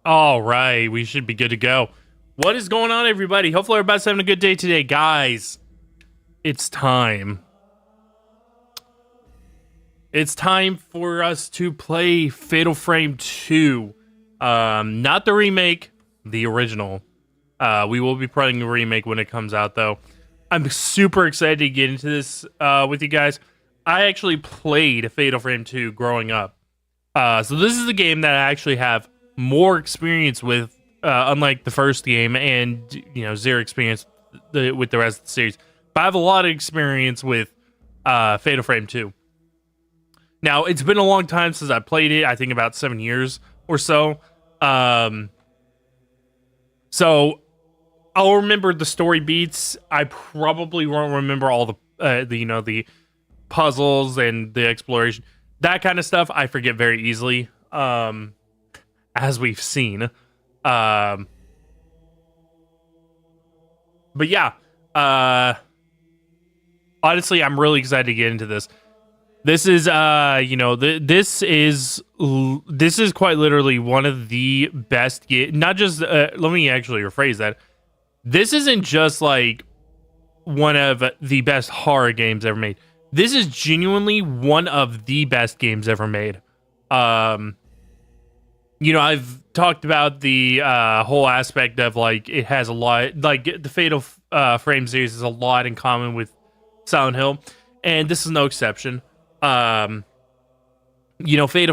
All right, we should be good to go. What is going on, everybody? Hopefully, everybody's having a good day today, guys. It's time. It's time for us to play Fatal Frame 2. Not the remake, the original. We will be playing the remake when it comes out, though. I'm super excited to get into this with you guys. I actually played Fatal Frame 2 growing up. So this is a game that I actually have more experience with, unlike the first game, and zero experience with the rest of the series. But I have a lot of experience with Fatal Frame 2. Now, it's been a long time since I played it. I think about 7 years or so. So I'll remember the story beats. I probably won't remember all the puzzles and the exploration. That kind of stuff I forget very easily. As we've seen. But yeah, honestly, I'm really excited to get into this. This is, this is quite literally one of the best. Not just. Let me actually rephrase that. This isn't just like one of the best horror games ever made. This is genuinely one of the best games ever made. I've talked about the whole aspect of like it has a lot, like the Fatal Frame series has a lot in common with Silent Hill, and this is no exception. Fatal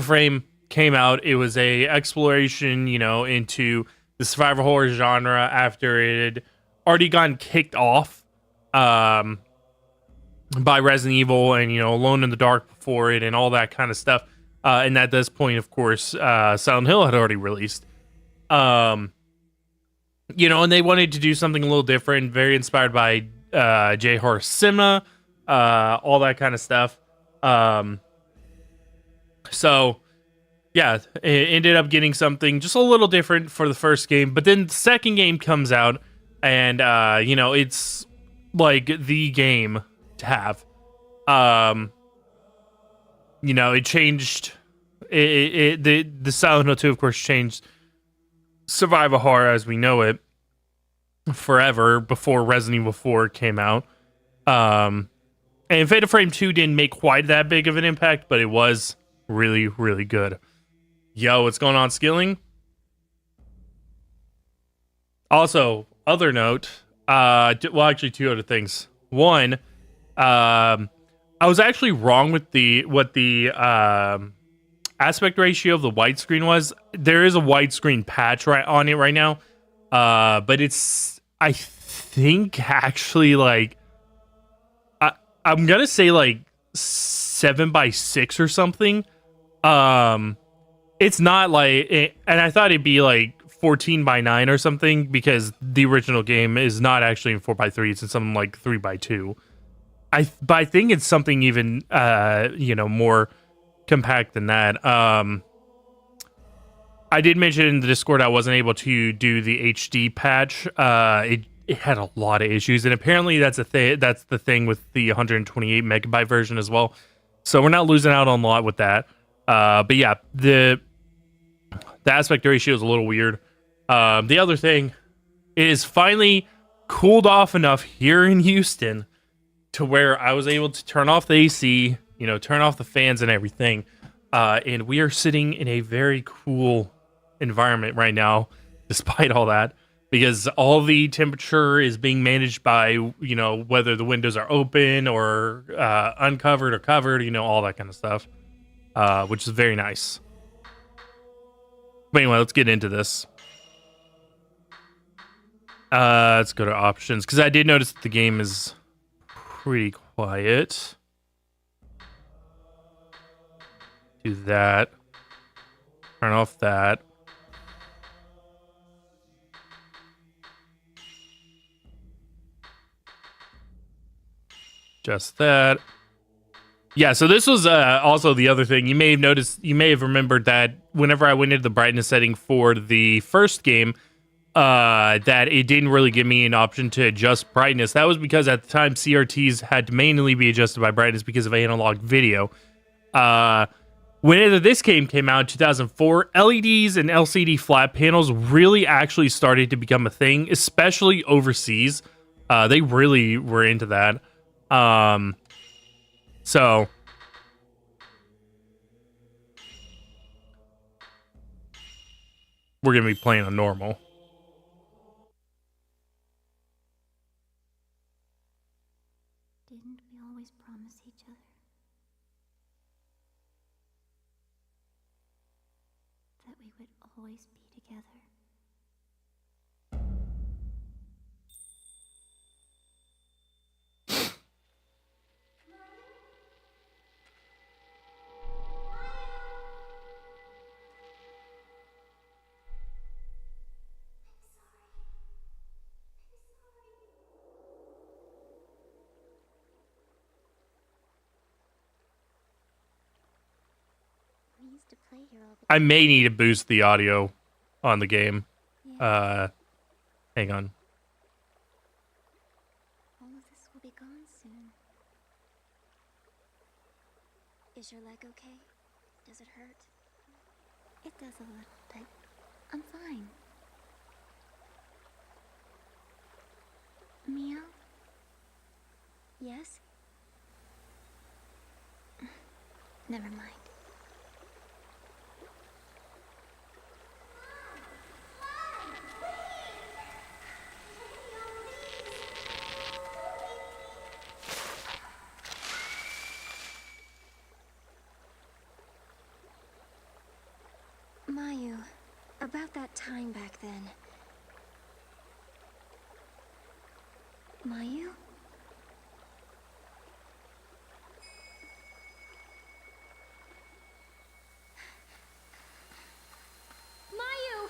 Frame came out. It was a exploration, into the survival horror genre after it had already gotten kicked off by Resident Evil and Alone in the Dark before it and all that kind of stuff. And at this point, of course, Silent Hill had already released. And they wanted to do something a little different, very inspired by J. Horror Cinema, all that kind of stuff. So, yeah, it ended up getting something just a little different for the first game. But then the second game comes out, and, it's like the game to have. It changed. The Silent Hill 2, of course, changed survival horror as we know it forever before Resident Evil 4 came out. And Fatal Frame 2 didn't make quite that big of an impact, but it was really, really good. Yo, what's going on, Skilling? Also, other note, actually two other things. One, I was actually wrong with what the aspect ratio of the widescreen was. There is a widescreen patch right on it right now, but it's I think actually like I'm gonna say like 7:6 or something. It's not like, and I thought it'd be like 14:9 or something because the original game is not actually in 4:3. It's in something like 3:2. But I think it's something even more compact than that. I did mention in the Discord I wasn't able to do the HD patch. It had a lot of issues, and apparently that's the thing with the 128 megabyte version as well. So we're not losing out on a lot with that. But yeah, the aspect ratio is a little weird. The other thing is finally cooled off enough here in Houston to where I was able to turn off the AC, turn off the fans and everything. And we are sitting in a very cool environment right now, despite all that, because all the temperature is being managed by, whether the windows are open or uncovered or covered, all that kind of stuff, which is very nice. But anyway, let's get into this. Let's go to options, because I did notice that the game is pretty quiet. Do that. Turn off that. Just that. Yeah, so this was also the other thing. You may have remembered that whenever I went into the brightness setting for the first game, that it didn't really give me an option to adjust brightness. That was because at the time CRTs had to manually be adjusted by brightness because of analog video. When this game came out in 2004, LEDs and LCD flat panels really actually started to become a thing, especially overseas. They really were into that. So we're going to be playing on normal. Didn't we always promise each other that we would always be together? We used to play here all the time. I may need to boost the audio on the game. Yeah. Hang on. All of this will be gone soon. Is your leg okay? Does it hurt? It does a little, but I'm fine. Meow? Yes? Never mind. Mayu, about that time back then. Mayu? Mayu!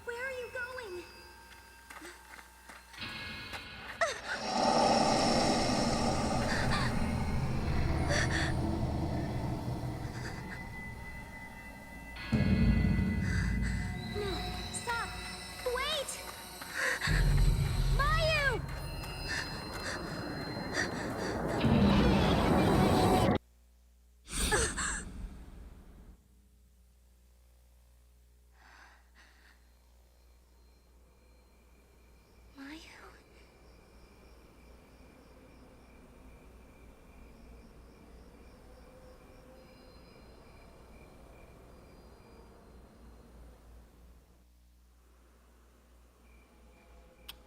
Where are you going? No, stop! Wait! Mayu! Mayu?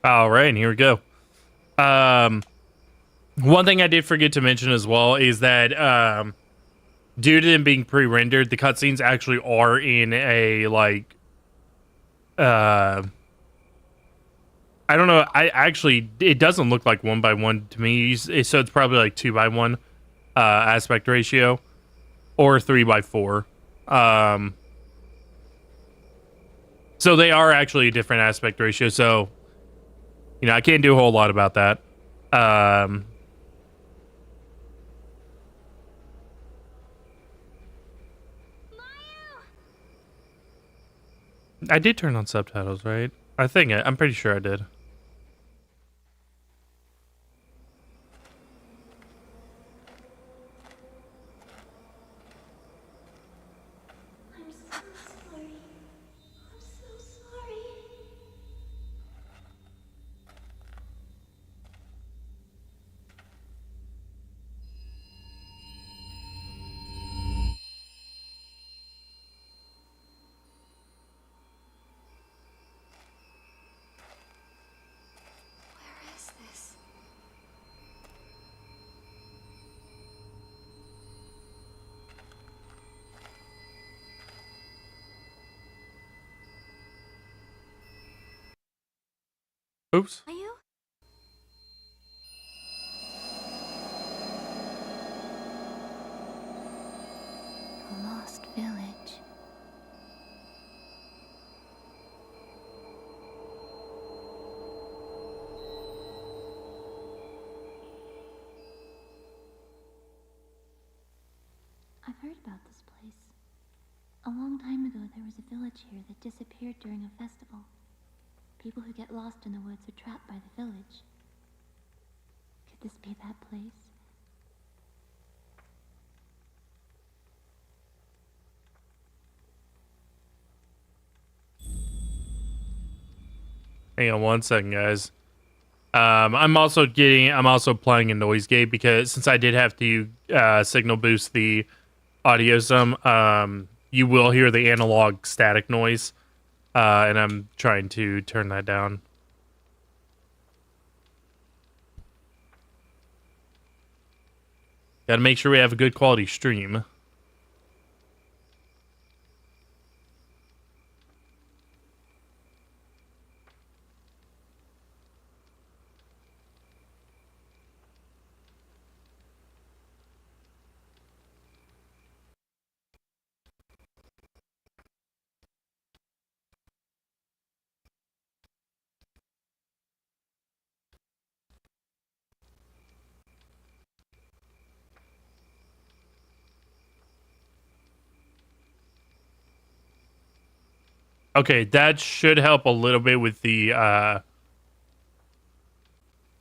All right, and here we go. One thing I did forget to mention as well is that due to them being pre-rendered, the cutscenes actually are in a like I don't know. It doesn't look like 1:1 to me. So it's probably like 2:1 aspect ratio or 3:4. So they are actually a different aspect ratio. So I can't do a whole lot about that. I did turn on subtitles, right? I'm pretty sure I did. I'm so sorry. I'm so sorry. Where is this? Oops. Are you? A lost village. I've heard about this place. A long time ago, there was a village here that disappeared during a festival. People who get lost in the woods are trapped by the village. this be that place? Hang on one second, guys. I'm also playing a noise gate because since I did have to signal boost the audio some, you will hear the analog static noise, and I'm trying to turn that down. Got to make sure we have a good quality stream. Okay, that should help a little bit with the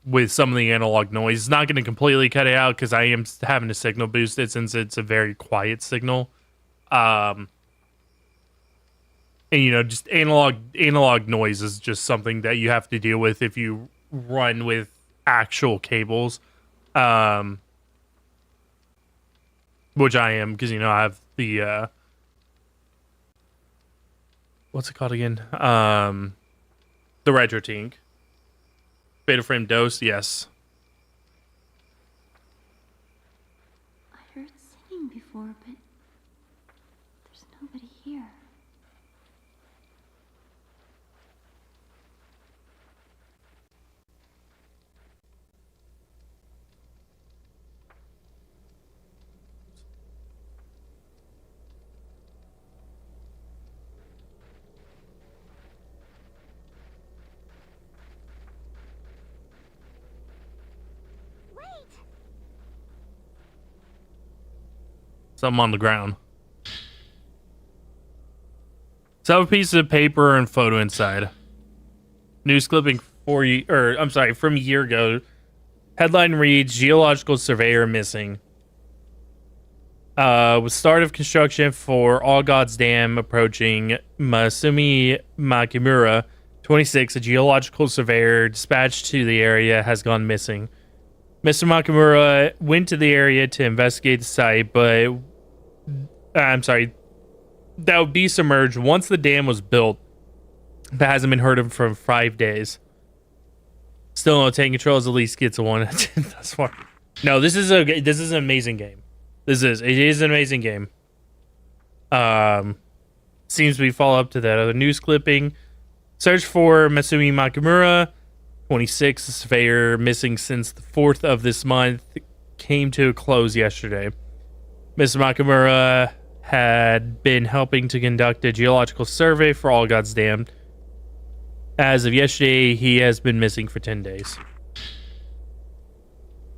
with some of the analog noise. It's not going to completely cut it out because I am having to signal boost it since it's a very quiet signal. And you know, just analog noise is just something that you have to deal with if you run with actual cables. Which I am because you know I have the what's it called again? The retro tink. Beta frame dose, yes. I heard singing before, but there's nobody here. Something on the ground. So a piece of paper and photo inside. News clipping from a year ago. Headline reads: Geological surveyor missing. With start of construction for All Gods Dam approaching, Masumi Makimura, 26, a geological surveyor dispatched to the area, has gone missing. Mr. Makimura went to the area to investigate the site, but that would be submerged once the dam was built. That hasn't been heard of for 5 days. Still no taking control as at least gets a one thus far. No, this is an amazing game. It is an amazing game. Seems to be follow up to that other news clipping. Search for Masumi Makimura, 26, a surveyor missing since the 4th of this month, came to a close yesterday. Mr. Makimura had been helping to conduct a geological survey for All Gods Dam. As of yesterday, he has been missing for 10 days.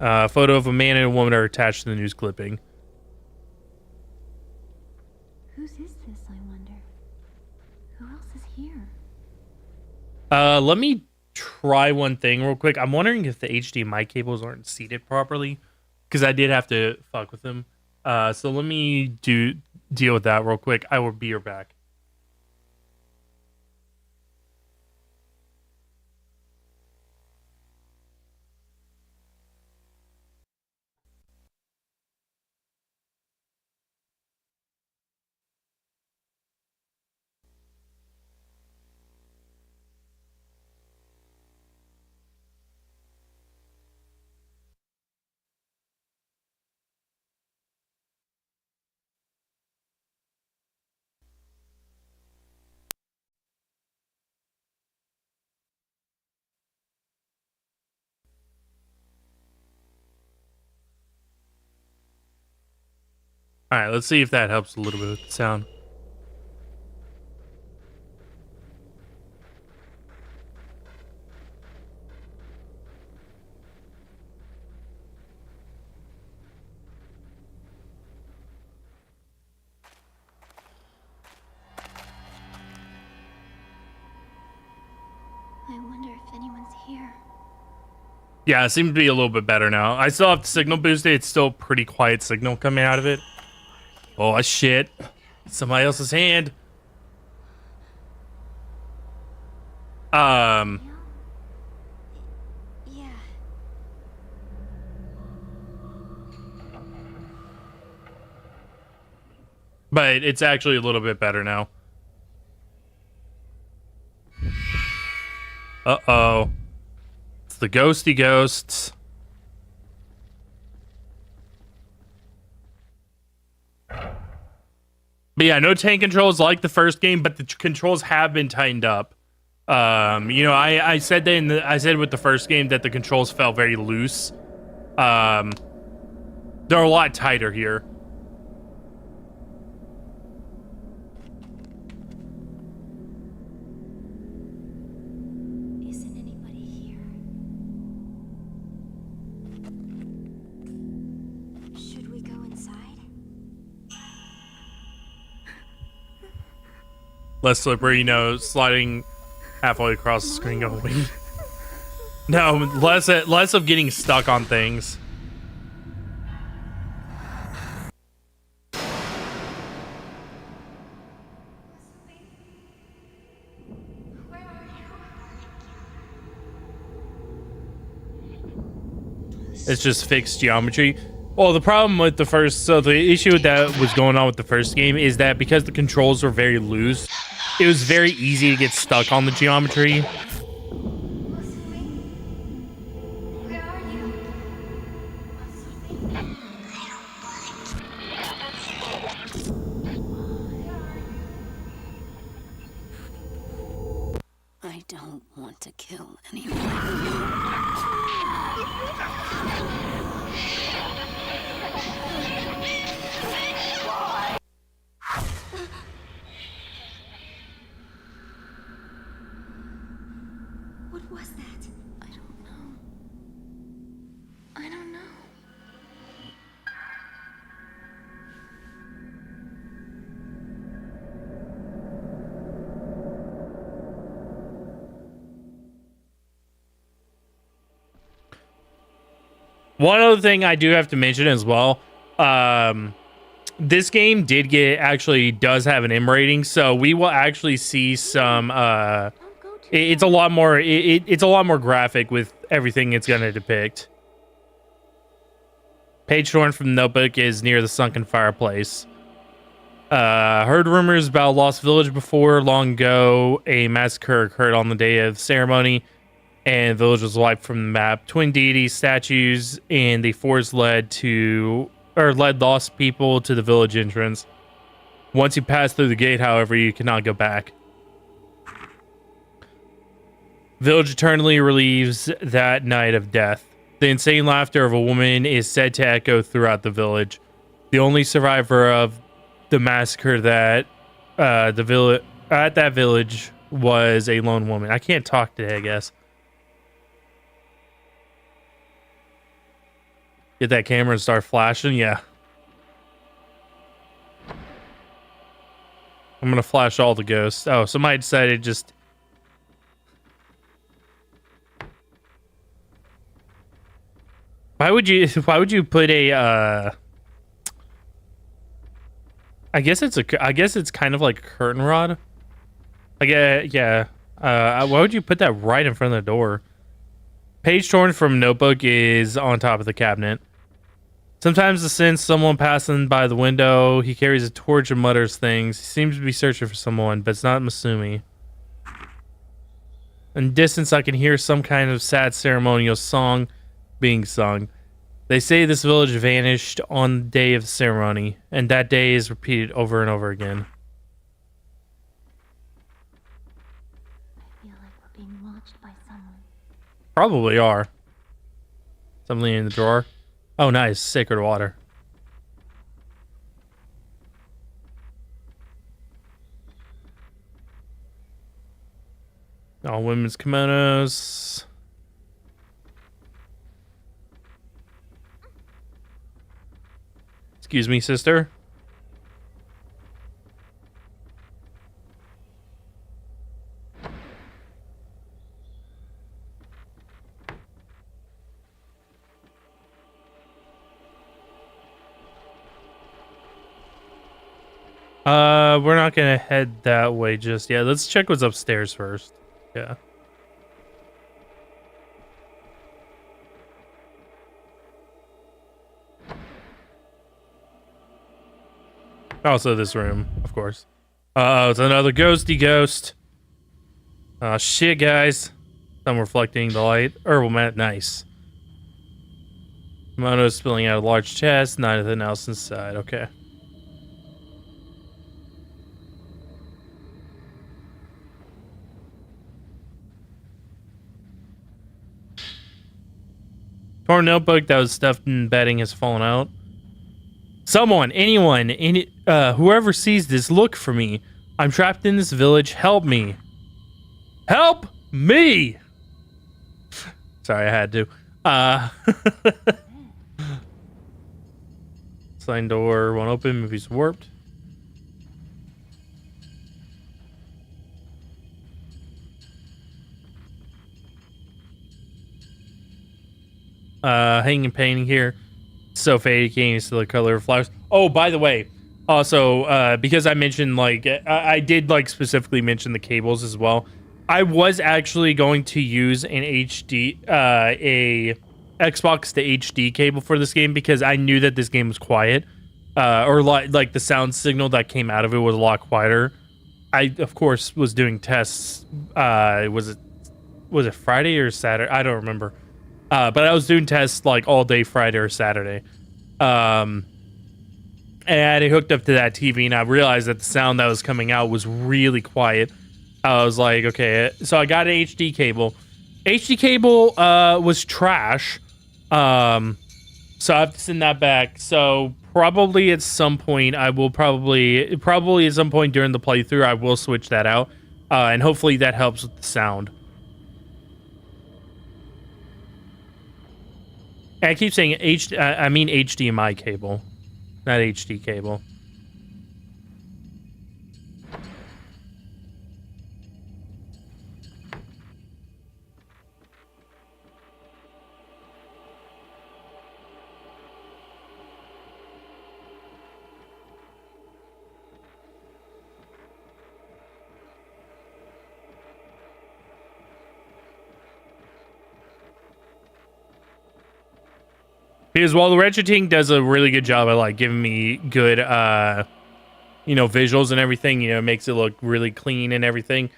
A photo of a man and a woman are attached to the news clipping. Whose is this, I wonder? Who else is here? Let me try one thing real quick. I'm wondering if the HDMI cables aren't seated properly, because I did have to fuck with them. So let me deal with that real quick. I will be right back. All right, let's see if that helps a little bit with the sound. I wonder if anyone's here. Yeah, it seems to be a little bit better now. I still have the signal boosted. It's still pretty quiet signal coming out of it. Oh, shit. Somebody else's hand. Yeah. But it's actually a little bit better now. Uh-oh. It's the ghosty ghosts. But yeah, no tank controls like the first game, but the controls have been tightened up. You know, I said that I said with the first game that the controls felt very loose. They're a lot tighter here. Isn't anybody here? Should we go inside? Less slippery, you know, sliding halfway across the screen going. No, less of getting stuck on things. It's just fixed geometry. Well, the problem with the issue that was going on with the first game is that because the controls were very loose, it was very easy to get stuck on the geometry. I don't want to kill anyone. What was that? I don't know. I don't know. One other thing I do have to mention as well, this game does have an M rating, so we will actually see some. It's a lot more. It's a lot more graphic with everything it's going to depict. Page torn from the notebook is near the sunken fireplace. Heard rumors about a lost village before. Long ago, a massacre occurred on the day of the ceremony, and the village was wiped from the map. Twin deities, statues, and the forest led lost people to the village entrance. Once you pass through the gate, however, you cannot go back. Village eternally relieves that night of death. The insane laughter of a woman is said to echo throughout the village. The only survivor of the massacre at that village was a lone woman. I can't talk today, I guess. Get that camera and start flashing? Yeah. I'm gonna flash all the ghosts. Oh, somebody decided just... Why would you put a I guess it's kind of like a curtain rod. Yeah. Why would you put that right in front of the door? Page torn from notebook is on top of the cabinet. Sometimes the sense someone passing by the window. He carries a torch and mutters things. He seems to be searching for someone, but it's not Masumi. In the distance, I can hear some kind of sad ceremonial song being sung. They say this village vanished on the day of the ceremony, and that day is repeated over and over again. I feel like we're being watched by someone. Probably are. Something in the drawer. Oh, nice. Sacred water. All women's kimonos. Excuse me, sister. We're not gonna head that way just yet. Let's check what's upstairs first. Yeah. Also this room, of course. It's another ghosty ghost. Oh shit, guys. I'm reflecting the light. Herbal mat, nice. Mono spilling out a large chest, nothing else inside. Okay. Torn notebook that was stuffed in bedding has fallen out. Someone, anyone, whoever sees this, look for me. I'm trapped in this village. Help me. Help me! Sorry, I had to. Sliding door won't open. Movie's warped. Hanging painting here. So faded, can't even see the color of flowers. Oh, by the way, also, because I mentioned, like, I did, like, specifically mention the cables as well. I was actually going to use an HD, a Xbox to HD cable for this game because I knew that this game was quiet. Or, like, the sound signal that came out of it was a lot quieter. I, of course, was doing tests. Was it Friday or Saturday? I don't remember. But I was doing tests like all day Friday or Saturday. And I hooked up to that TV and I realized that the sound that was coming out was really quiet. I was like, okay, so I got an HD cable. HD cable was trash. So I have to send that back. So probably at some point I will probably at some point during the playthrough I will switch that out. And hopefully that helps with the sound. I keep saying I mean HDMI cable, not HD cable. Because while the retro-ting does a really good job at like giving me good, visuals and everything, it makes it look really clean and everything.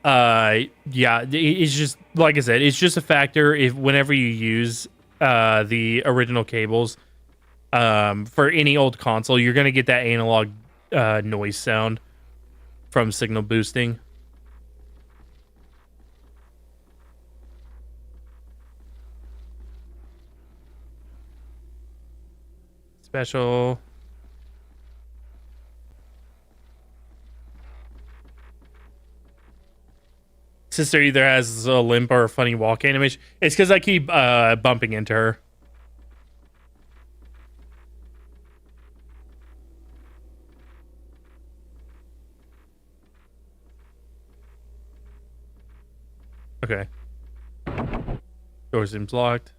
Yeah, it's just like I said, it's just a factor if whenever you use the original cables for any old console, you're gonna get that analog noise sound from signal boosting. Special. Sister either has a limp or a funny walk animation. It's because I keep bumping into her. Okay. Door seems locked.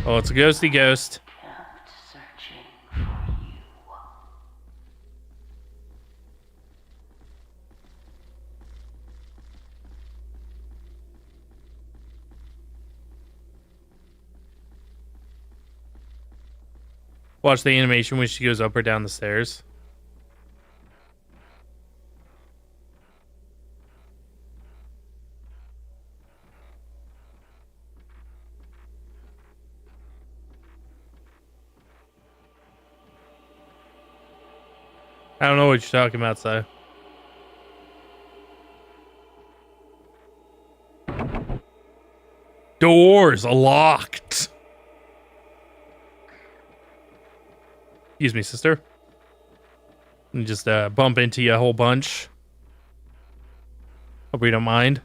Oh, it's a ghosty ghost. Watch the animation when she goes up or down the stairs. I don't know what you're talking about, Si. Doors locked. Excuse me, sister. And just bump into you a whole bunch. Hope you don't mind.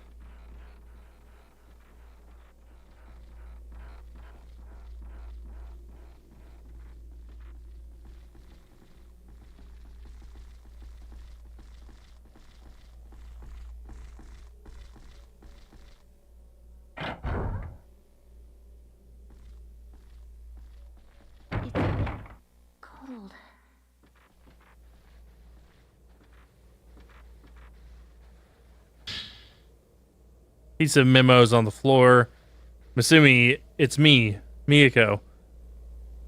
Piece of memos on the floor. I'm assuming it's me, Miyako.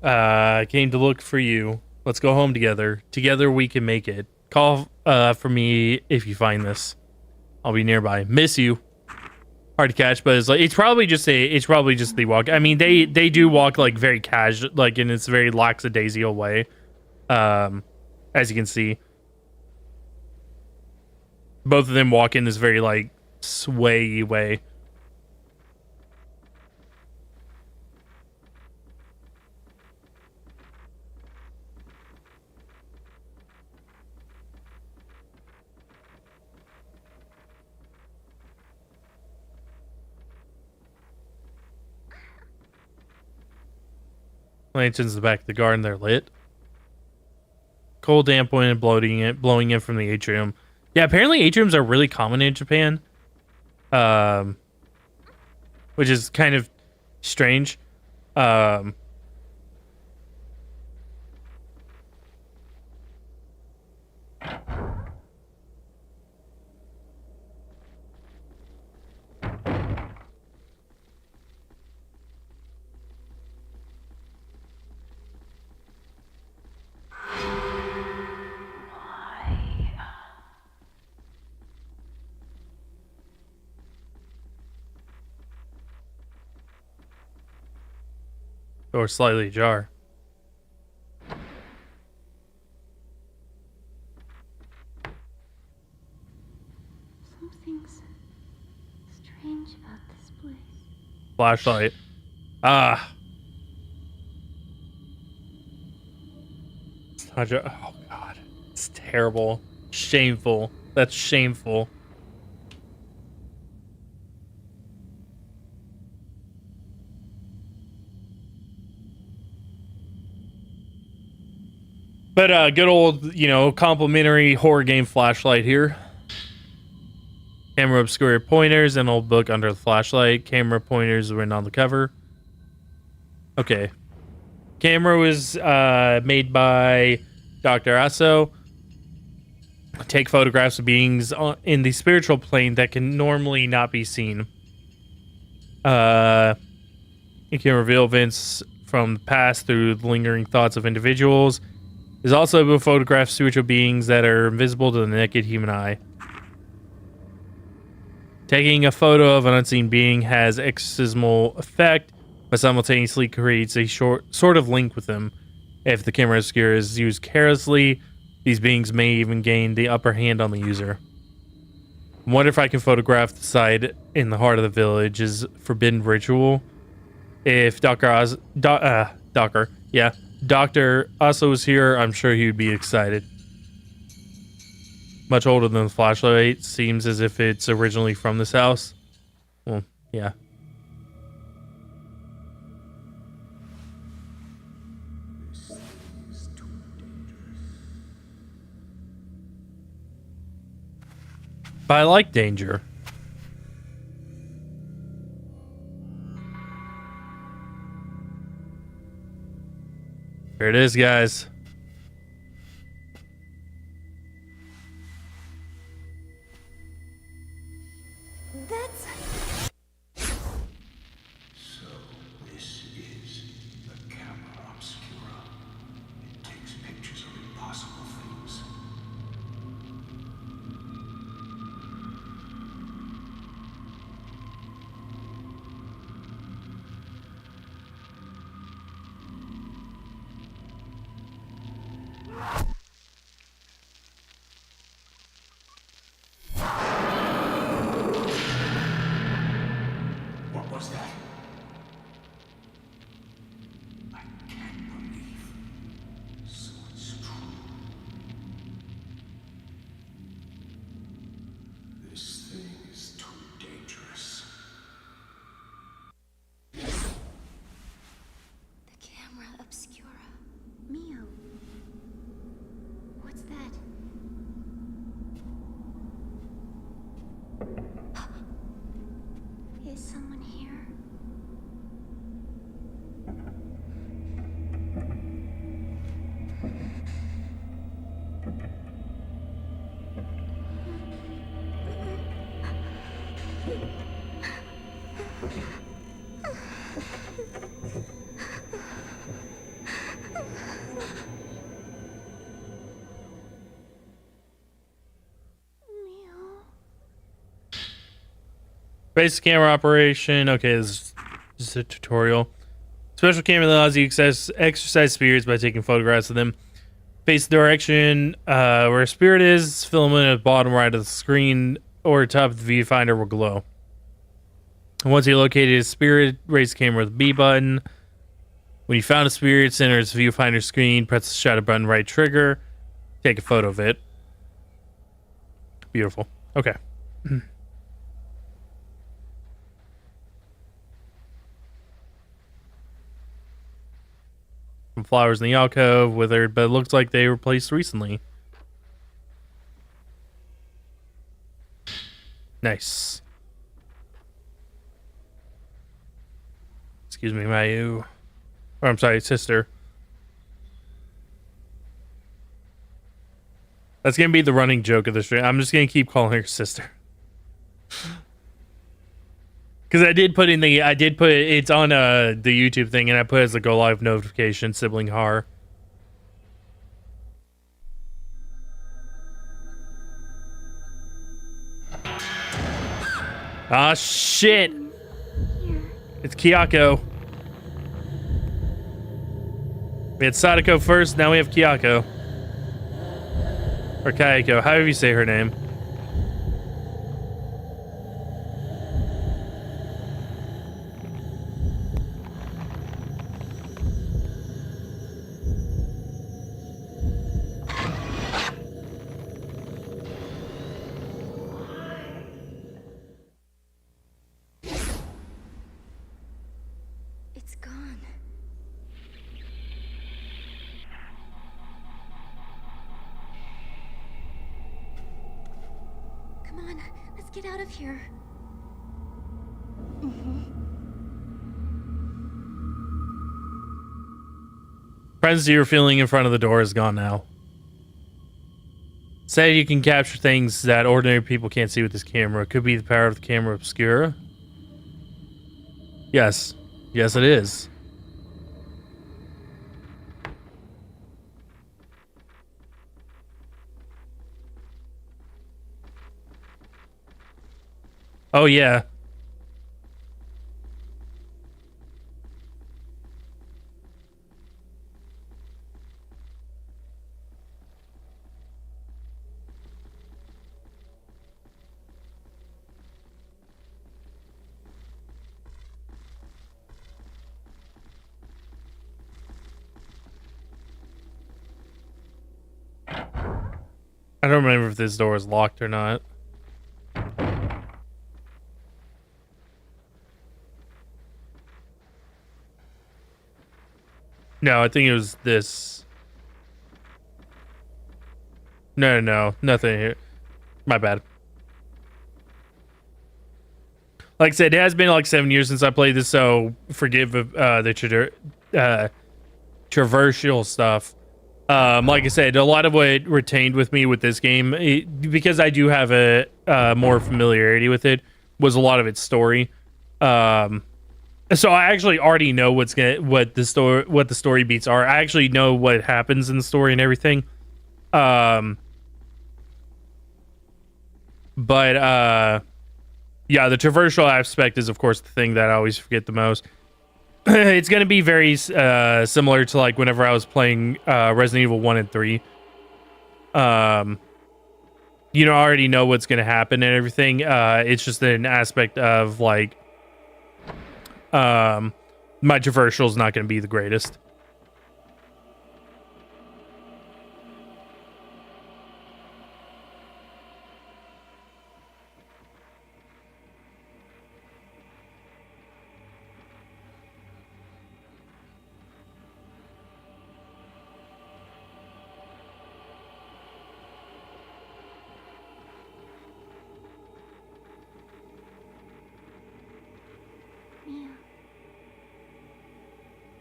I came to look for you. Let's go home together. Together we can make it. Call for me if you find this. I'll be nearby. Miss you. Hard to catch, but it's probably just the walk. I mean, they do walk like very casual, like in this very lackadaisical way. As you can see, both of them walk in this very like sway way. Lanterns in the back of the garden, they're lit. Cold, damp wind blowing in from the atrium. Yeah, apparently atriums are really common in Japan. Which is kind of strange. Or slightly ajar. Something's strange about this place. Flashlight. Ah. Oh god. It's terrible. Shameful. That's shameful. But good old, complimentary horror game flashlight here. Camera obscure pointers, an old book under the flashlight. Camera pointers written on the cover. Okay. Camera was made by Dr. Aso. Take photographs of beings in the spiritual plane that can normally not be seen. It can reveal events from the past through the lingering thoughts of individuals. There's also able to photograph spiritual beings that are invisible to the naked human eye. Taking a photo of an unseen being has exorcismal effect, but simultaneously creates a sort of link with them. If the camera obscure is used carelessly, these beings may even gain the upper hand on the user. I wonder if I can photograph the site in the heart of the village's forbidden ritual. If Dr. Aso was here, I'm sure he would be excited. Much older than the flashlight, seems as if it's originally from this house. Well, yeah. But I like danger. Here it is, guys. That's... So this is the camera obscura. It takes pictures of impossible things. Basic camera operation. Okay, this is a tutorial. Special camera allows you to exercise spirits by taking photographs of them. Face the direction where a spirit is. Filament at the bottom right of the screen or top of the viewfinder will glow. Once you located a spirit, raise the camera with the B button. When you found a spirit, center its viewfinder screen. Press the shutter button, right trigger. Take a photo of it. Beautiful. Okay. Some flowers in the alcove, withered, but it looks like they were placed recently. Nice. Excuse me, Mayu. Or I'm sorry, sister. That's gonna be the running joke of the stream. I'm just gonna keep calling her sister. Because it's on the YouTube thing, and I put it as a go live notification, sibling horror. Ah, shit. It's Kyoko. We had Sadako first, now we have Kyoko. Or Kayako, however you say her name. It's gone. Come on, let's get out of here. Frenzy you're feeling in front of the door is gone now. Say you can capture things that ordinary people can't see with this camera. Could be the power of the camera obscura. Yes. Yes, it is. Oh, yeah. I don't remember if this door is locked or not. No, I think it was this. No, nothing here. My bad. Like I said, it has been like 7 years since I played this, so forgive the traversal stuff. Like I said, a lot of what retained with me with this game, because I do have a more familiarity with it, was a lot of its story. So I actually already know what the story beats are. I actually know what happens in the story and everything. Yeah, the traversal aspect is of course the thing that I always forget the most. It's going to be very similar to like whenever I was playing Resident Evil 1 and 3. I already know what's going to happen and everything. It's just an aspect of like my traversal is not going to be the greatest.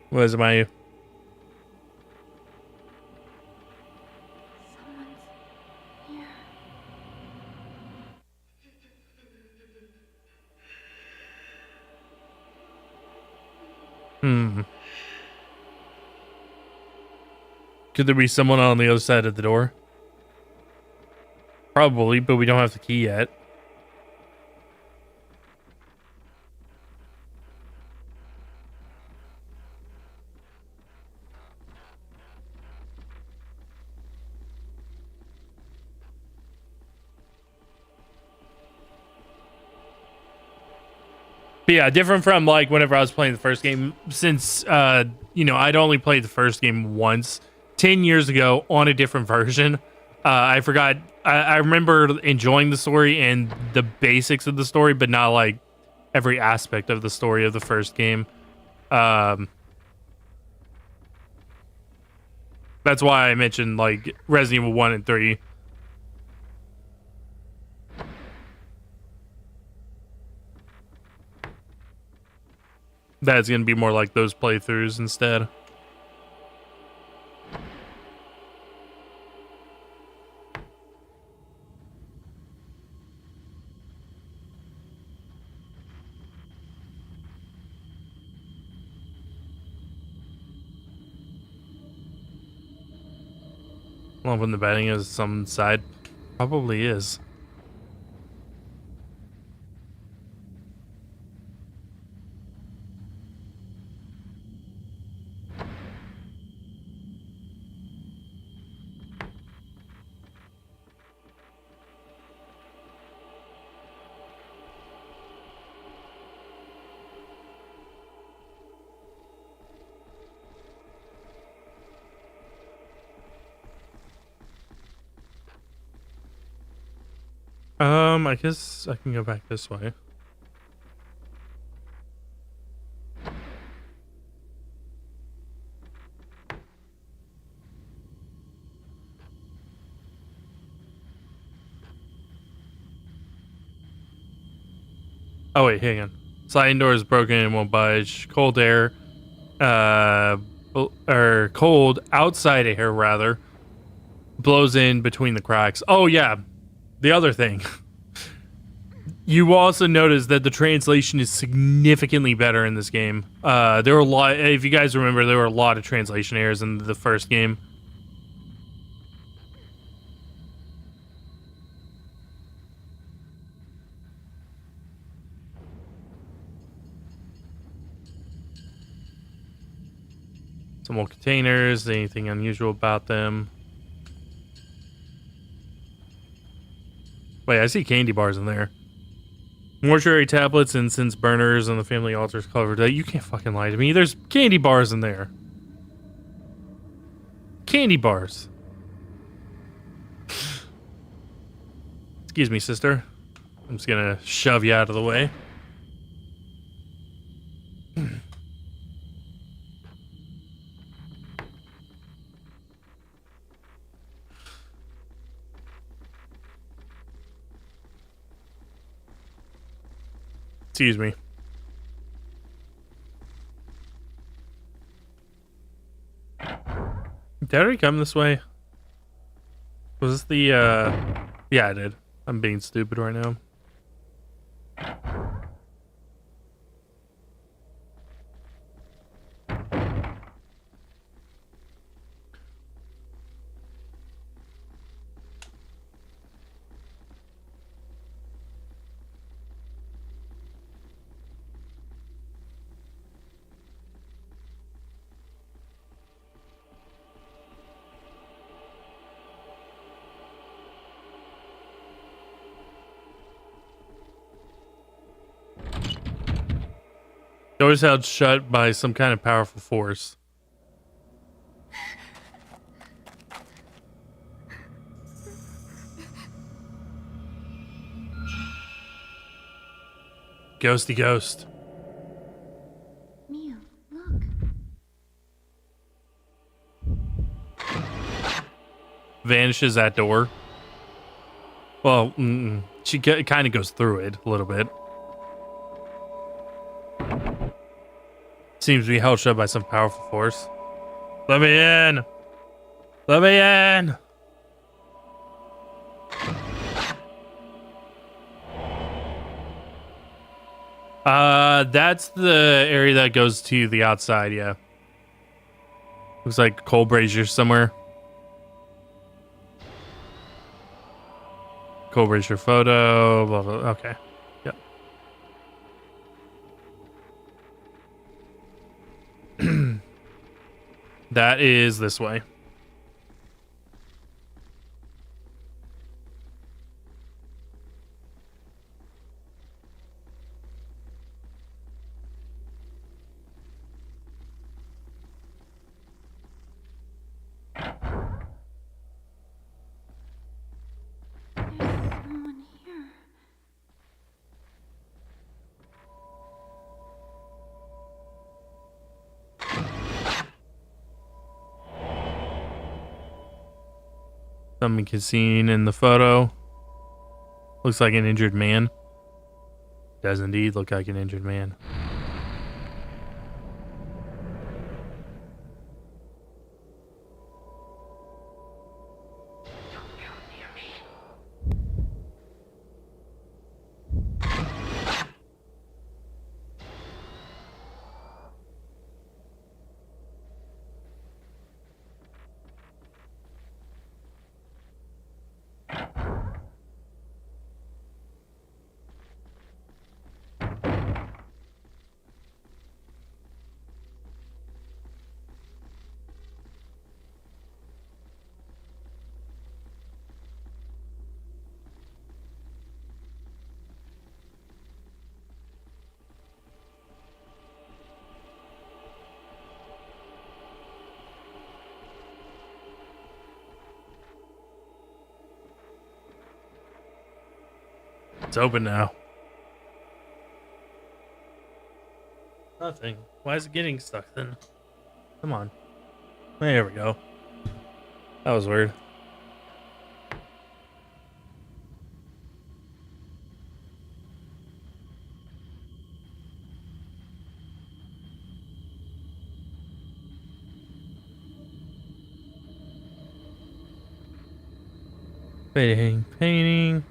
What is it, Mayu? Someone's here. Could there be someone on the other side of the door? Probably, but we don't have the key yet. But yeah, different from like whenever I was playing the first game, since I'd only played the first game once 10 years ago on a different version. I forgot. I remember enjoying the story and the basics of the story, but not like every aspect of the story of the first game. That's why I mentioned like Resident Evil 1 and 3. That's going to be more like those playthroughs instead. Well, when the betting is some side, probably is. I guess I can go back this way. Oh wait, hang on. Sliding door is broken and won't budge. Cold air, or cold outside air rather, blows in between the cracks. Oh yeah, the other thing. You also notice that the translation is significantly better in this game. There were a lot. If you guys remember, there were a lot of translation errors in the first game. Some more containers. Anything unusual about them? Wait, I see candy bars in there. Mortuary tablets, incense burners, and the family altar's covered. You can't fucking lie to me. There's candy bars in there. Candy bars. Excuse me, sister. I'm just gonna shove you out of the way. Excuse me. Did I already come this way? Was this the, Yeah, I did. I'm being stupid right now. Doors held shut by some kind of powerful force. Ghosty ghost. Mia, look. Vanishes that door. Well, she kind of goes through it a little bit. Seems to be held shut by some powerful force. Let me in! Let me in! That's the area that goes to the outside, yeah. Looks like coal brazier somewhere. Coal brazier photo, blah, blah, okay. Yep. That is this way. Something can seen in the photo. Looks like an injured man. Does indeed look like an injured man. It's open now. Nothing. Why is it getting stuck then? Come on. There we go. That was weird. Painting.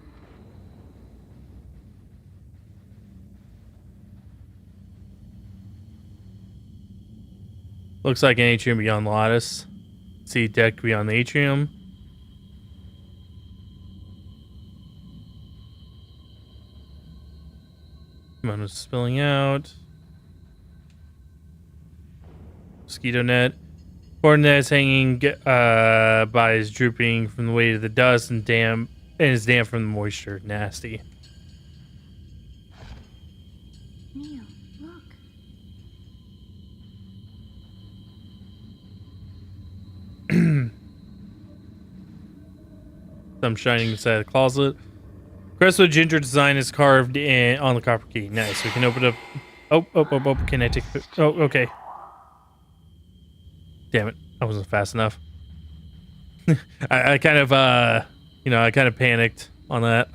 Looks like an atrium beyond the lattice. See deck beyond the atrium. Moon is spilling out. Mosquito net. Horn net is hanging by is drooping from the weight of the dust and is damp from the moisture. Nasty. Neil, look. Some shining inside the closet. Crestwood ginger design is carved on the copper key. Nice. We can open it up. Oh. Can I take it? Oh, okay. Damn it. I wasn't fast enough. I kind of, I kind of panicked on that.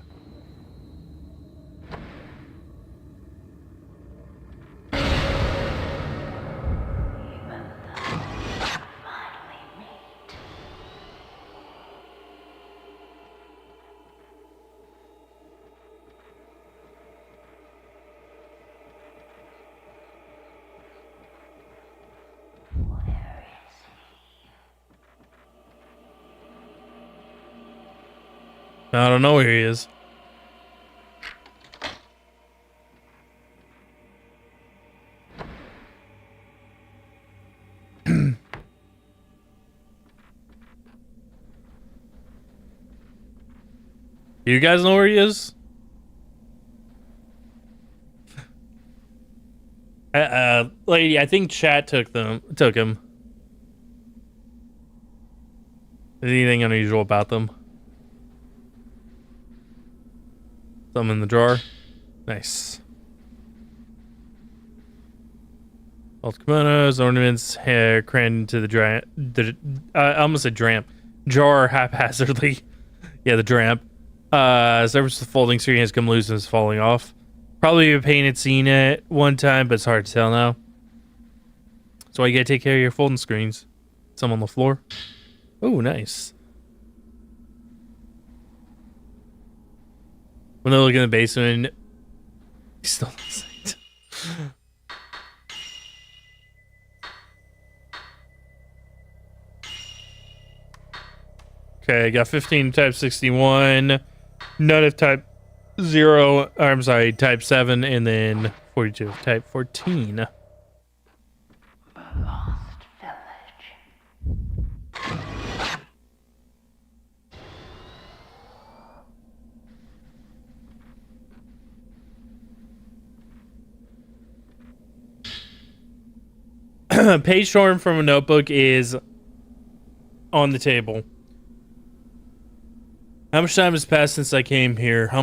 I don't know where he is. You guys know where he is? Lady, I think chat took him. Is anything unusual about them? Some in the drawer. Nice. Old kimonos, ornaments, hair crammed into the I almost said dramp. Jar haphazardly. Yeah, the dramp. Surface of the folding screen has come loose and is falling off. Probably a painted scene at one time, but it's hard to tell now. So you gotta take care of your folding screens. Some on the floor. Oh, nice. When they look in the basement, he's still inside. Okay, got 15 type 61, none of type 0, or I'm sorry, type 7, and then 42 of type 14. The lost village. Page torn from a notebook is on the table. How much time has passed since I came here? How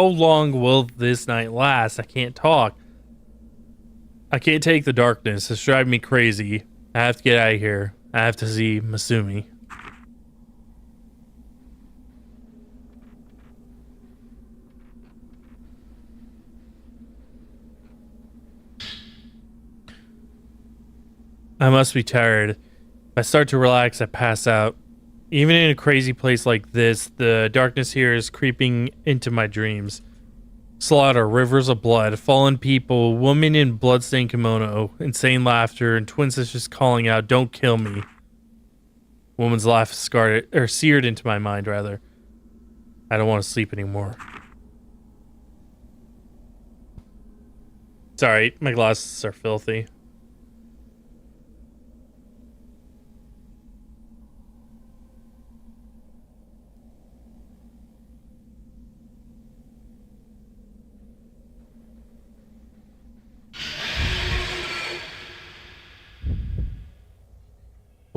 long will this night last? I can't talk. I can't take the darkness. It's driving me crazy. I have to get out of here. I have to see Masumi. I must be tired. If I start to relax, I pass out. Even in a crazy place like this, the darkness here is creeping into my dreams. Slaughter, rivers of blood, fallen people, woman in bloodstained kimono, insane laughter, and twin sisters calling out, "Don't kill me." Woman's laugh is scarred or seared into my mind, rather. I don't want to sleep anymore. Sorry, my glasses are filthy.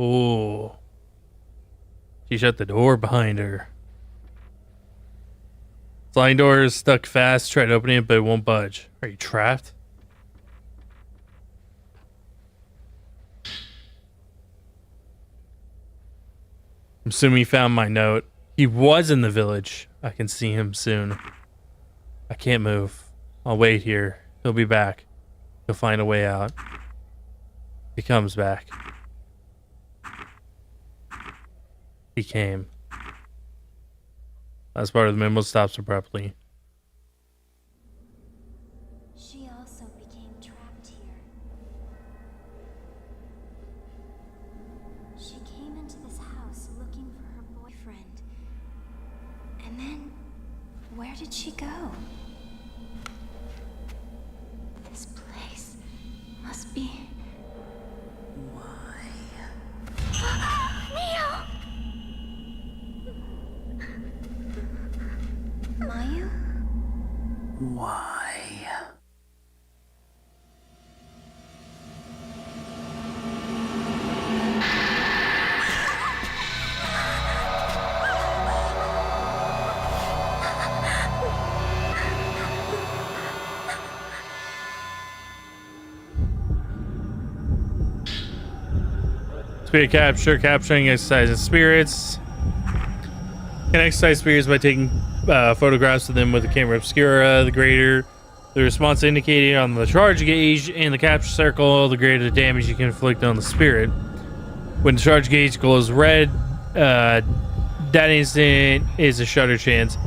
Oh. She shut the door behind her. Sliding door is stuck fast. Tried opening it, but it won't budge. Are you trapped? I'm assuming he found my note. He was in the village. I can see him soon. I can't move. I'll wait here. He'll be back. He'll find a way out. He comes back. He came. Last part of the memo stops abruptly. She also became trapped here. She came into this house looking for her boyfriend. And then, where did she go? This place must be... Why? Neo! Mayu? Why? Spirit capture, capturing exercise spirits. Can exercise spirits by taking photographs of them with the camera obscura. The greater the response indicated on the charge gauge and the capture circle, the greater the damage you can inflict on the spirit. When the charge gauge glows red, that instant is a shutter chance.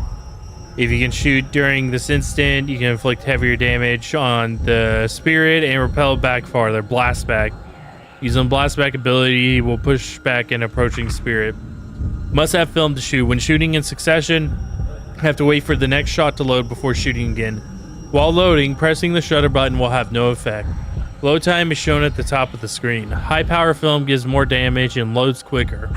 If you can shoot during this instant, you can inflict heavier damage on the spirit and repel back farther. Blast back. Using blast back ability will push back an approaching spirit. Must have film to shoot. When shooting in succession, have to wait for the next shot to load before shooting again. While loading, pressing the shutter button will have no effect. Load time is shown at the top of the screen. High power film gives more damage and loads quicker.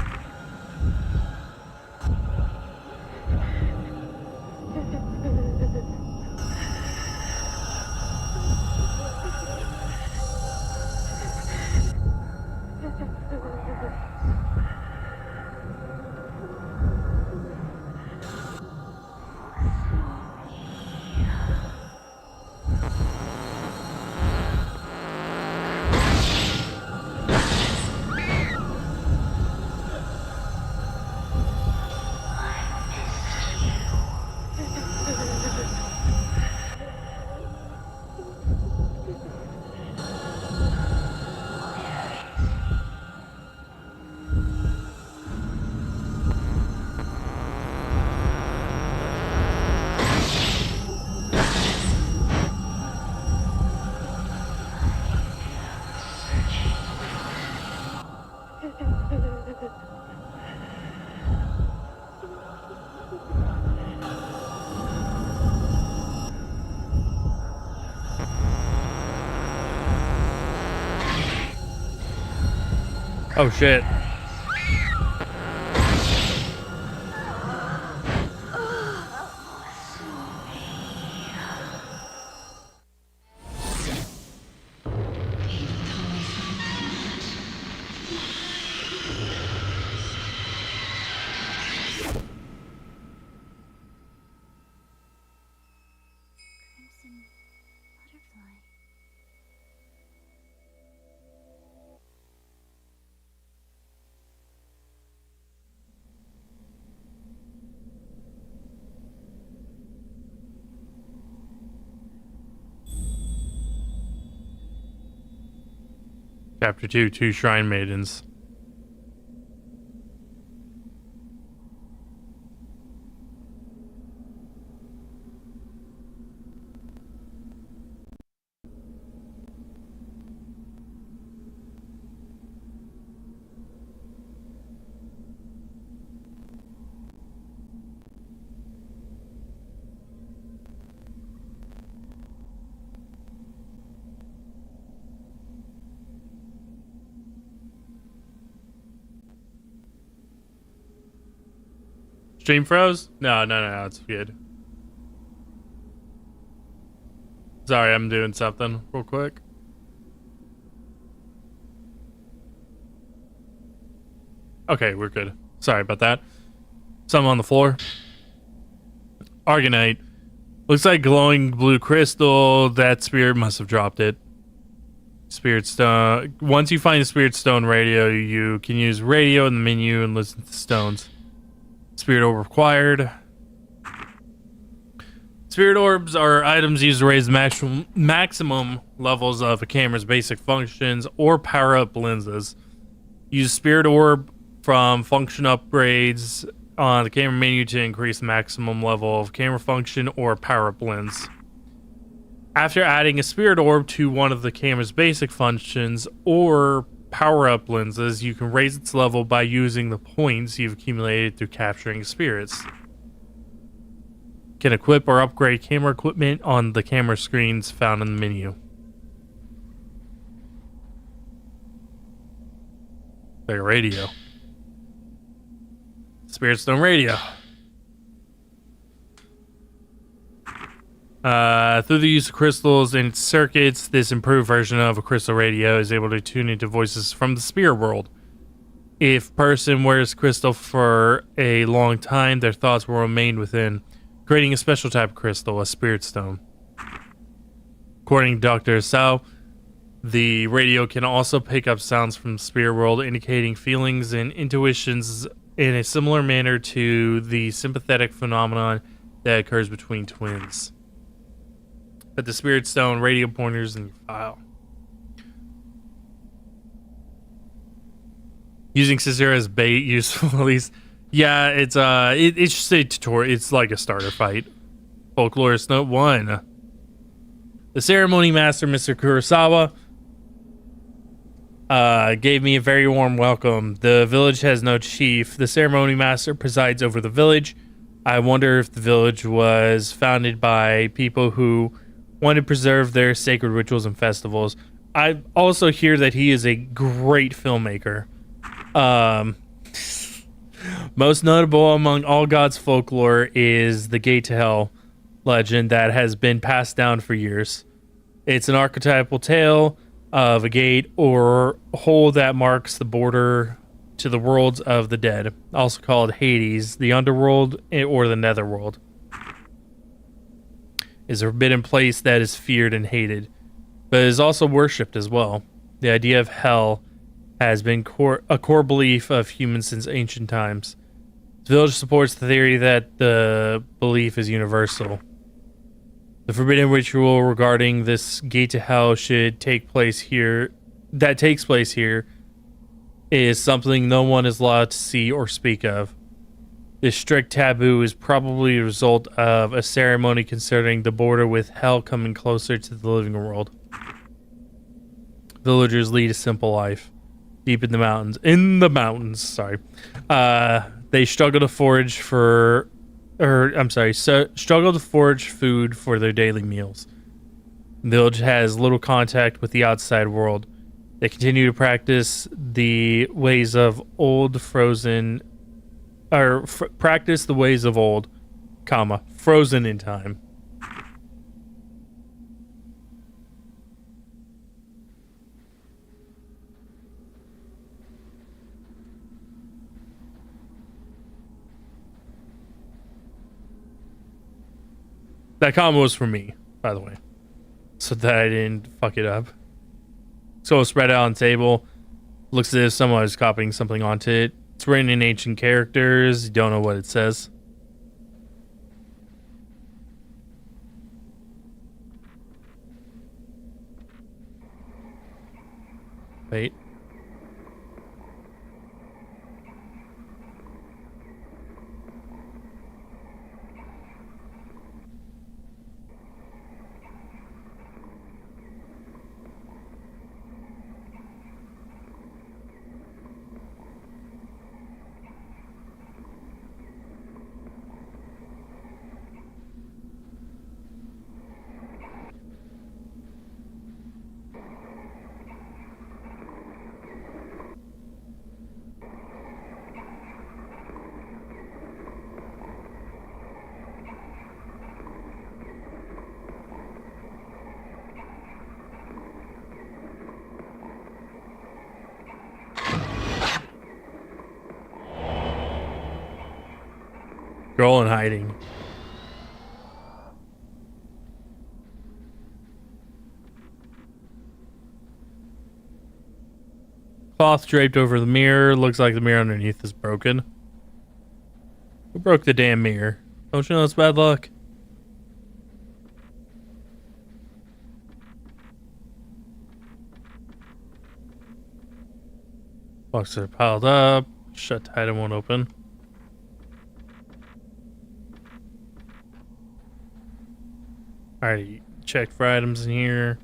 Oh shit. Crimson butterfly. Chapter 2, Two Shrine Maidens. Stream froze? No, it's good. Sorry, I'm doing something real quick. Okay, we're good. Sorry about that. Something on the floor. Argonite. Looks like glowing blue crystal. That spirit must have dropped it. Spirit stone. Once you find a spirit stone radio, you can use radio in the menu and listen to stones. Spirit orb required. Spirit orbs are items used to raise maximum levels of a camera's basic functions or power up lenses. Use spirit orb from function upgrades on the camera menu to increase the maximum level of camera function or power up lens. After adding a spirit orb to one of the camera's basic functions or power-up lenses, you can raise its level by using the points you've accumulated through capturing spirits. Can equip or upgrade camera equipment on the camera screens found in the menu. Like a radio. Spirit Stone radio. Through the use of crystals and its circuits, this improved version of a crystal radio is able to tune into voices from the spirit world. If person wears crystal for a long time, their thoughts will remain within, creating a special type of crystal, a spirit stone. According to Dr. Sao, the radio can also pick up sounds from the spirit world, indicating feelings and intuitions in a similar manner to the sympathetic phenomenon that occurs between twins. Put the spirit stone radio pointers in your file. Using scissor as bait, useful at least. Yeah, it's just a tutorial. It's like a starter fight. Folklorist Note 1. The ceremony master, Mr. Kurosawa, gave me a very warm welcome. The village has no chief. The ceremony master presides over the village. I wonder if the village was founded by people who want to preserve their sacred rituals and festivals. I also hear that he is a great filmmaker. Most notable among all gods folklore is the Gate to Hell legend that has been passed down for years. It's an archetypal tale of a gate or hole that marks the border to the worlds of the dead, also called Hades, the underworld, or the netherworld. Is a forbidden place that is feared and hated, but is also worshipped as well. The idea of hell has been a core belief of humans since ancient times. The village supports the theory that the belief is universal. The forbidden ritual regarding this gate to hell takes place here, is something no one is allowed to see or speak of. This strict taboo is probably a result of a ceremony concerning the border with hell coming closer to the living world. Villagers lead a simple life, deep in the mountains. They struggle to forage food for their daily meals. The village has little contact with the outside world. They continue to practice the ways of old, frozen in time. That comma was for me, by the way, so that I didn't fuck it up. So spread out on the table. Looks as if someone is copying something onto it. It's written in ancient characters. You don't know what it says. Wait. Girl in hiding. Cloth draped over the mirror. Looks like the mirror underneath is broken. Who broke the damn mirror? Don't you know it's bad luck? Boxes are piled up. Shut tight and won't open. Alright, check for items in here.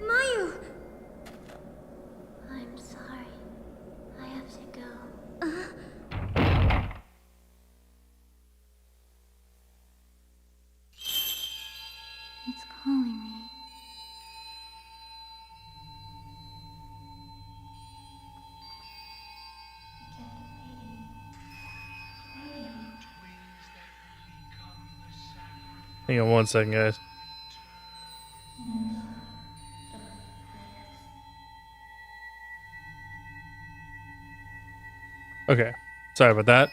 Mayu! I'm sorry. I have to go. It's calling me. Hang on 1 second, guys. Okay. Sorry about that.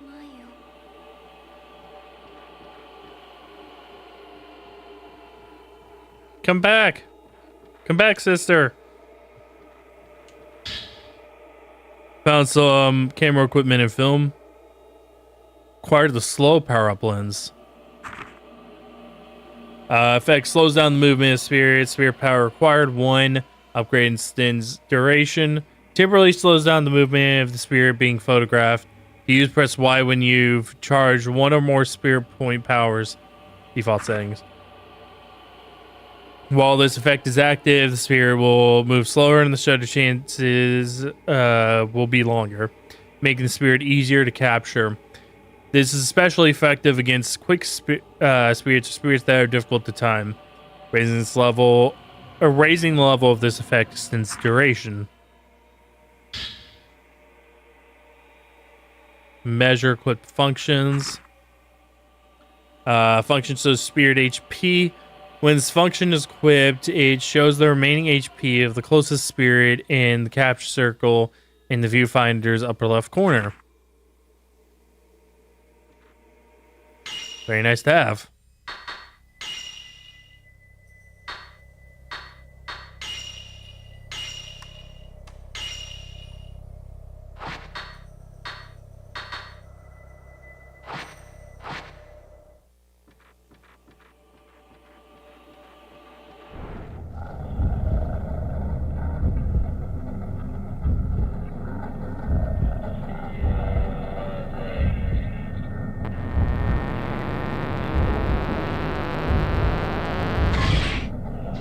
Mayu. Come back. Come back, sister. Found some camera equipment and film. Acquired the slow power-up lens. Effect slows down the movement of spirit. Spirit power required 1. Upgrade extends duration. Temporarily slows down the movement of the spirit being photographed. To use, press Y when you've charged 1 or more spirit point powers. Default settings. While this effect is active, the spirit will move slower and the shutter chances will be longer, making the spirit easier to capture. This is especially effective against quick spirits that are difficult to time. Raising the level of this effect extends duration. Measure equipped functions. Function shows spirit HP. When this function is equipped, it shows the remaining HP of the closest spirit in the capture circle in the viewfinder's upper left corner. Very nice to have.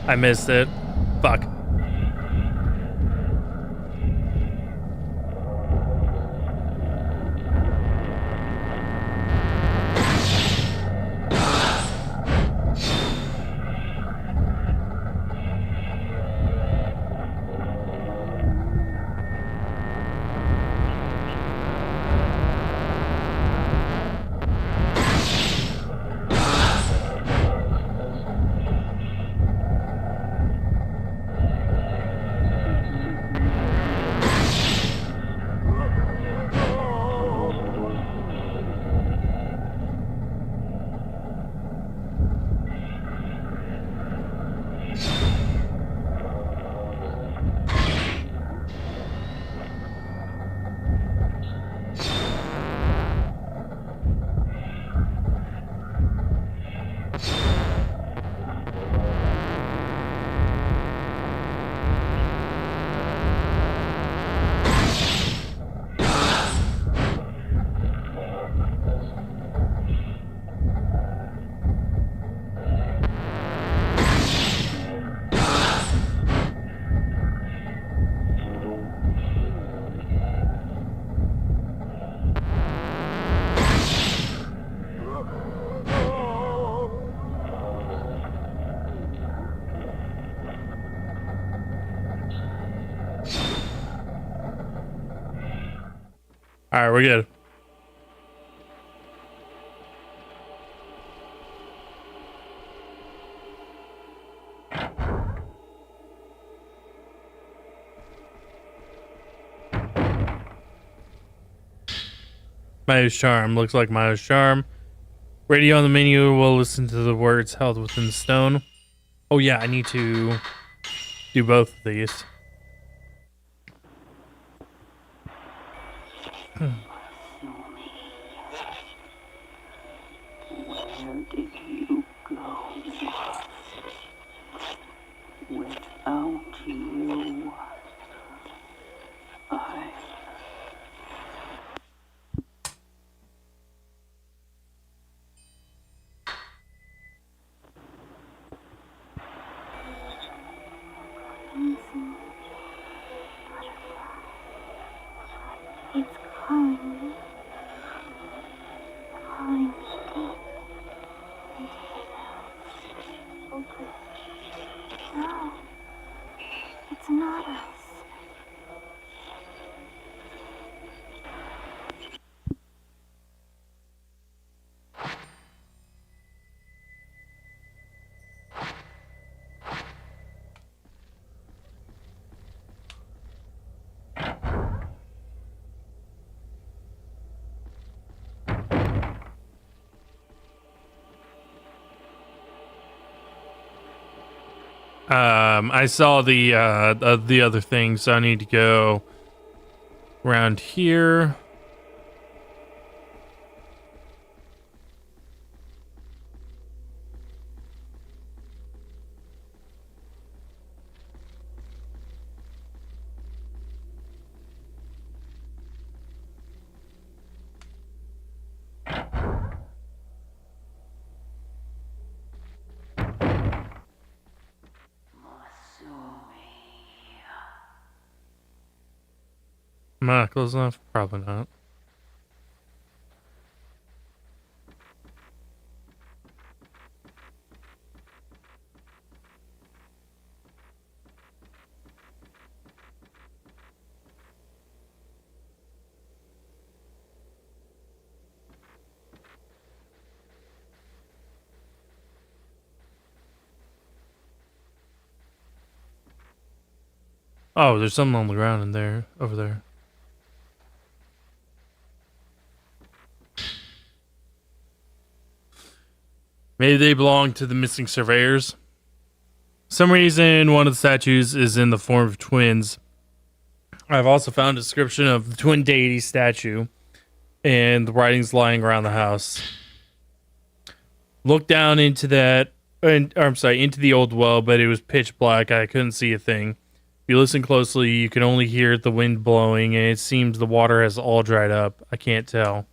I missed it. Fuck. All right, we're good. Maya's charm. Looks like Maya's charm. Radio on the menu will listen to the words held within the stone. Oh yeah, I need to do both of these. Where did you go? Without you, I... It's calling. Calling people. No. It's not us. I saw the other thing, so I need to go around here. Am I not close enough? Probably not. Oh, there's something on the ground in there, over there. Maybe they belong to the missing surveyors. For some reason, one of the statues is in the form of twins. I've also found a description of the twin deity statue, and the writings lying around the house. Look down into that, into the old well, but it was pitch black. I couldn't see a thing. If you listen closely, you can only hear the wind blowing, and it seems the water has all dried up. I can't tell.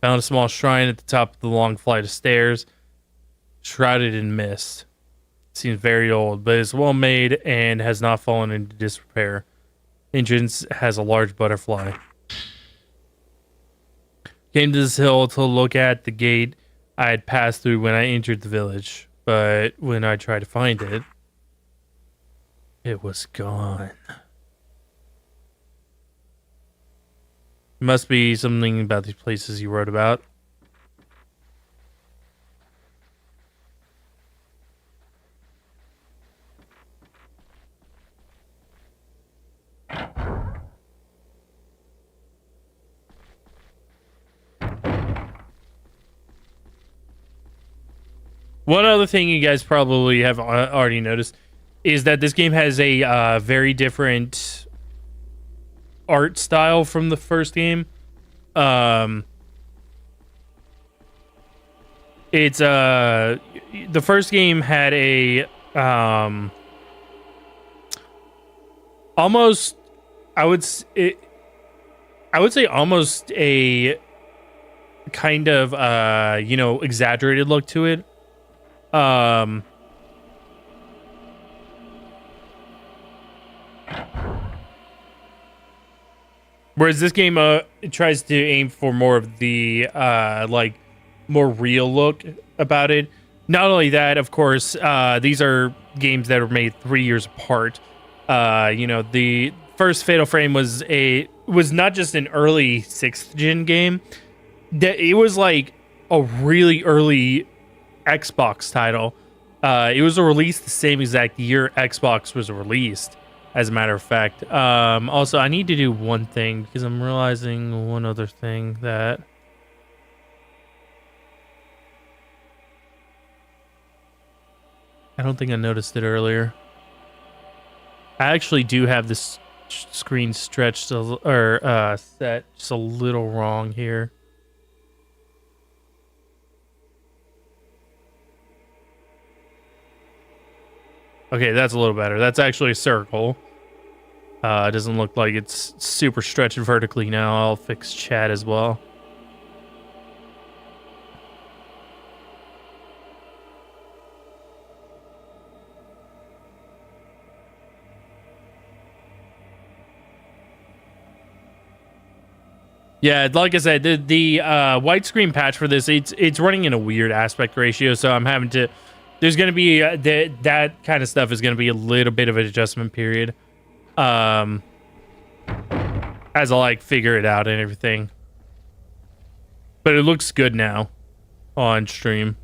Found a small shrine at the top of the long flight of stairs, shrouded in mist. Seems very old, but it's well made and has not fallen into disrepair. Entrance has a large butterfly. Came to this hill to look at the gate I had passed through when I entered the village, but when I tried to find it, it was gone. It must be something about these places you wrote about. One other thing you guys probably have already noticed is that this game has a very different art style from the first game. It's the first game had a almost I would say almost a kind of exaggerated look to it. Whereas this game it tries to aim for more of the like more real look about it. Not only that, of course, these are games that were made 3 years apart. The first Fatal Frame was not just an early 6th gen game. It was like a really early Xbox title. It was released the same exact year Xbox was released, as a matter of fact. Also, I need to do one thing because I'm realizing one other thing that I don't think I noticed it earlier. I actually do have this screen stretched set just a little wrong here. Okay, that's a little better. That's actually a circle. It doesn't look like it's super stretched vertically now. I'll fix chat as well. Yeah, like I said, the widescreen patch for this, it's running in a weird aspect ratio, so I'm having to. There's going to be that kind of stuff is going to be a little bit of an adjustment period, as I like figure it out and everything. But it looks good now on stream.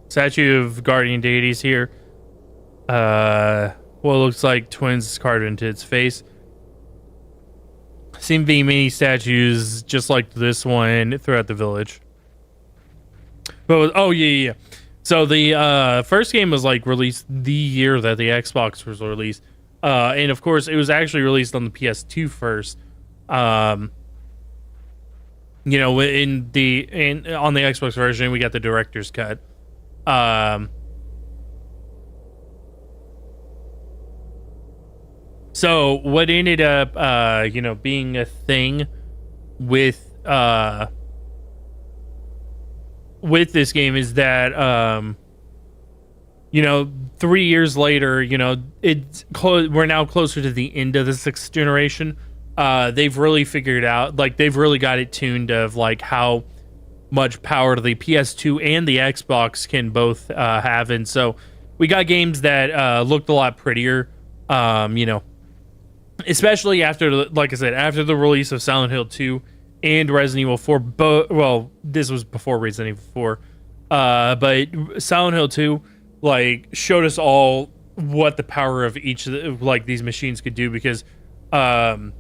Statue of guardian deities here. What looks like twins carved into its face. Seem to be many statues just like this one throughout the village. But oh yeah. So the first game was like released the year that the Xbox was released, and of course it was actually released on the PS2 first. On the Xbox version we got the director's cut. So what ended up, being a thing with this game is that, 3 years later, we're now closer to the end of the 6th generation. They've really figured out, like, they've really got it tuned of like how much power the PS2 and the Xbox can both have, and so we got games that looked a lot prettier, especially after, like I said, after the release of Silent Hill 2 and Resident Evil 4. Well, this was before Resident Evil 4, but Silent Hill 2 like showed us all what the power of each of these machines could do, because Silent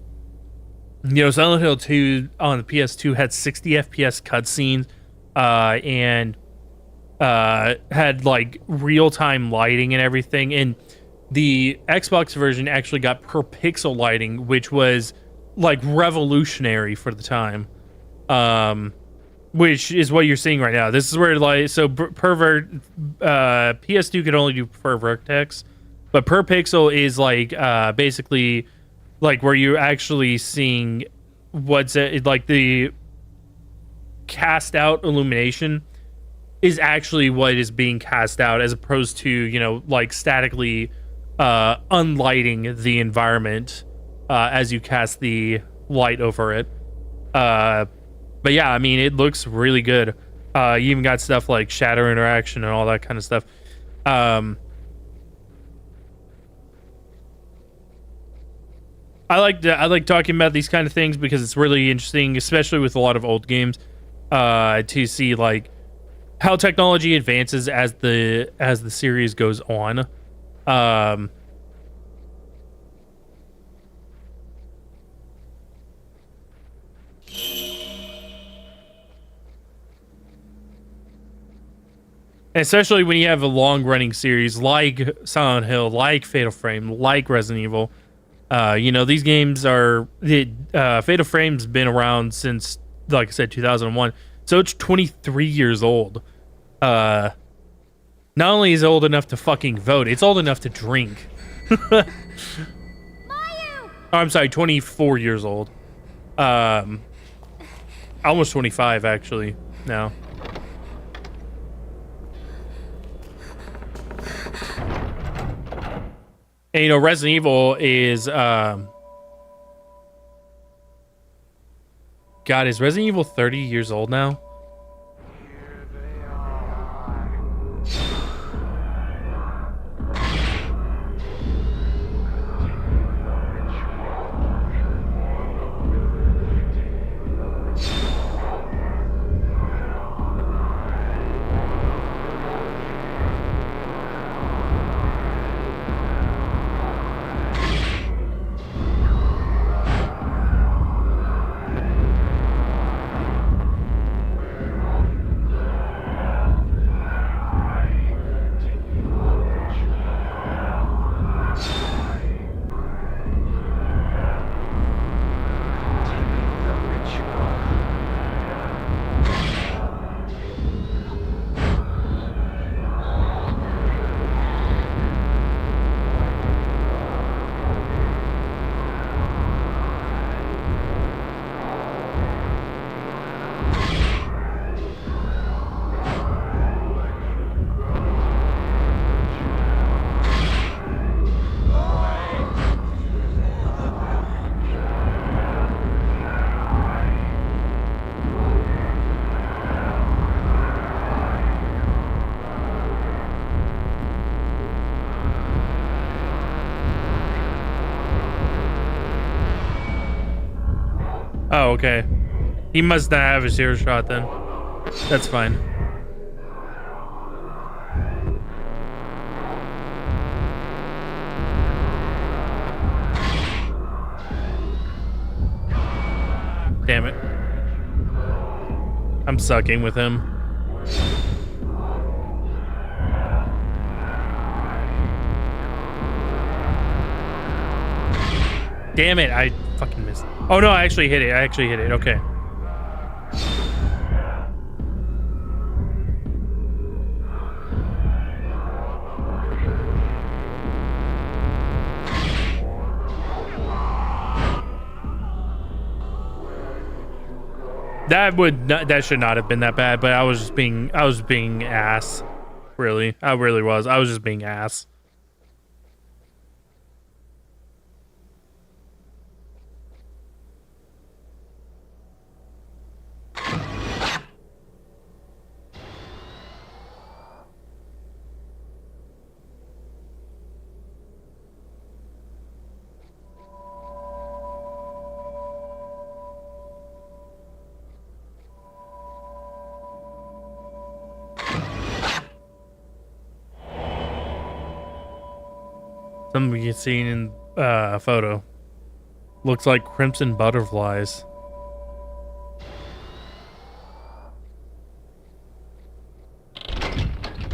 Hill 2 on the PS2 had 60 FPS cutscenes, and had like real-time lighting and everything. And the Xbox version actually got per pixel lighting, which was like revolutionary for the time. Which is what you're seeing right now. This is where PS2 could only do per vertex, but per pixel is like basically like where you're actually seeing what's like the cast out illumination is actually what is being cast out, as opposed to, you know, like statically unlighting the environment as you cast the light over it. But yeah, I mean, it looks really good. You even got stuff like shadow interaction and all that kind of stuff. I like talking about these kind of things because it's really interesting, especially with a lot of old games, to see like how technology advances as the series goes on. Especially when you have a long running series like Silent Hill, like Fatal Frame, like Resident Evil. You know, these games are Fatal Frame's been around since, like I said, 2001. So it's 23 years old. Not only is it old enough to fucking vote, it's old enough to drink. Oh, I'm sorry, 24 years old. Almost 25 actually now. And, you know, Resident Evil is God, is Resident Evil 30 years old now? Oh, okay. He must not have a zero shot then. That's fine. Damn it. I'm sucking with him. Damn it, I fucking missed. Oh no, I actually hit it. Okay. That should not have been that bad, but I was being ass. Really. I really was. I was just being ass. Something you can see in a photo. Looks like crimson butterflies.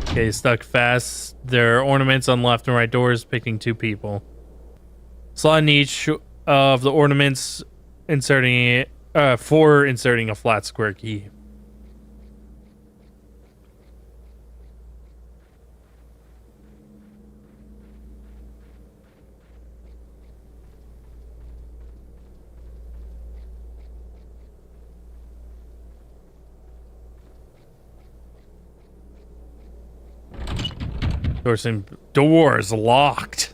Okay, stuck fast. There are ornaments on left and right doors, picking 2 people. Slot in each of the ornaments, inserting a flat square key. Door is locked.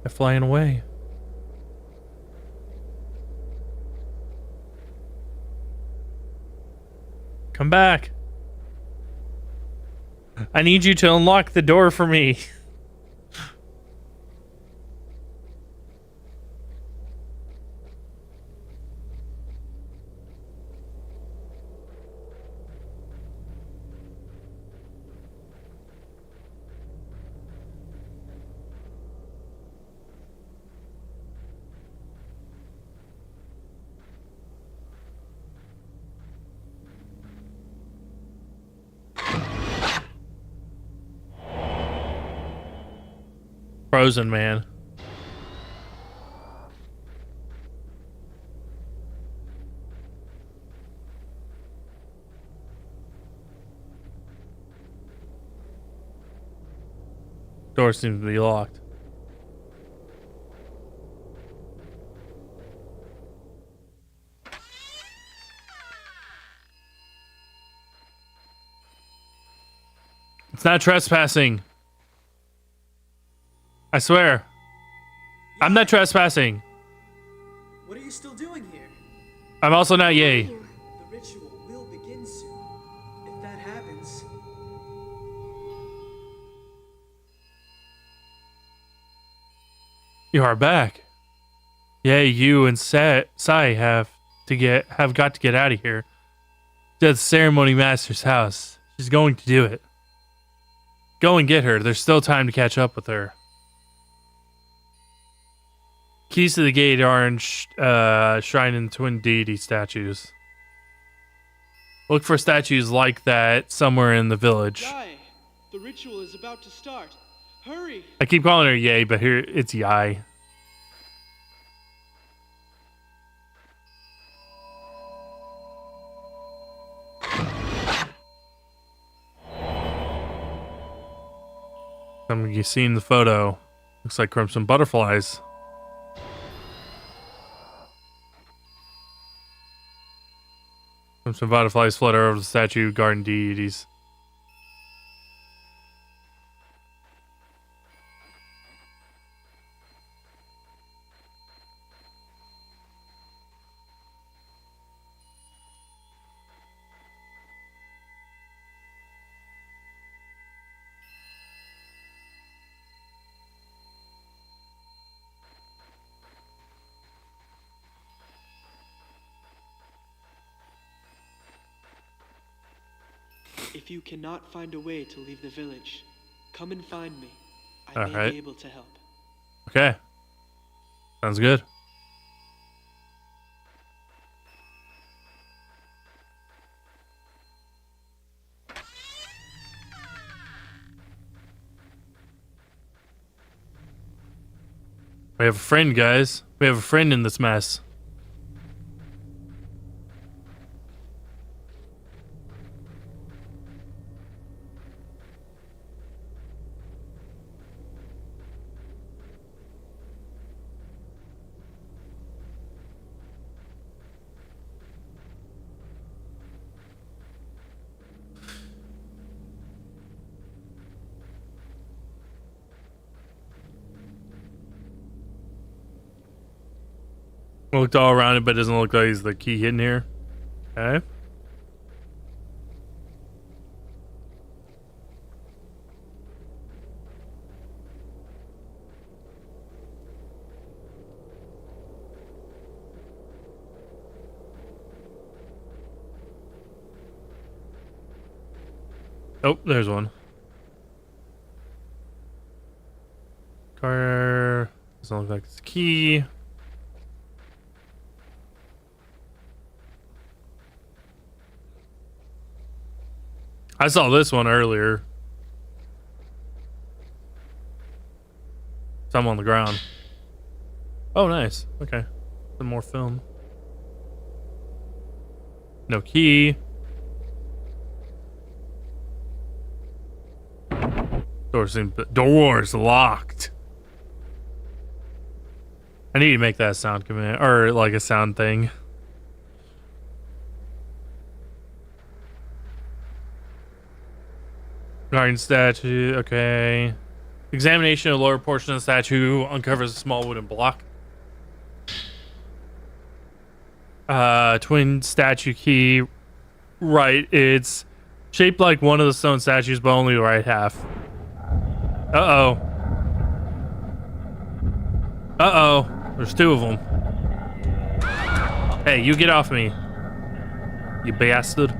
They're flying away. Come back. I need you to unlock the door for me. Frozen, man. Door seems to be locked. It's not trespassing. I swear. I'm not trespassing. What are you still doing here? I'm also not yay. The ritual will begin soon. If that happens, You are back. Yay, you and Sai have got to get out of here. To the ceremony master's house. She's going to do it. Go and get her. There's still time to catch up with her. Keys to the gate are enshrined in twin deity statues. Look for statues like that somewhere in the village. Guy, the ritual is about to start. Hurry! I keep calling her Yay, but here it's Yai. You've seen the photo. Looks like crimson butterflies. Crimson butterflies flutter over the statue garden deities. If you cannot find a way to leave the village, come and find me. I All may right. be able to help. Okay. Sounds good. We have a friend, guys. We have a friend in this mess. I looked all around it, but it doesn't look like there's the key hidden here. Okay. Oh, there's one. Car doesn't look like it's a key. I saw this one earlier. Some on the ground. Oh, nice. Okay. Some more film. No key. Door's locked. I need to make that sound command, or like a sound thing. Guardian statue, okay. Examination of the lower portion of the statue uncovers a small wooden block. Twin statue key. Right, it's shaped like one of the stone statues, but only the right half. Uh-oh. Uh-oh. There's two of them. Hey, you get off me. You bastard.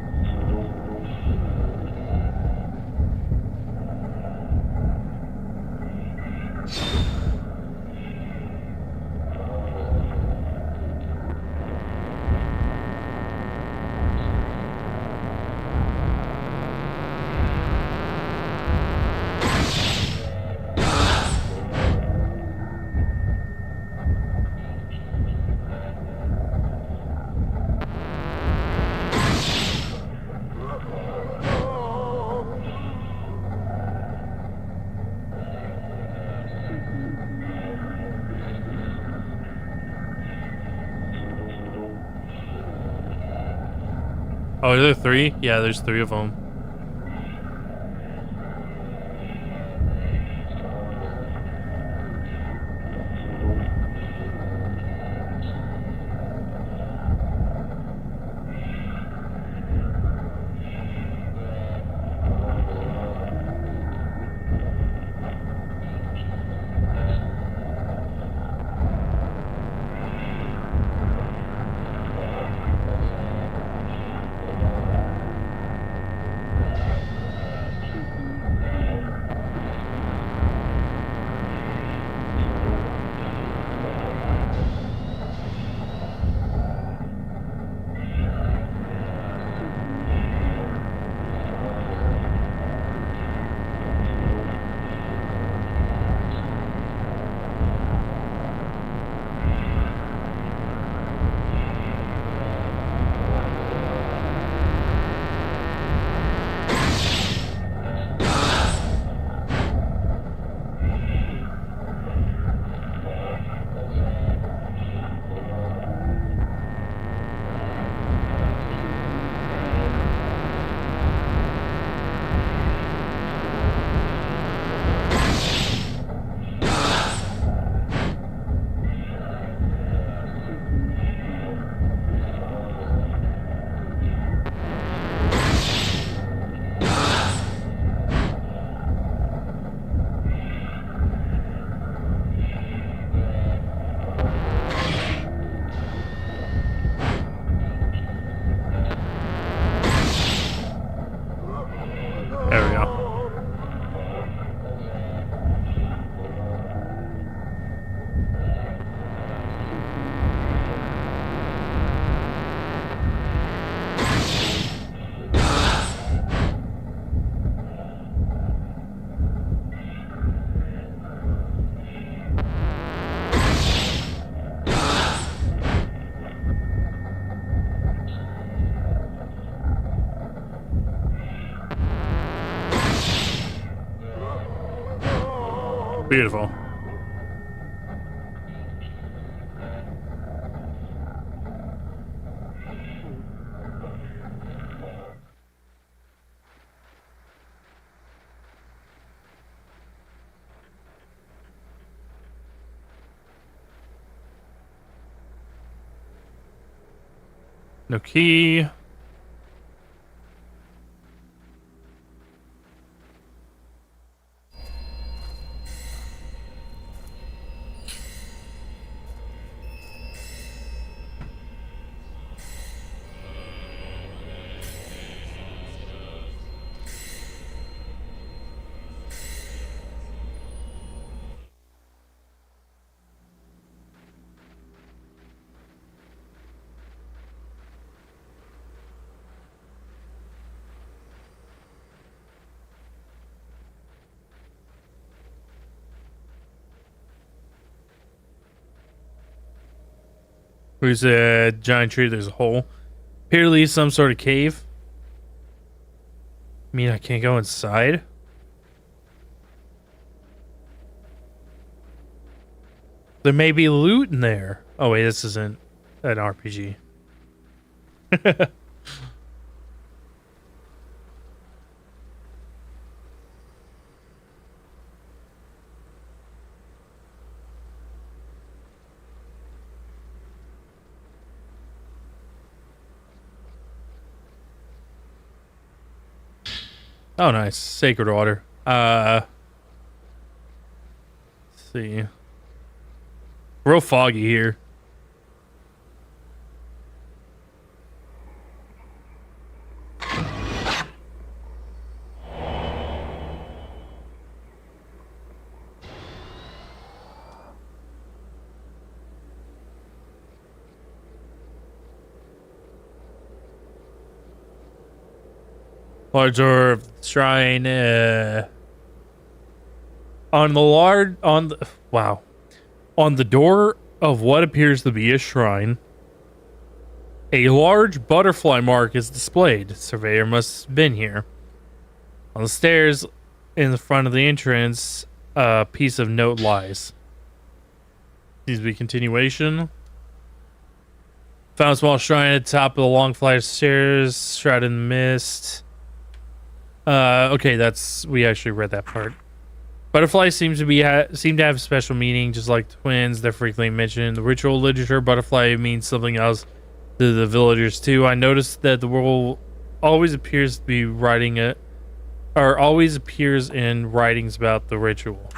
Oh, are there three? Yeah, there's three of them. There we go. Beautiful. No key. There's a giant tree. There's a hole. Apparently some sort of cave. I mean, I can't go inside. There may be loot in there. Oh wait, this isn't an RPG. Oh, nice. Sacred water. Let's see. Real foggy here. Large orb shrine on the door of what appears to be a shrine. A large butterfly mark is displayed. Surveyor must have been here. On the stairs in the front of the entrance, a piece of note lies. Seems to be continuation. Found a small shrine at the top of the long flight of stairs, shrouded in mist. Okay, we actually read that part. Butterflies seem to have special meaning, just like twins. They're frequently mentioned in the ritual literature. Butterfly means something else to the villagers too. I noticed that the world always appears to be always appears in writings about the ritual.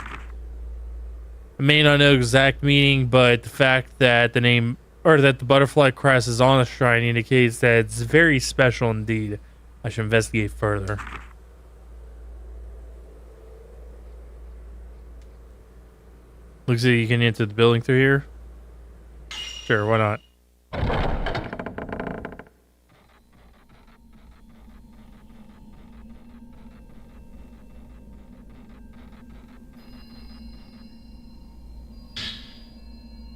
I may not know exact meaning, but the fact that the butterfly crest is on the shrine indicates that it's very special indeed. I should investigate further. Looks like you can enter the building through here. Sure, why not?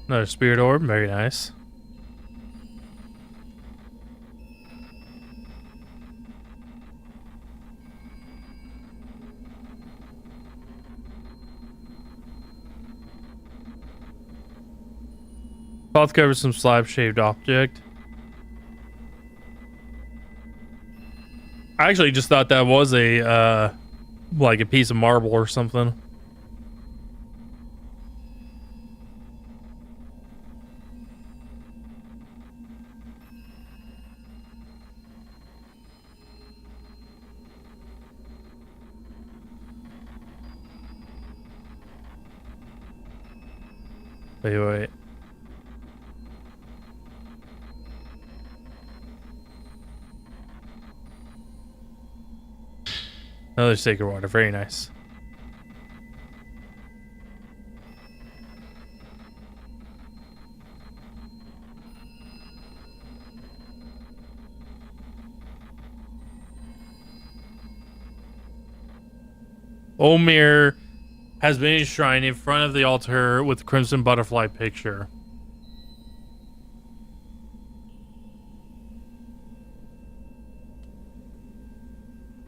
Another spirit orb, very nice. Cloth covers some slab-shaped object. I actually just thought that was like a piece of marble or something. Wait. Another sacred water, very nice. Omir has been enshrined in front of the altar with the crimson butterfly picture.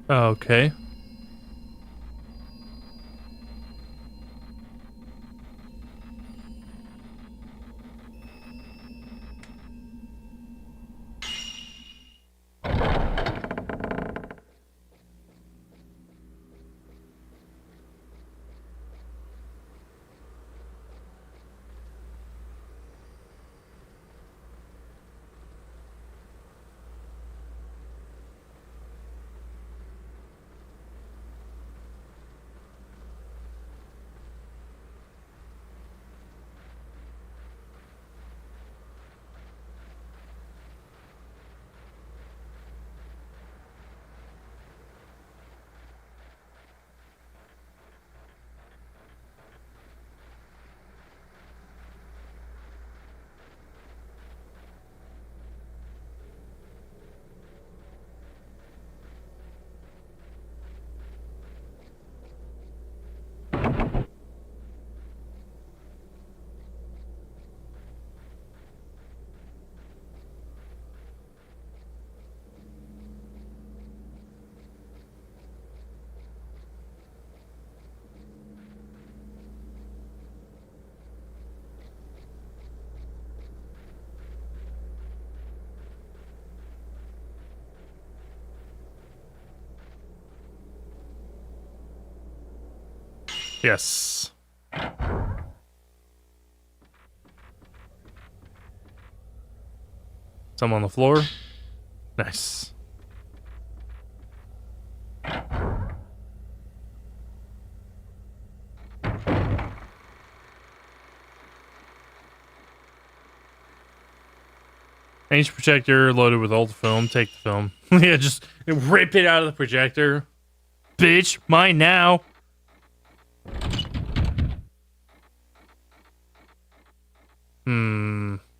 Okay. Yes. Some on the floor. Nice. Range projector loaded with old film. Take the film. Yeah, just rip it out of the projector. Bitch, mine now.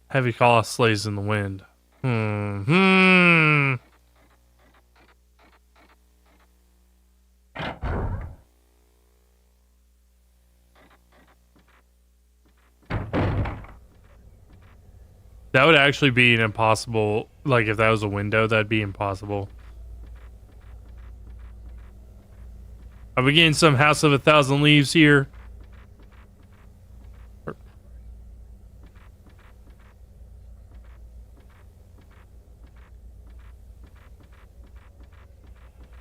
Heavy cost slays in the wind. That would actually be an impossible, like if that was a window, that'd be impossible. Are we getting some House of a Thousand Leaves here?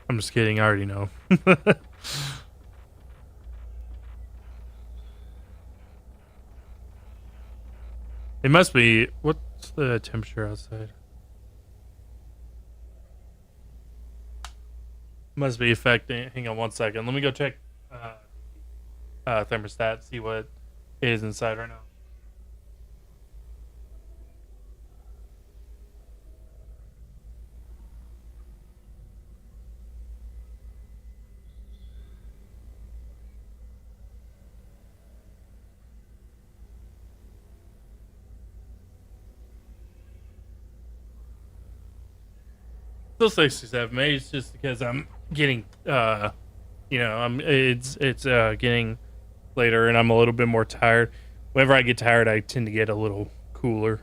I'm just kidding, I already know. It must be, what's the temperature outside? Must be affecting, hang on one second. Let me go check thermostat, see what it is inside right now. Still 67. Maybe it's just because I'm getting, it's getting later and I'm a little bit more tired. Whenever I get tired, I tend to get a little cooler.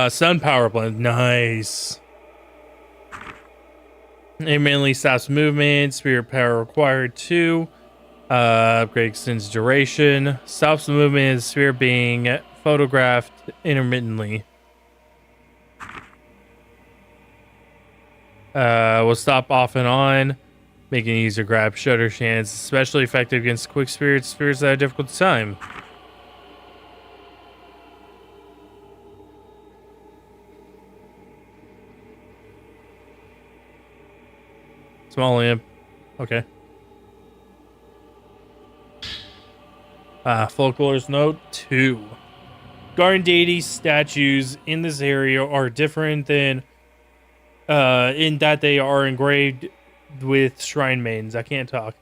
Sun power blend, nice. It mainly stops movement. Spirit power required 2. Upgrade extends duration. Stops the movement of the spirit being photographed intermittently. Will stop off and on, making it easier to grab shutter chance, especially effective against quick spirits that have a difficult time. Small imp. Okay. Folklore's note 2. Garden deity statues in this area are different than in that they are engraved with shrine maidens. I can't talk.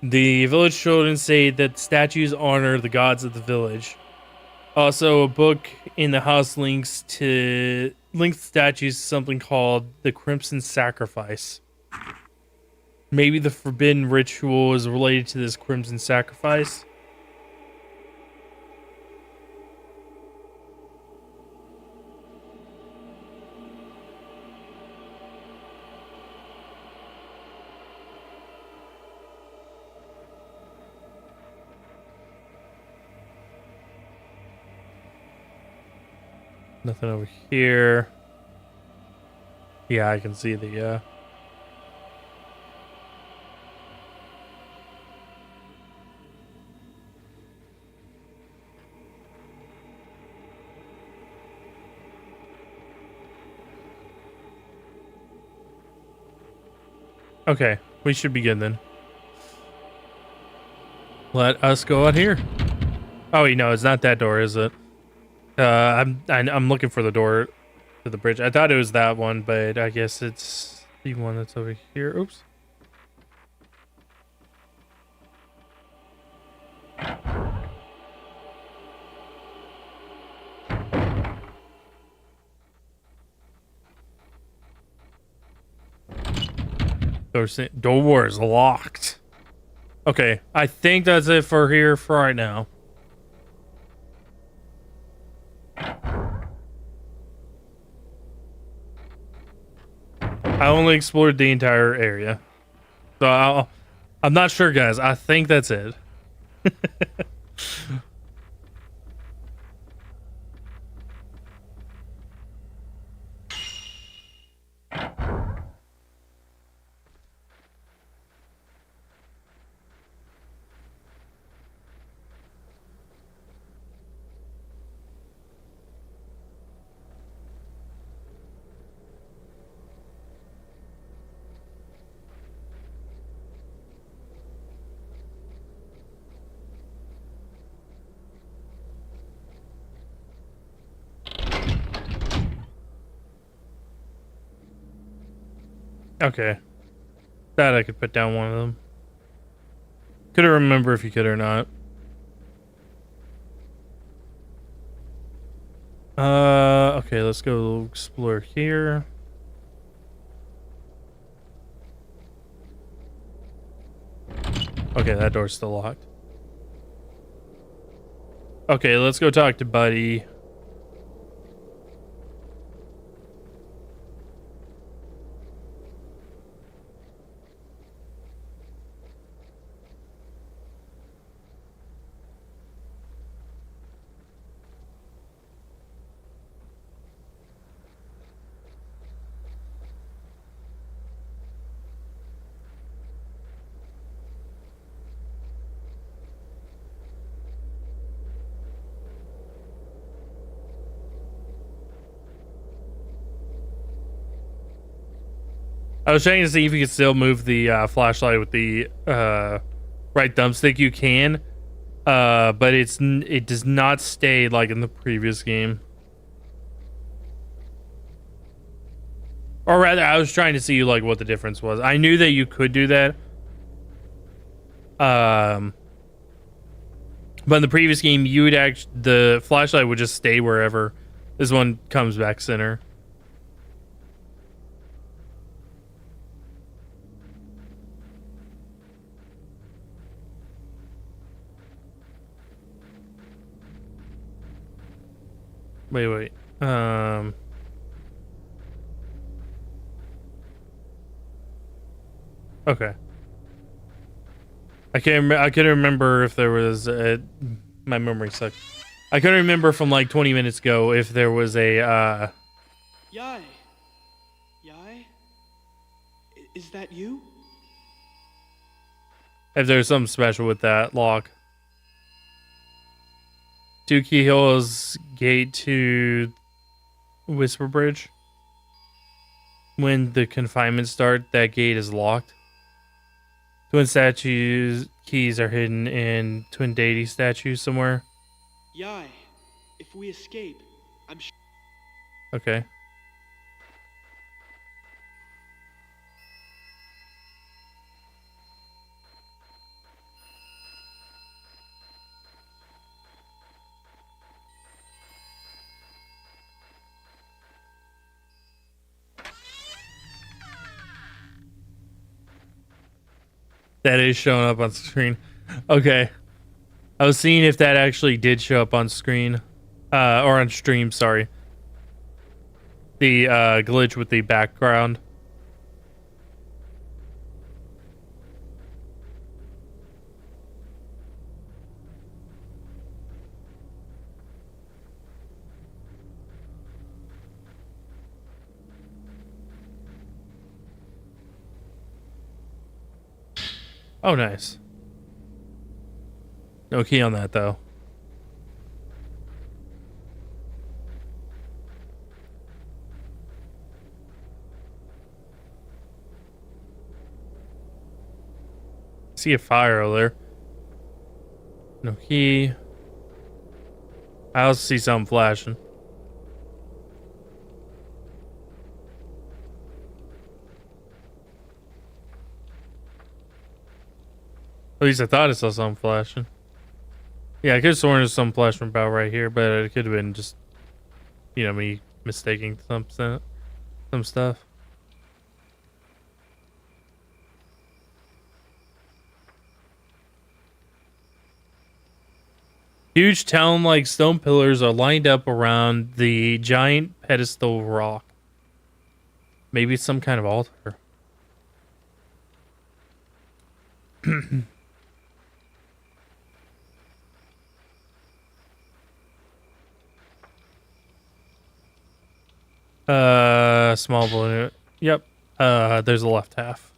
The village children say that statues honor the gods of the village. Also, a book in the house links statues to something called the Crimson Sacrifice. Maybe the forbidden ritual is related to this Crimson Sacrifice. Nothing over here. Yeah, I can see the Okay, we should be good then. Let us go out here. Oh wait, no, it's not that door, is it? I'm looking for the door to the bridge. I thought it was that one, but I guess it's the one that's over here. Oops. Door is locked. Okay, I think that's it for here for right now. I only explored the entire area. So I'm not sure, guys. I think that's it. Okay. That I could put down one of them. Couldn't remember if you could or not. Okay, let's go explore here. Okay, that door's still locked. Okay, let's go talk to Buddy. I was trying to see if you could still move the flashlight with the right thumbstick. You can, but it does not stay like in the previous game. Or rather, I was trying to see like what the difference was. I knew that you could do that. But in the previous game, you would the flashlight would just stay wherever. This one comes back center. Wait. Okay. I couldn't remember if there was my memory sucks. I couldn't remember from like 20 minutes ago if there was a Yai? Is that you? if there's something special with that lock. Two keyholes gate to Whisper Bridge. When the confinement start, that gate is locked. Twin statues keys are hidden in twin deity statues somewhere. Yai, if we escape, I'm sure. Okay. That is showing up on screen. Okay. I was seeing if that actually did show up on screen. Or on stream, sorry. The glitch with the background. Oh, nice. No key on that, though. See a fire over there. No key. I also see something flashing. At least I thought I saw something flashing. Yeah, I could have sworn there's some flashing about right here, but it could have been just, you know, me mistaking some stuff. Huge town-like stone pillars are lined up around the giant pedestal rock. Maybe it's some kind of altar. Small balloon. Yep. There's the left half.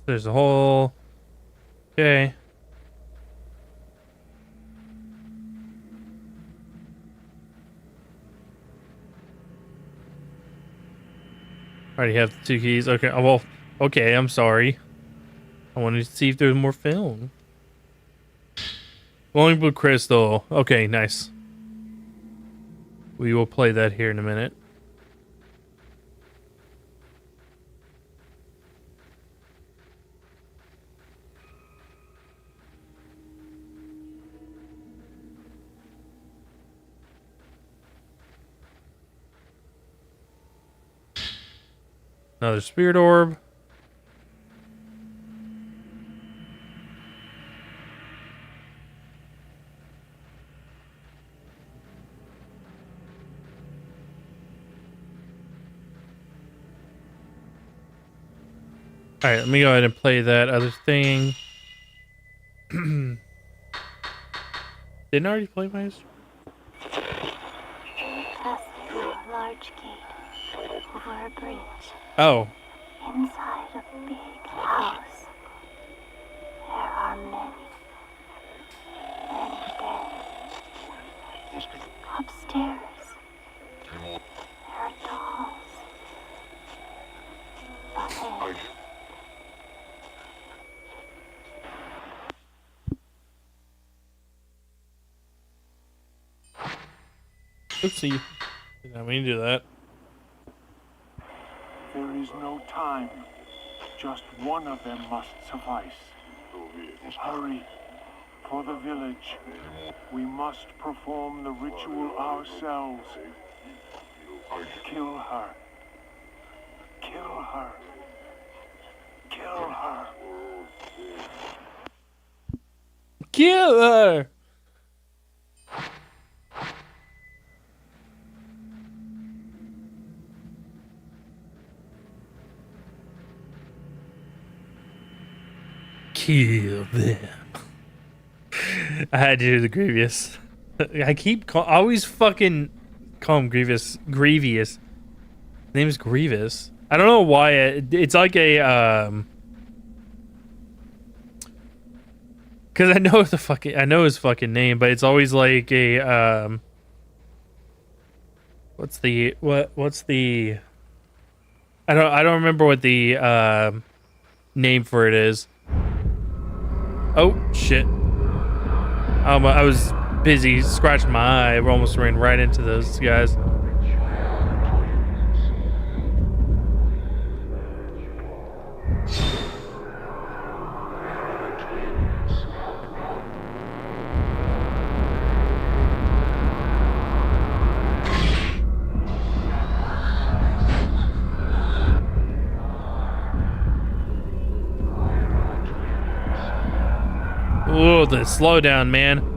There's a hole. Okay. Already have the 2 keys. Okay. Oh, well, okay. I'm sorry. I wanted to see if there's more film. Glowing blue crystal. Okay, nice. We will play that here in a minute. Another spirit orb. Alright, let me go ahead and play that other thing. Didn't I already play my instrument? Pass through a large gate over a bridge. Oh. Inside a big house, there are many dead. Upstairs, there are dolls. Buffets. Oopsie. Did not mean to do that. There is no time. Just one of them must suffice. Hurry. For the village. We must perform the ritual ourselves. Kill her. Kill her. Kill her. Kill her! Kill them. I had to do the Grievous. I always fucking call him Grievous. Grievous. His name is Grievous. I don't know why. It's like a because I know his fucking name, but it's always like a what's the I don't remember what the name for it is. Oh shit. I was busy scratching my eye. We almost ran right into those guys. Oh, the slowdown, man.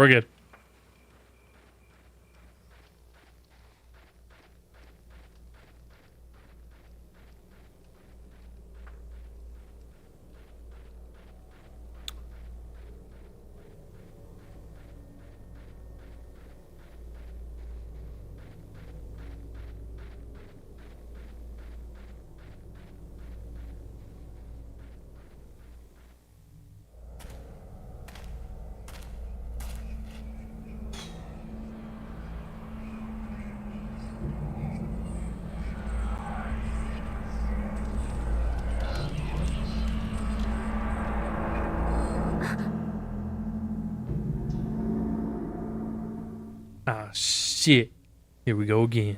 we're good. Ah, shit. Here we go again.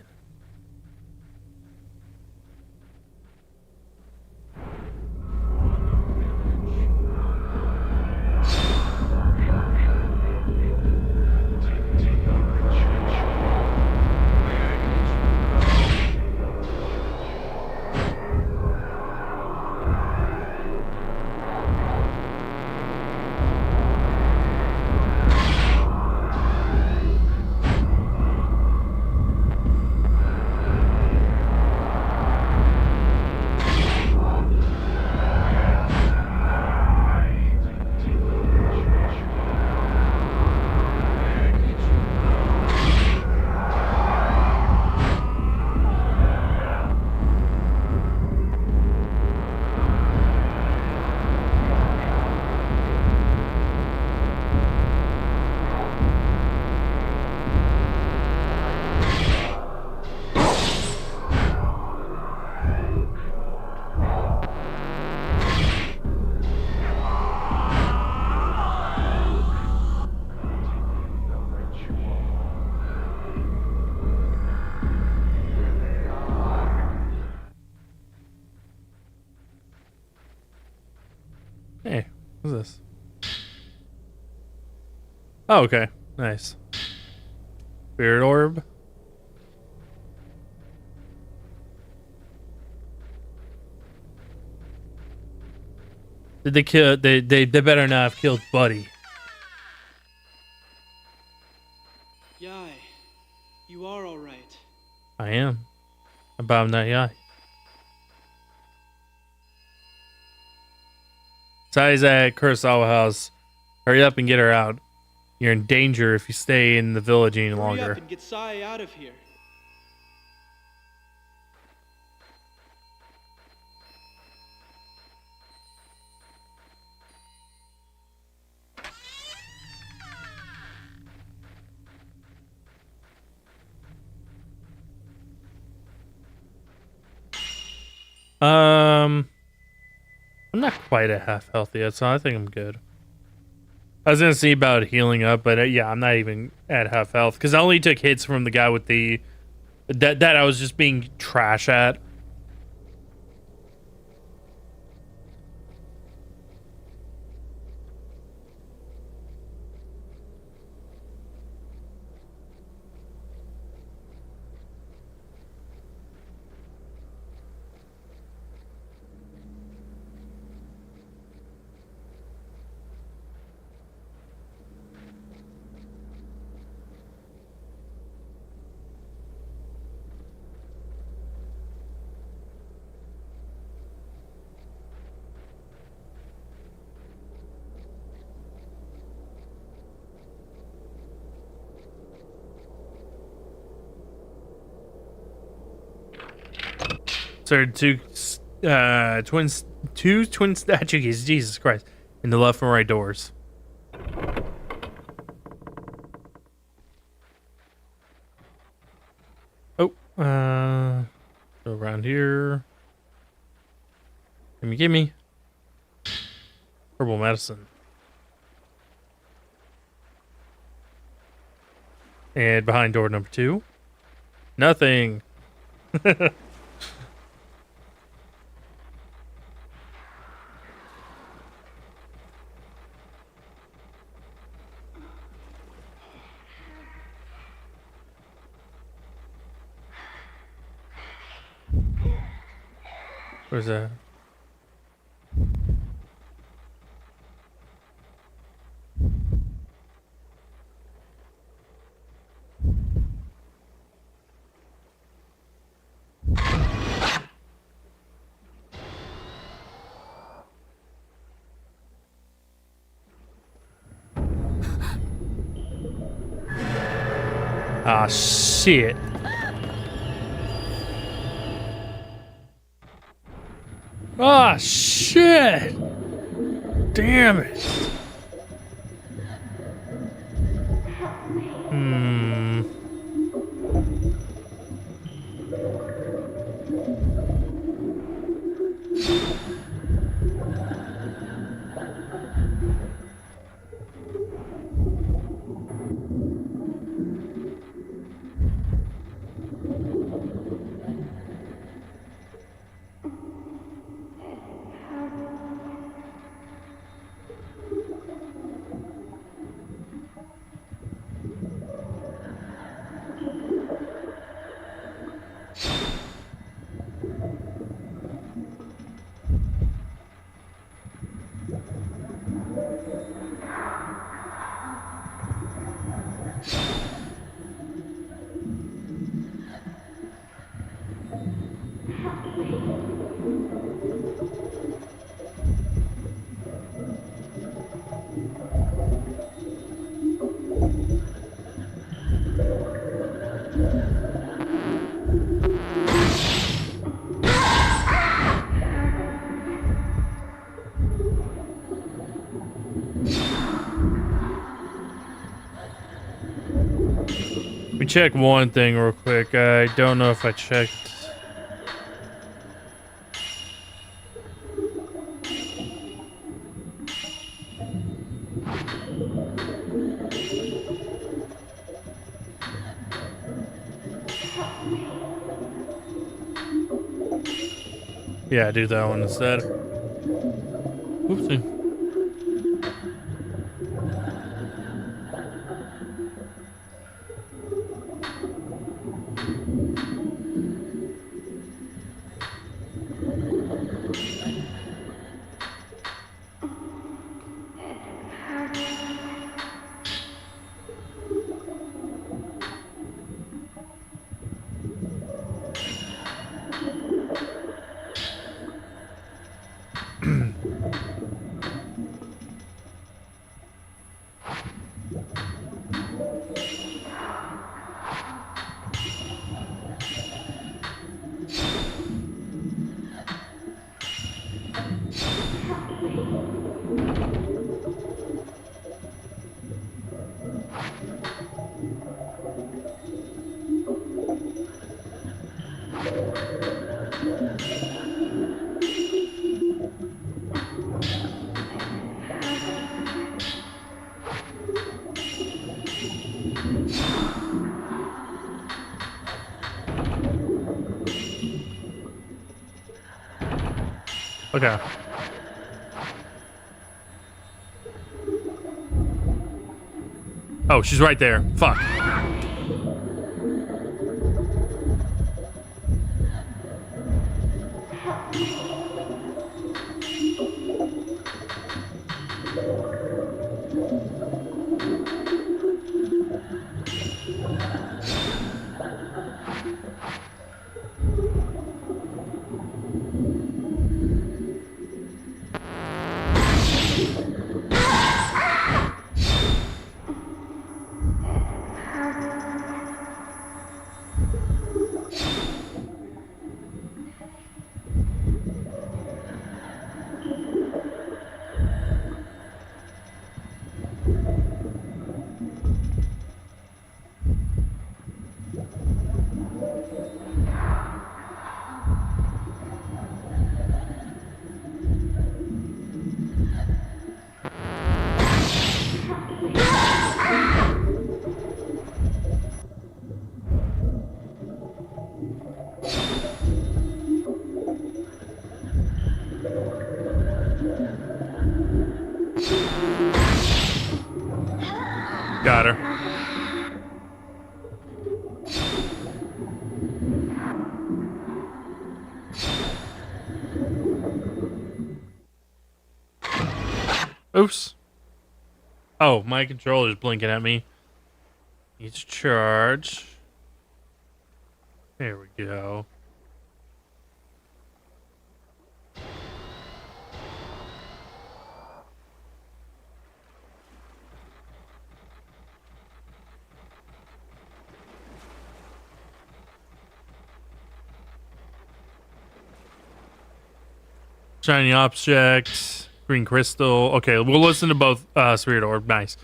Hey, what's this? Oh, okay. Nice. Spirit orb. Did they kill? They better not have killed Buddy. Yai, you are all right. I am. About that guy. Sai's at Kurosawa House. Hurry up and get her out. You're in danger if you stay in the village any Hurry longer. up and get Sai out of here. I'm not quite at half health yet, so I think I'm good. I was gonna see about healing up, but yeah, I'm not even at half health because I only took hits from the guy with the that I was just being trash at. So two twin statue keys, Jesus Christ, in the left and right doors. Oh, go around here. Gimme. Herbal medicine. And behind door number 2, nothing. Where's that? Ah, shit. Ah, shit. Damn it. Hmm. Let me check one thing real quick. I don't know if I checked. Yeah, do that one instead. Oopsie. Okay. Oh, she's right there. Fuck. Got her. Oops. Oh, my controller's blinking at me. Needs charge. There we go. Shiny object, green crystal. Okay, we'll listen to both. Spirit orb, nice.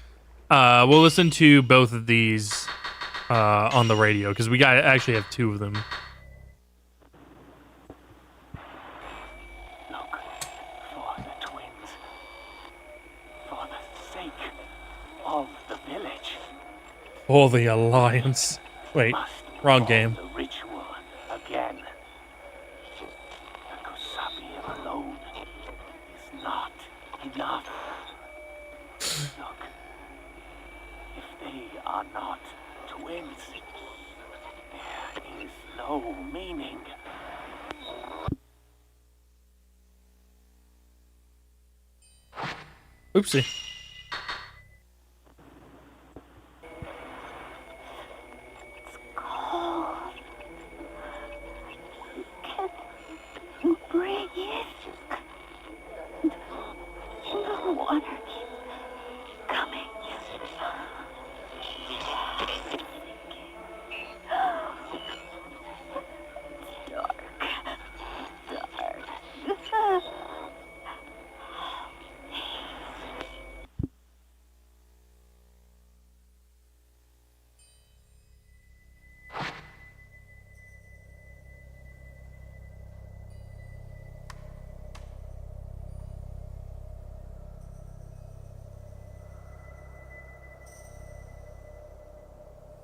We'll listen to both of these on the radio because we actually have two of them. Look for the twins. For the sake of the village. For the Alliance. Wait, Must wrong perform game. The ritual again. The Kosabi alone is not enough. Look, if they are not twins, there is no meaning. Oopsie. Cold. Can you bring it? The water keeps coming. Dark. Dark.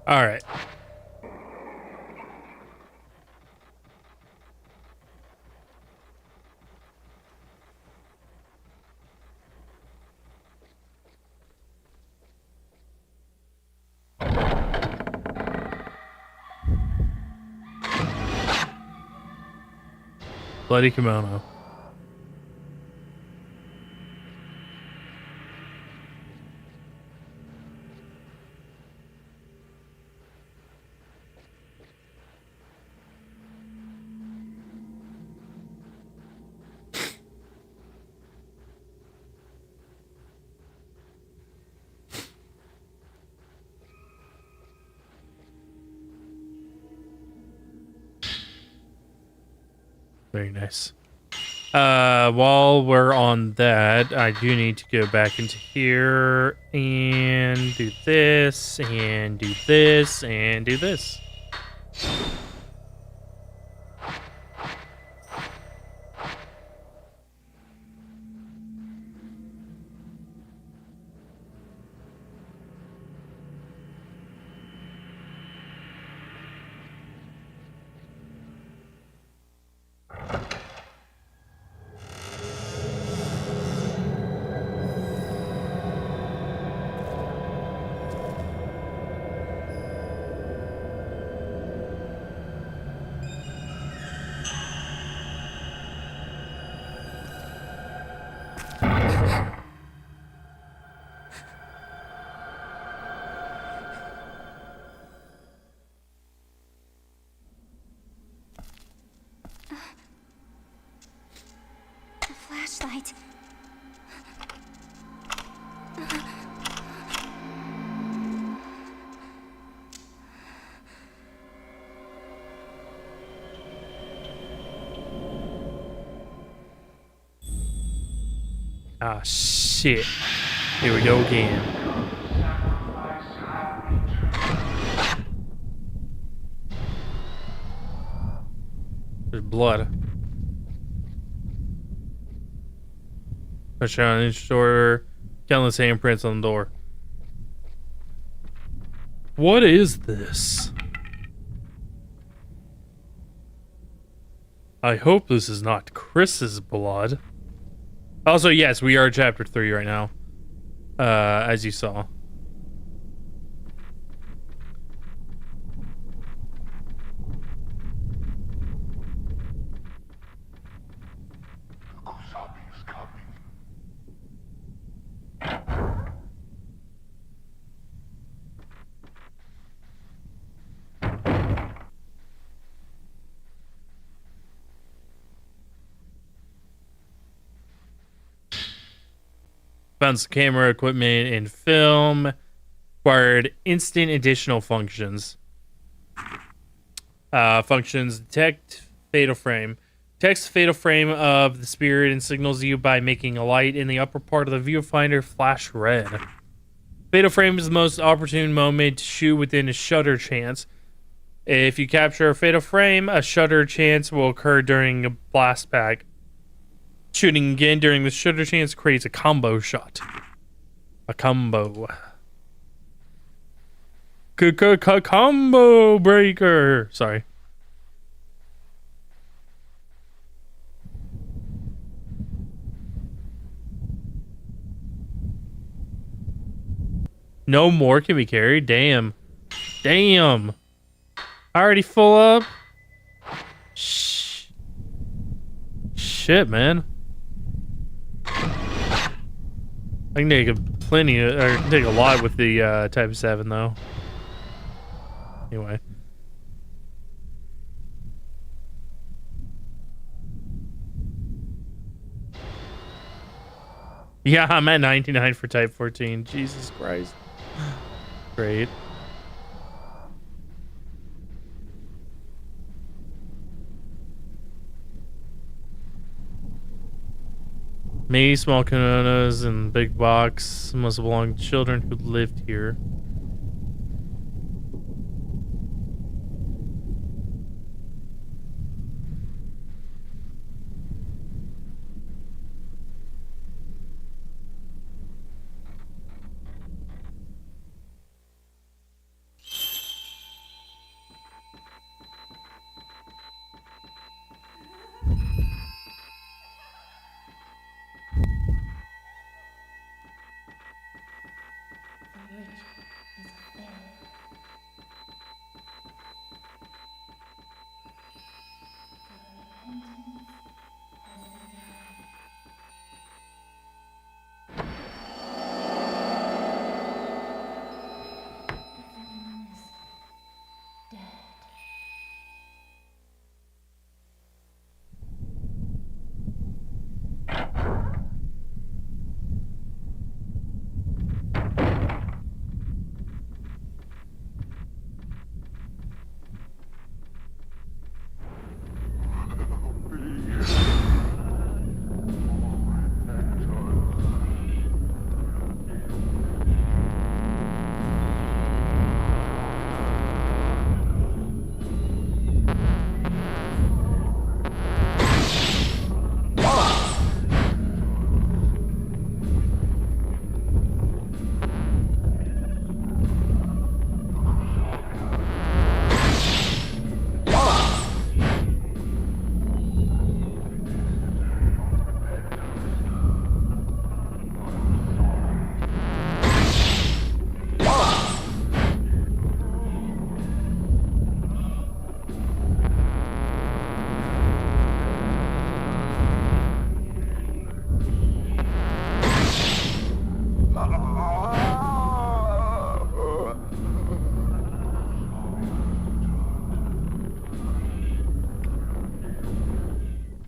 All right. Bloody kimono. Very nice. While we're on that, I do need to go back into here and do this, and do this, and do this. The flashlight. Ah, shit. Here we go again. There's blood. Push on each door. Countless handprints on the door. What is this? I hope this is not Chris's blood. Also, yes, we are chapter 3 right now. As you saw. Kosabi's coming. Found some camera equipment and film. Acquired instant additional functions. Functions detect fatal frame. Detects the fatal frame of the spirit and signals you by making a light in the upper part of the viewfinder flash red. Fatal frame is the most opportune moment to shoot within a shutter chance. If you capture a fatal frame, a shutter chance will occur during a blast back. Shooting again during the shutter chance creates a combo shot. A combo. Combo breaker. Sorry. No more can be carried. Damn. Damn. Already full up. Shit, man. I can take plenty of, or take a lot with the Type 7 though. Anyway. Yeah, I'm at 99 for Type 14. Jesus Christ. Great. Many small kimonos and big box must belong to children who lived here.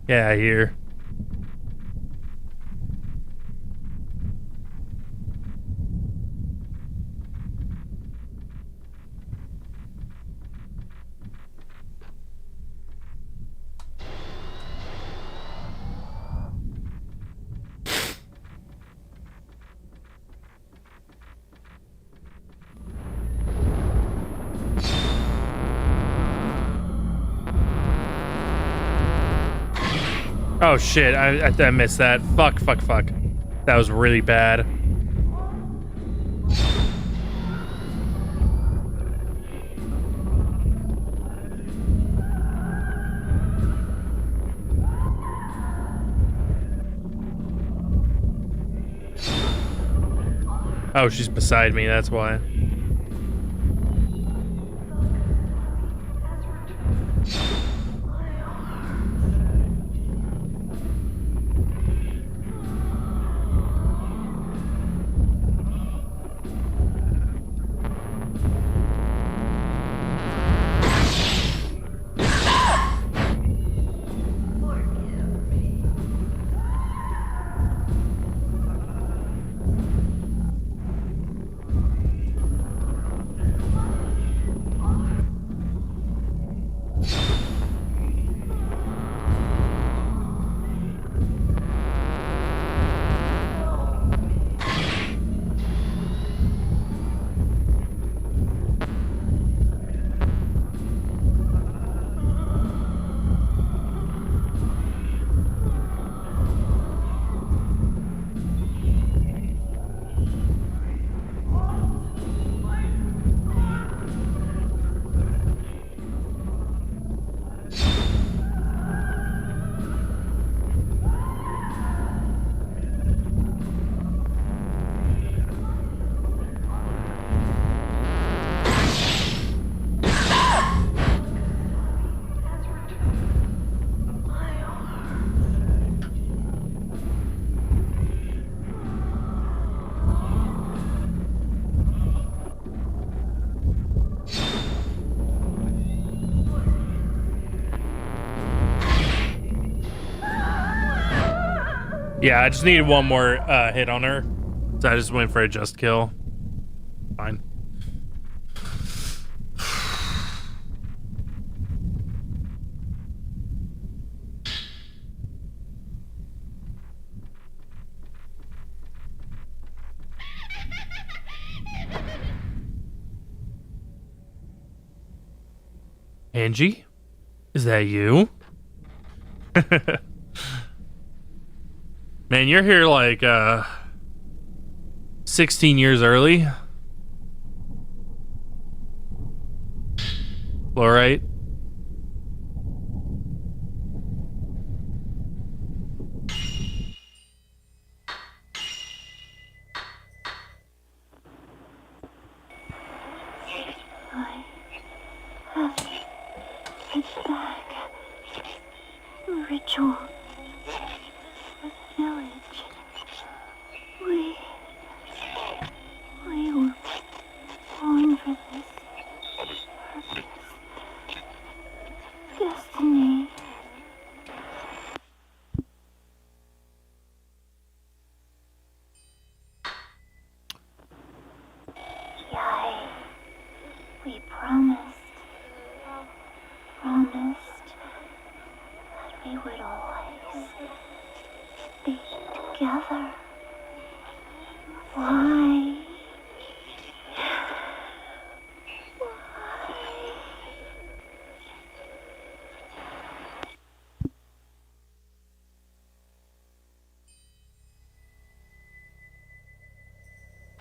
Yeah, here. Oh shit, I missed that. Fuck. That was really bad. Oh, she's beside me, that's why. Yeah, I just needed one more hit on her. So I just went for a just kill. Fine. Angie? Is that you? Man, you're here like 16 years early. Alright. It's back. Ritual. For the village. We were born for this. Purpose. Destiny. Yai. We promised that we would always be together. Why?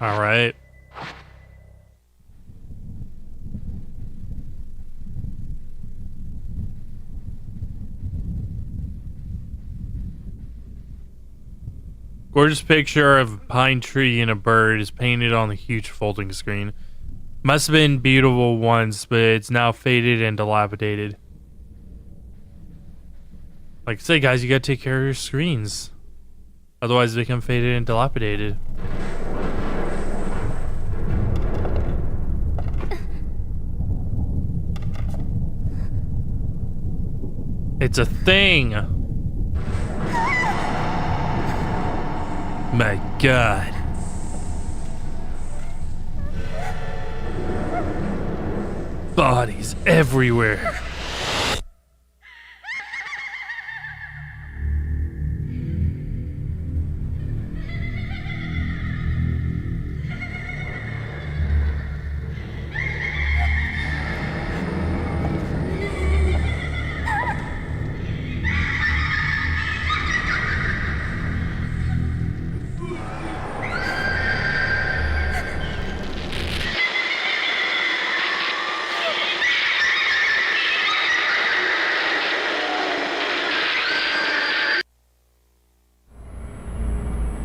Alright. Gorgeous picture of a pine tree and a bird is painted on the huge folding screen. Must have been beautiful once, but it's now faded and dilapidated. Like I say, guys, you gotta take care of your screens. Otherwise they become faded and dilapidated. It's a thing! My God. Bodies everywhere.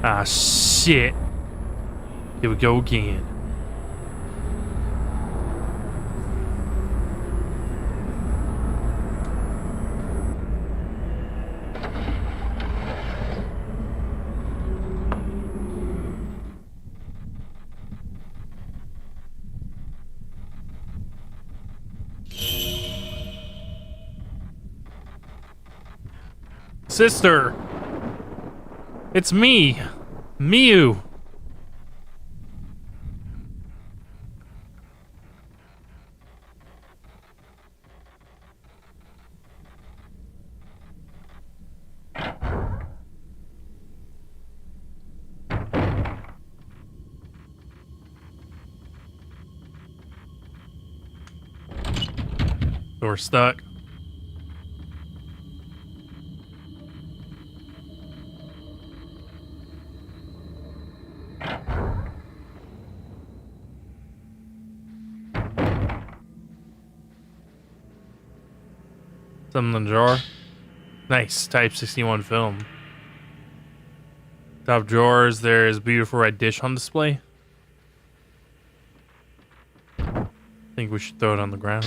Ah, shit. Here we go again. Sister! It's me! Miu! Door stuck. Something in the drawer. Nice. Type 61 film. Top drawers, there's a beautiful red dish on display. I think we should throw it on the ground.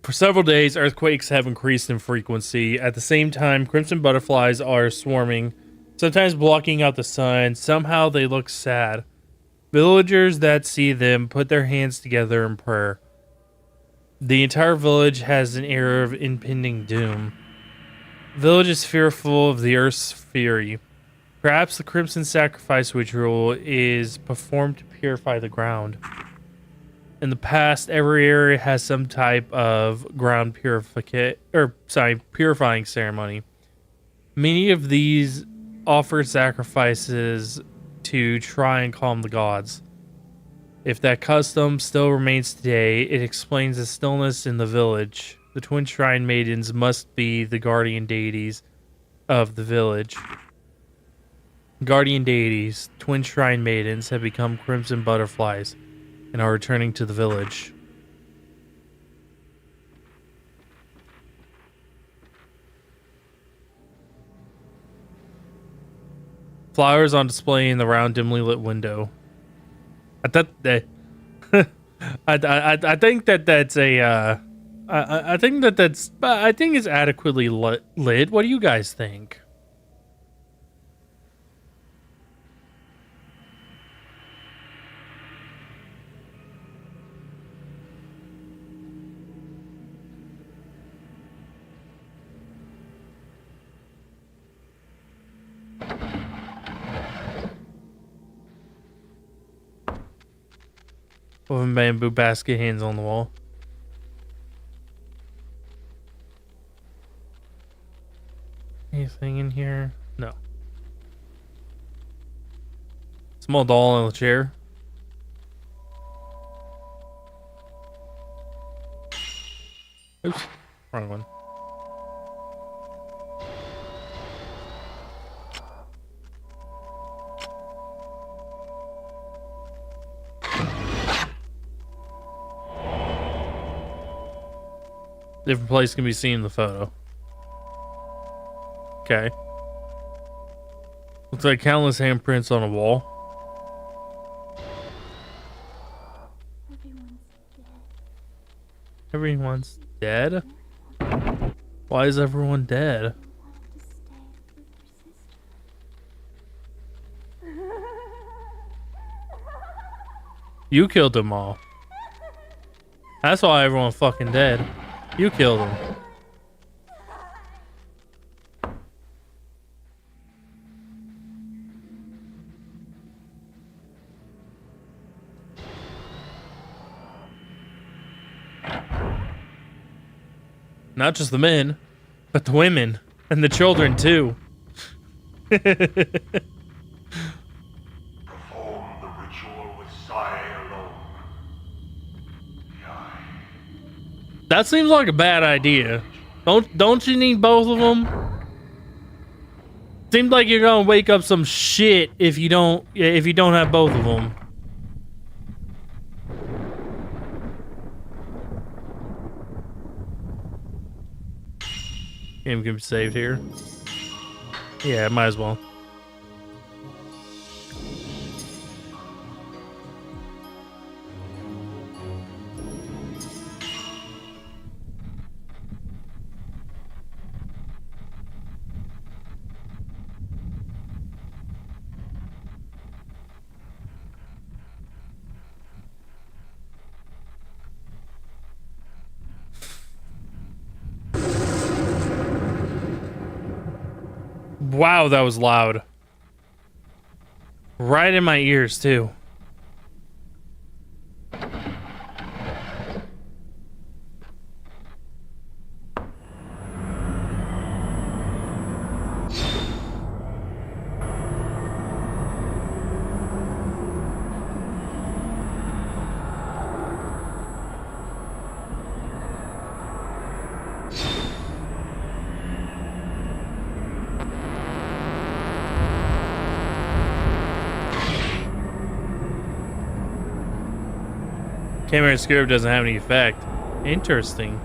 For several days, earthquakes have increased in frequency. At the same time, crimson butterflies are swarming, sometimes blocking out the sun. Somehow they look sad. Villagers that see them put their hands together in prayer. The entire village has an air of impending doom. The village is fearful of the Earth's fury. Perhaps the Crimson Sacrifice ritual is performed to purify the ground. In the past, every area has some type of purifying ceremony. Many of these offer sacrifices to try and calm the gods. If that custom still remains today, it explains the stillness in the village. The twin shrine maidens must be the guardian deities of the village. Guardian deities, twin shrine maidens, have become crimson butterflies and are returning to the village. Flowers on display in the round, dimly lit window. I thought that I think that that's a I think that that's I think it's adequately lit. What do you guys think? Woven bamboo basket, hands on the wall. Anything in here? No. Small doll on the chair. Oops, wrong one. Different place can be seen in the photo. Okay. Looks like countless handprints on a wall. Everyone's dead? Why is everyone dead? You killed them all. That's why everyone's fucking dead. You killed them. Not just the men, but the women and the children too. Perform the ritual with Sai alone. That seems like a bad idea. Don't you need both of them? Seems like you're gonna wake up some shit if you don't have both of them. Game can be saved here. Yeah, might as well. Wow, that was loud. Right in my ears, too. Camera scope doesn't have any effect. Interesting.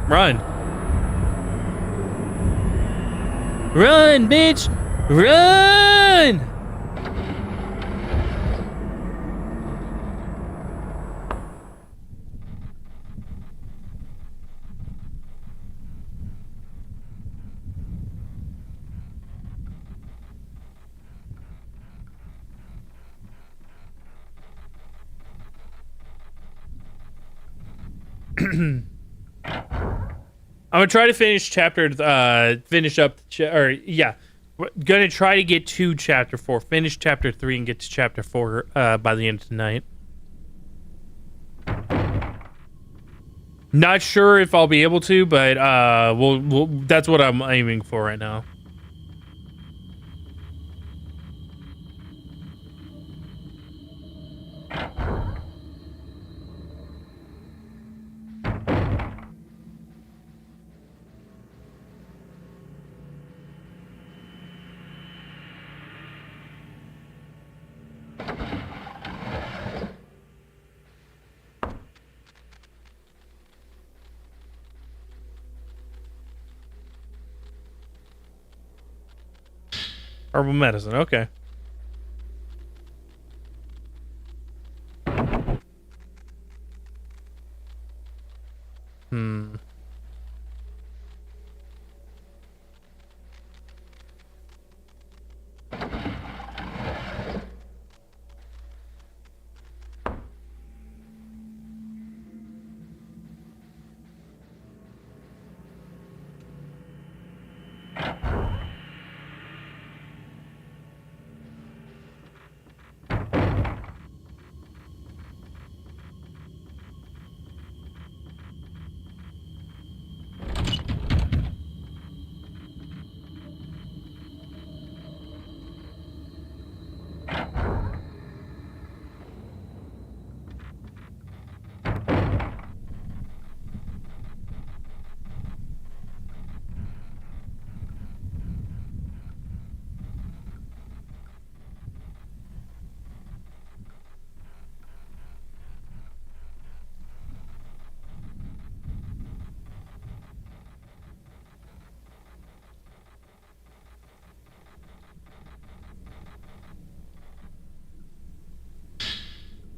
Run. Run, bitch! Run! I'm gonna try to finish We're gonna try to get to chapter 4, finish chapter 3, and get to chapter 4 by the end of tonight. Not sure if I'll be able to, but we'll that's what I'm aiming for right now. Herbal medicine, okay.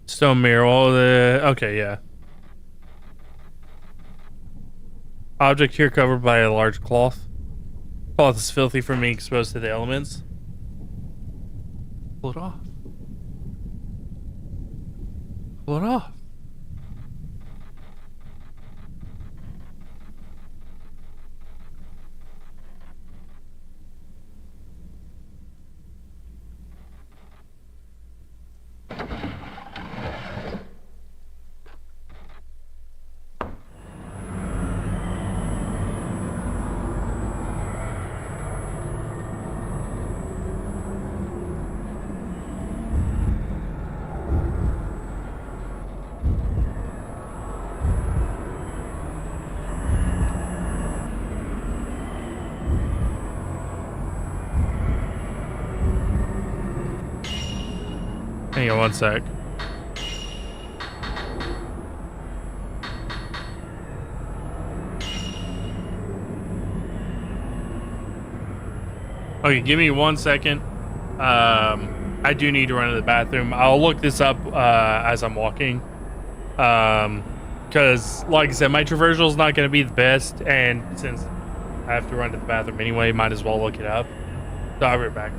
Stone mirror, all the... Okay, yeah. Object here covered by a large cloth. Cloth is filthy from being exposed to the elements. Pull it off. Pull it off. Hang on one sec. Okay, give me 1 second. I do need to run to the bathroom. I'll look this up as I'm walking. Because, like I said, my traversal is not going to be the best, and since I have to run to the bathroom anyway, might as well look it up. So I'll be right back.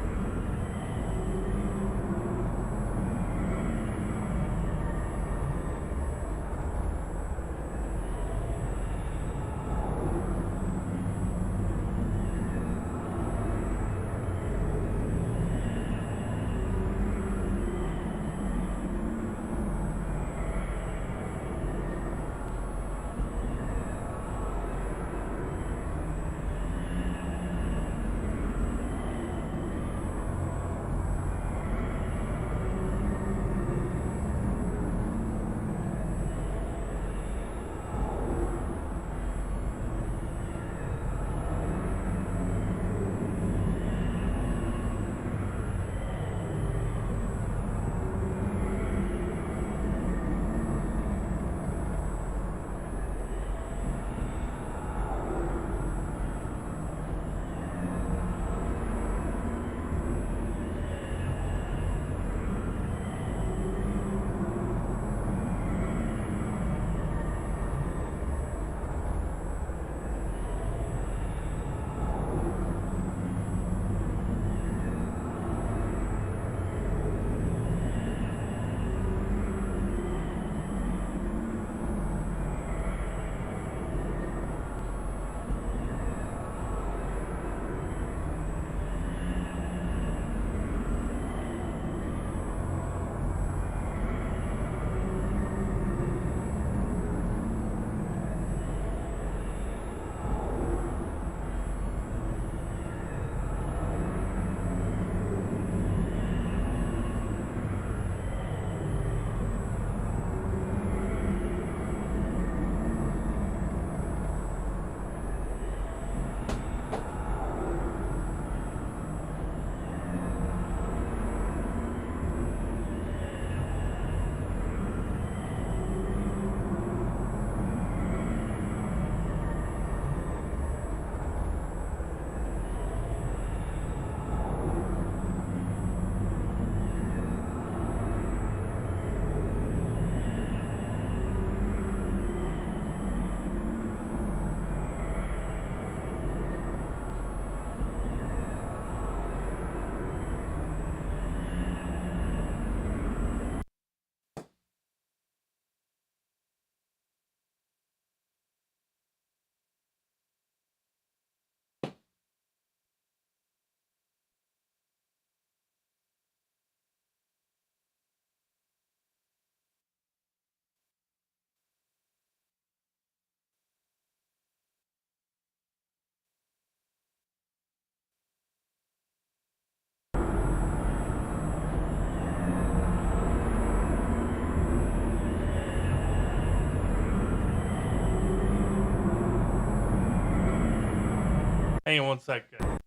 Hang on one second.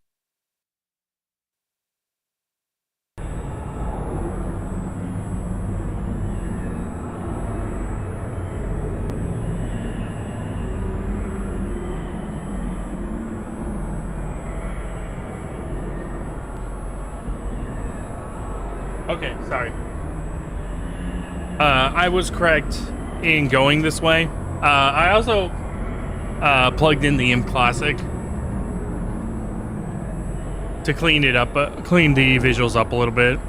Okay, sorry. I was correct in going this way. I also plugged in the M Classic to clean it up, clean the visuals up a little bit.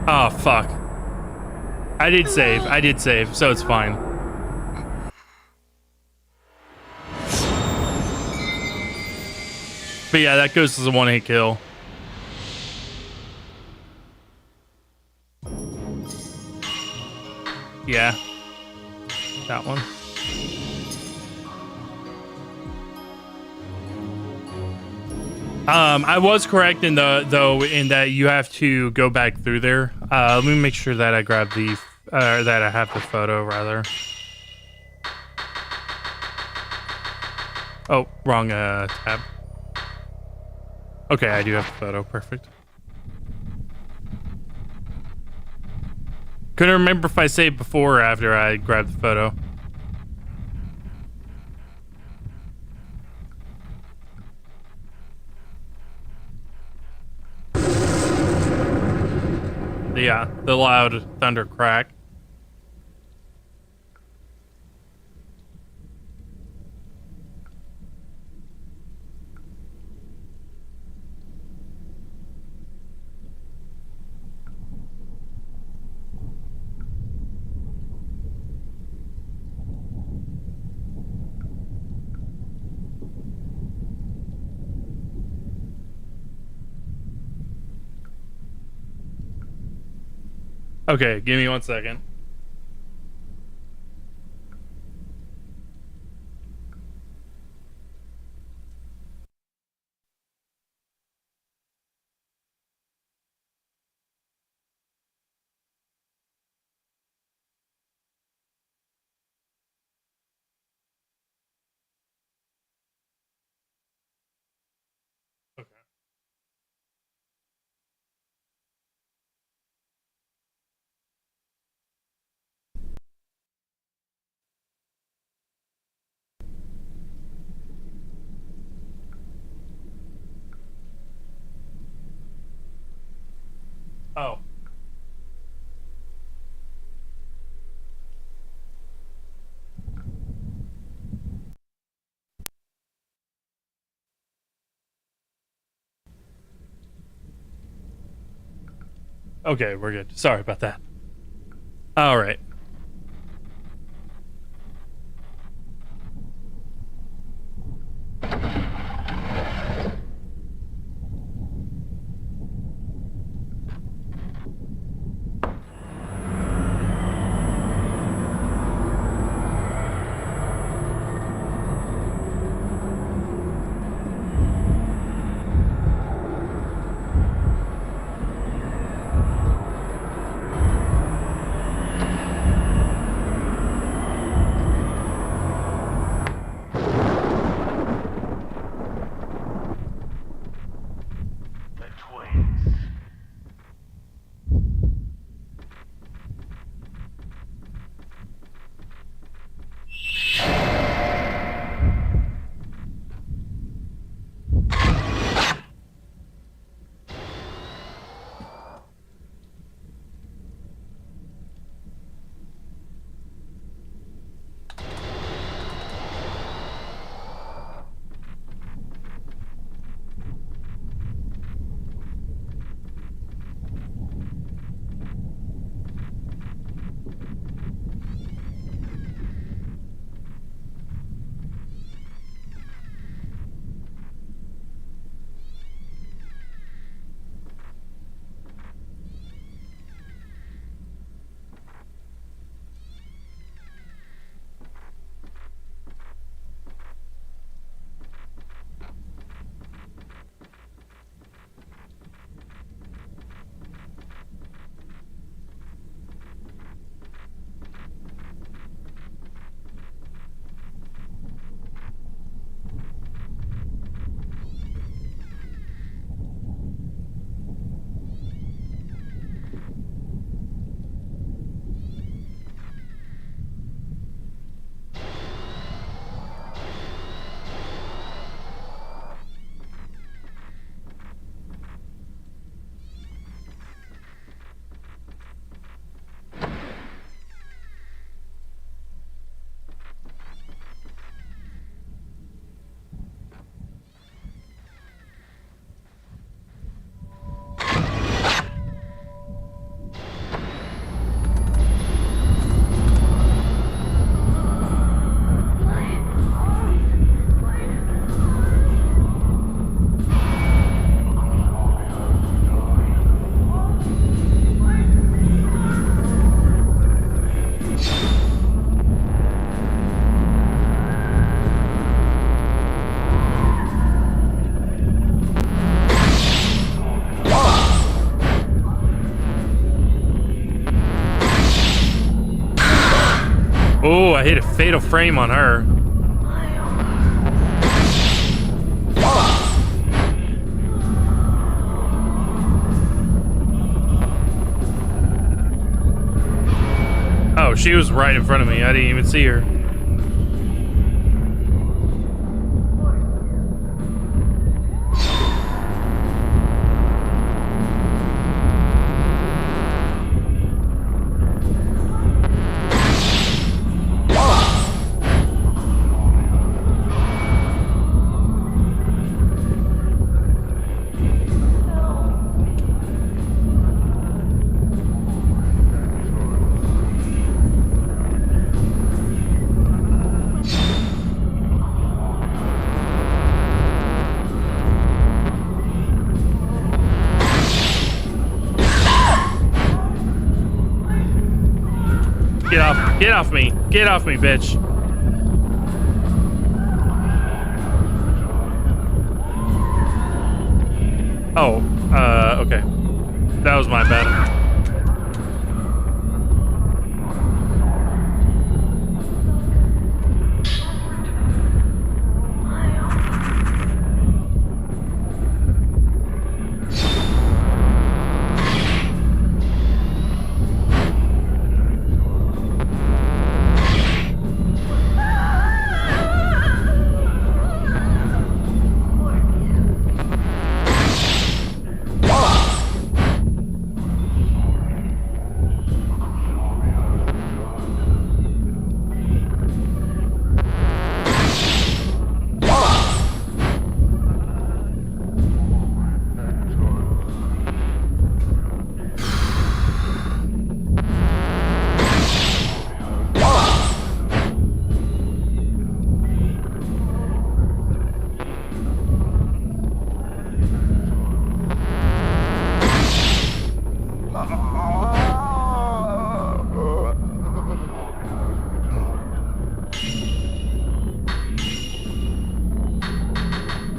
Oh, fuck. I did save, so it's fine. But yeah, that goes as a one-hit kill. Yeah. That one. I was correct in that you have to go back through there. Let me make sure that I grab the that I have the photo rather. Oh, wrong tab. Okay, I do have the photo. Perfect. Couldn't remember if I saved before or after I grabbed the photo. Yeah, the loud thunder crack. Okay, give me 1 second. Okay. Oh. Okay, we're good. Sorry about that. All right. Oh, I hit a fatal frame on her. Oh, she was right in front of me. I didn't even see her. Get off me. Get off me, bitch. Oh, okay. That was my bad.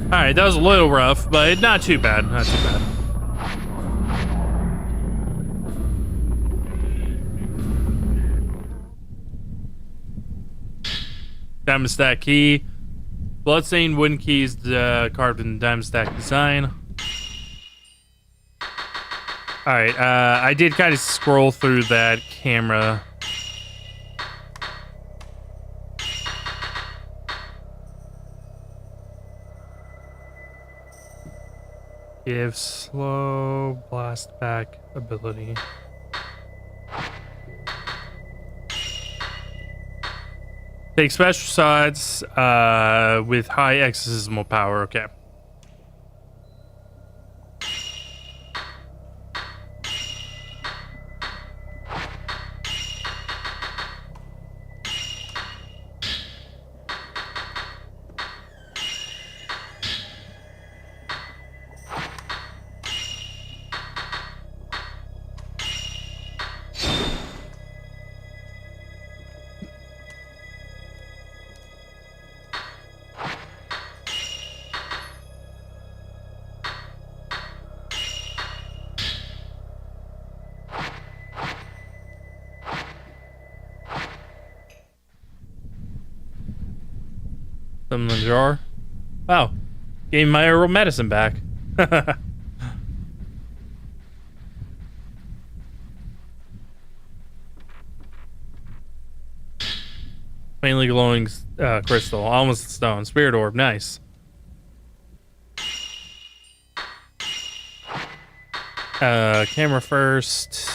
Alright, that was a little rough, but not too bad. Not too bad. Diamond stack key. Bloodstained wooden keys carved in diamond stack design. Alright, I did kind of scroll through that camera. Give slow blast back ability. Take special shots with high exorcismal power. Okay. Some in the jar. Wow. Gave my herbal medicine back. Mainly glowing crystal. Almost stone. Spirit orb. Nice. Camera first.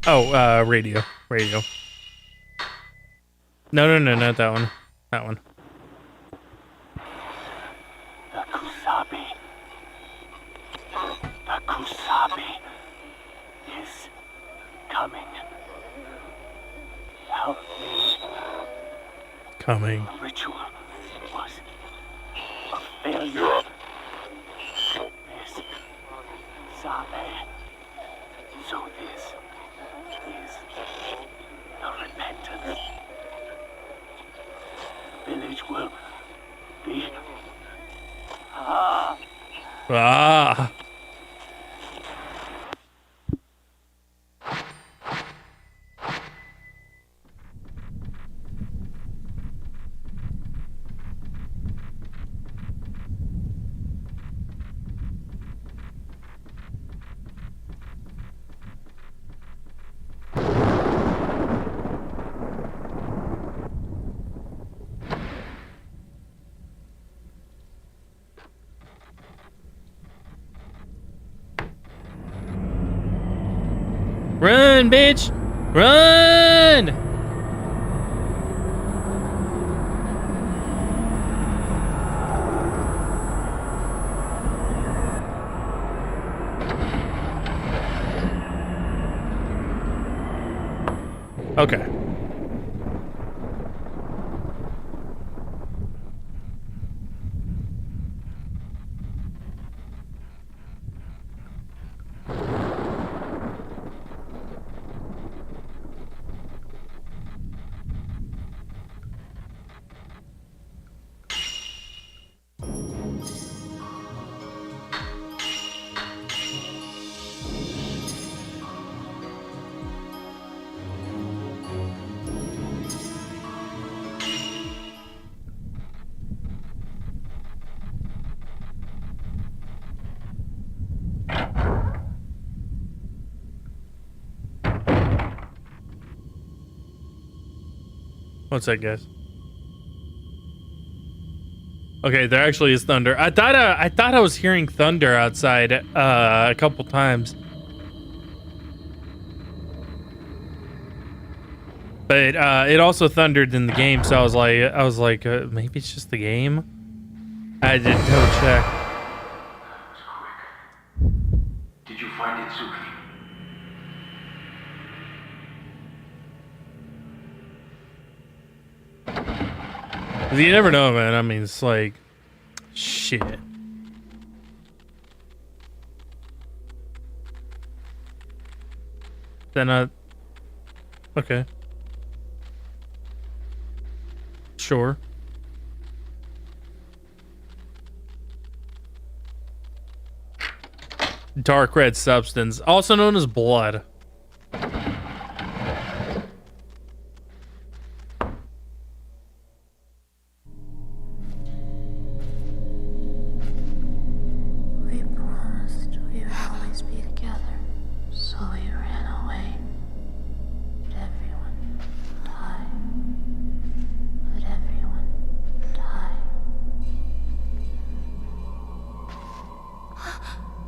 Oh, radio. Radio. No, not that one. That one. The Kusabi. The Kusabi is coming. Help me. Coming. The ritual was a failure. This Ah. Run, bitch! Run! Okay. What's that, guys? Okay, there actually is thunder. I thought I was hearing thunder outside a couple times, but it also thundered in the game. So I was like, maybe it's just the game. I didn't double check. Did you find Itsuki? You never know, man. I mean, it's like, shit. Then, okay. Sure. Dark red substance, also known as blood. We promised we would always be together, so we ran away. But everyone died. But everyone died.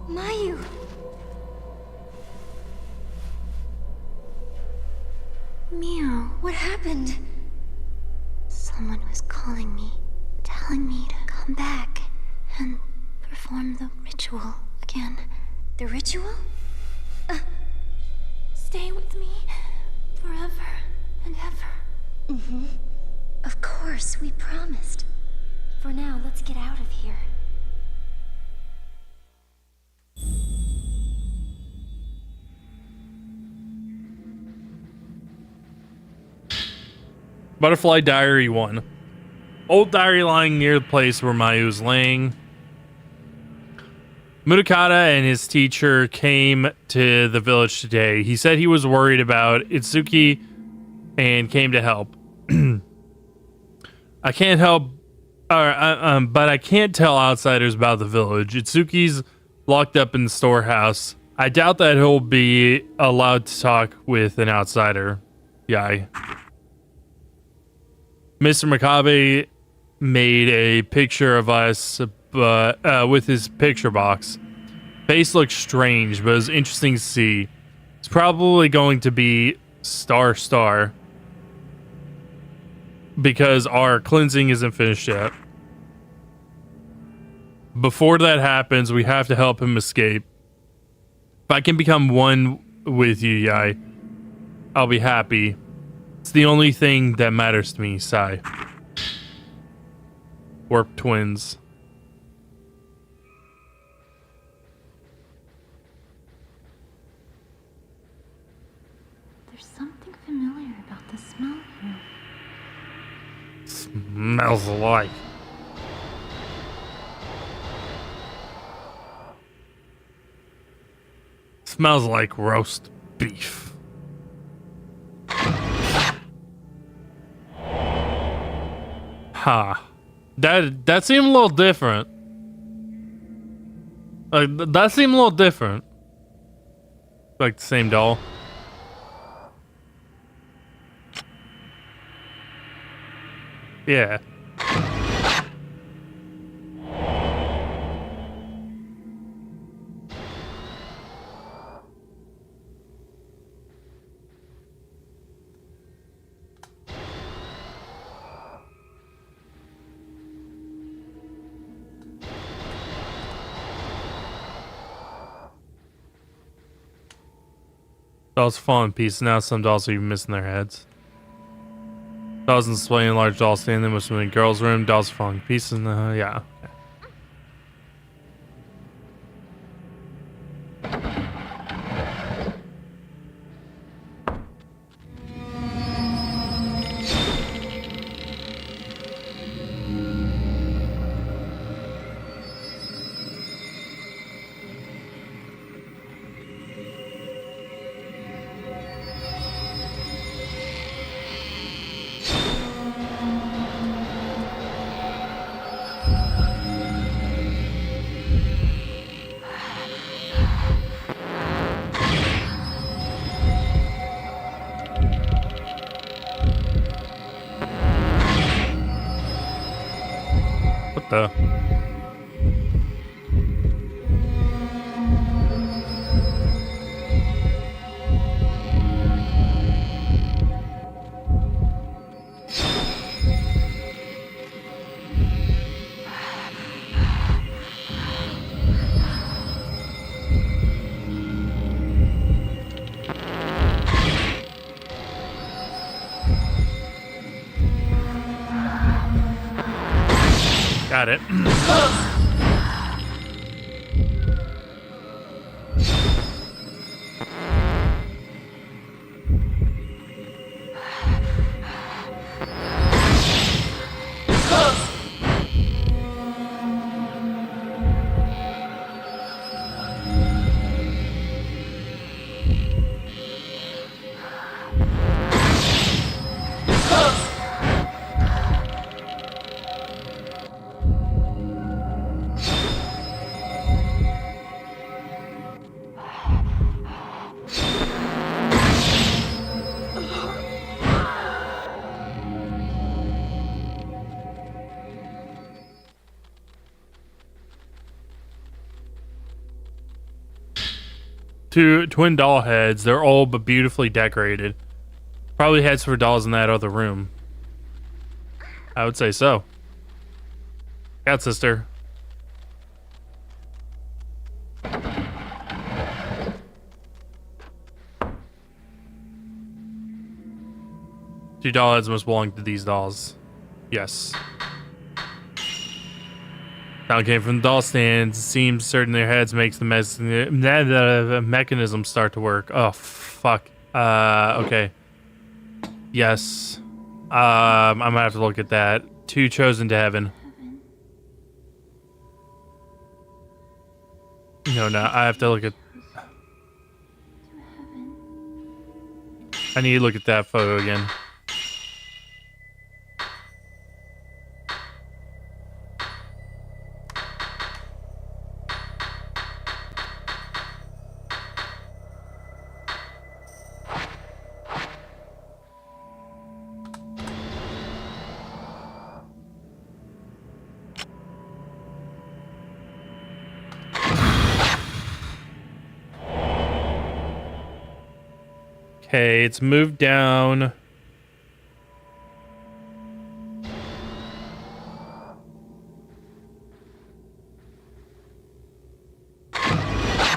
Mayu! Mio, what happened? Someone was calling me, telling me to come back and perform the ritual again. The ritual? Stay with me forever and ever. Mm-hmm. Of course, we promised. For now, let's get out of here. Butterfly Diary 1. Old diary lying near the place where Mayu was laying. Mudokata and his teacher came to the village today. He said he was worried about Itsuki and came to help. I can't help, but I can't tell outsiders about the village. Itsuki's locked up in the storehouse. I doubt that he'll be allowed to talk with an outsider. Yai. Mr. Makabe made a picture of us with his picture box. Face looks strange, but it's interesting to see. It's probably going to be star because our cleansing isn't finished yet. Before that happens, we have to help him escape. If I can become one with you, Yai, I'll be happy. It's the only thing that matters to me, Sai. Warp twins. There's something familiar about the smell here. Smells alike. Smells like roast beef. Ha. That seemed a little different. Like, that seemed a little different. Like the same doll. Yeah. Dolls fall in pieces now. Some dolls are even missing their heads. Dolls displaying large dolls standing in the girls' room. Dolls are falling in pieces. Yeah. Okay. What the? Got it. Two twin doll heads. They're old but beautifully decorated. Probably heads for dolls in that other room. I would say so. Cat sister. Two doll heads must belong to these dolls. Yes. Sound came from the doll stands. Seems certain their heads makes the mechanism start to work. Oh, fuck. Okay. Yes. I'm gonna have to look at that. Two chosen to heaven. No, I have to look at... I need to look at that photo again. Okay, it's moved down.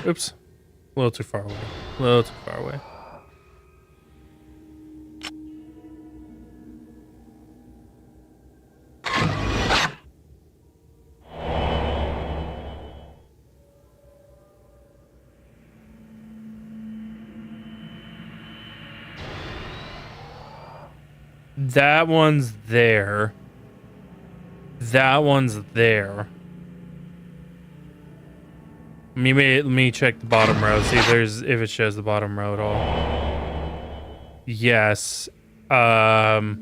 Oops. A little too far away. A little too far away. That one's there. That one's there. Let me check the bottom row. See if if it shows the bottom row at all. Yes. I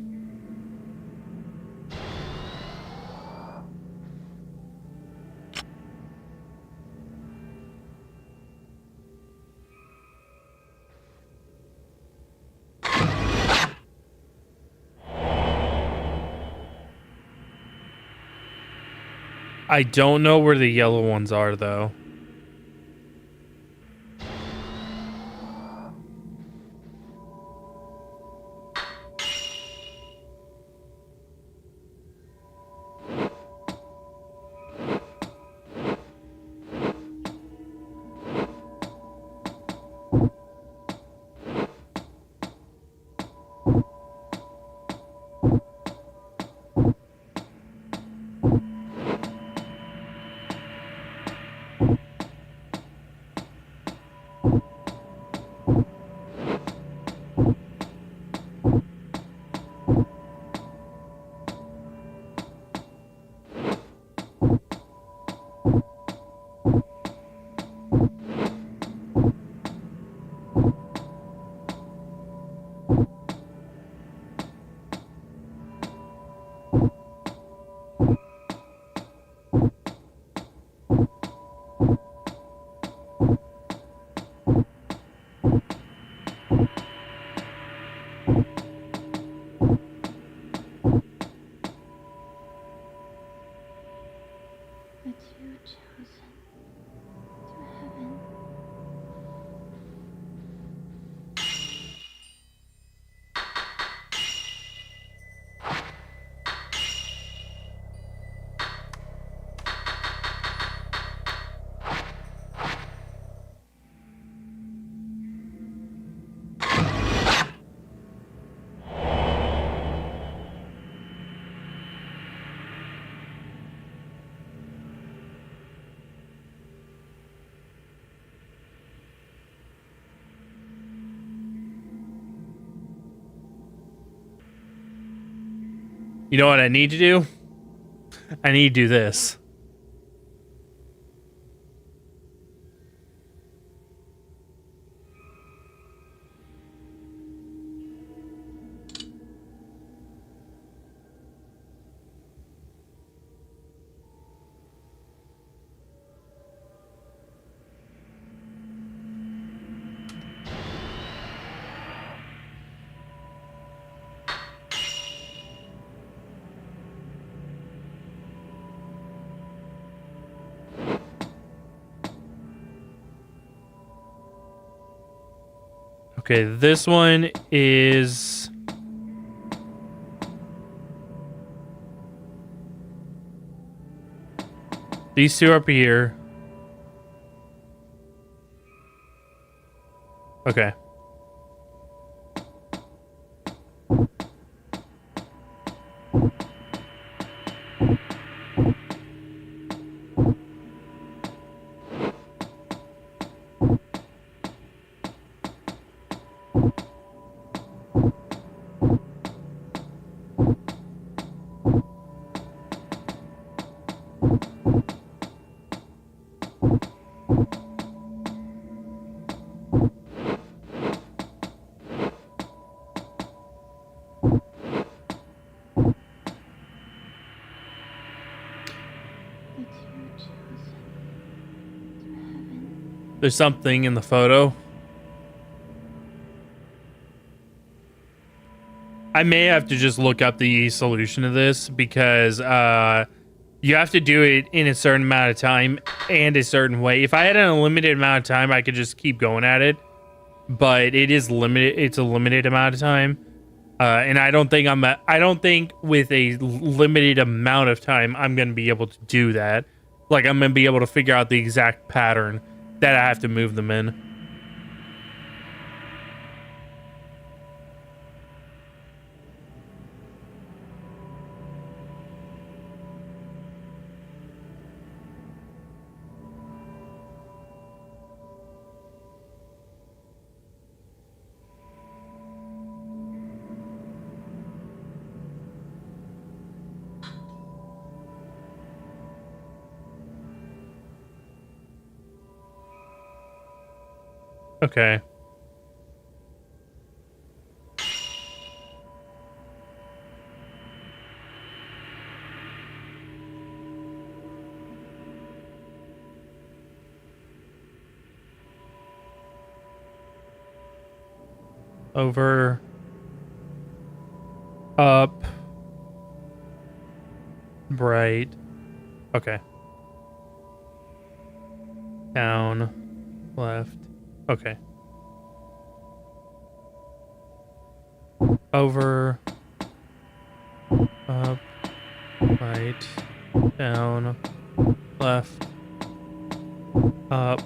don't know where the yellow ones are though. The two chosen to heaven. You know what I need to do? I need to do this. Okay, this one is... These two are up here. Okay. The two chosen to heaven. There's something in the photo. I may have to just look up the solution to this because you have to do it in a certain amount of time and a certain way. If I had an unlimited amount of time, I could just keep going at it. But it is limited. It's a limited amount of time. And I don't think with a limited amount of time, I'm going to be able to do that. Like, I'm going to be able to figure out the exact pattern that I have to move them in. Okay. Over. Up. Right. Okay. Down. Left. Okay. Over. Up. Right. Down. Left. Up.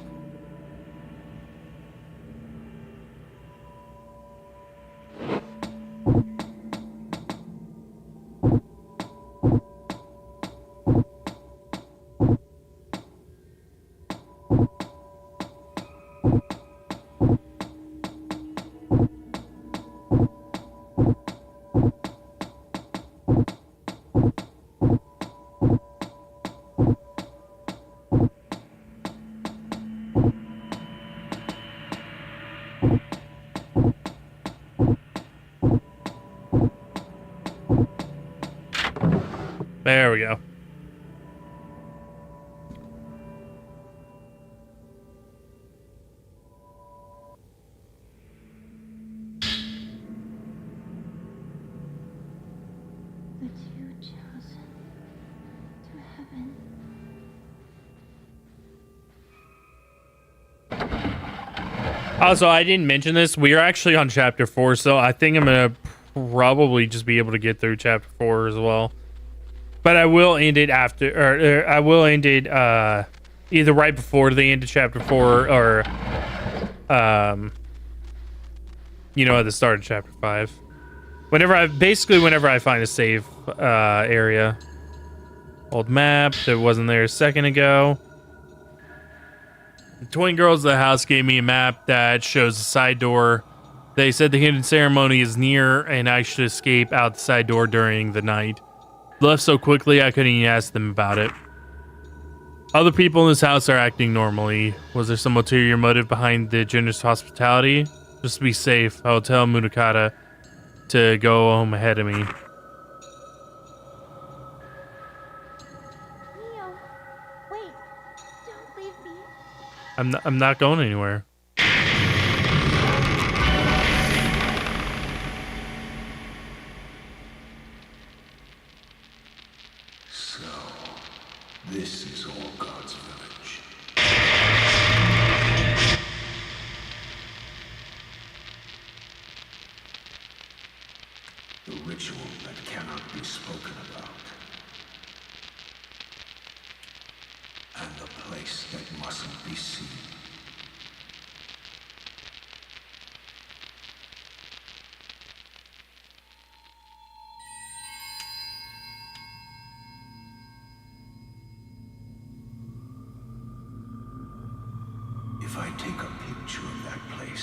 There we go. The two chosen to heaven. Also, I didn't mention this. We are actually on chapter 4, so I think I'm gonna probably just be able to get through chapter 4 as well. But I will end it after, or I will end it either right before the end of chapter 4, or you know, at the start of chapter 5. Whenever I find a safe area. Old map that wasn't there a second ago. The twin girls of the house gave me a map that shows a side door. They said the hidden ceremony is near and I should escape out the side door during the night. Left so quickly I couldn't even ask them about it. Other people in this house are acting normally. Was there some ulterior motive behind the generous hospitality? Just to be safe, I'll tell Munakata to go home ahead of me. Mio, wait! Don't leave me. I'm not going anywhere. So, this is all God's village. The ritual that cannot be spoken about. And the place that mustn't be seen. If I take a picture of that place,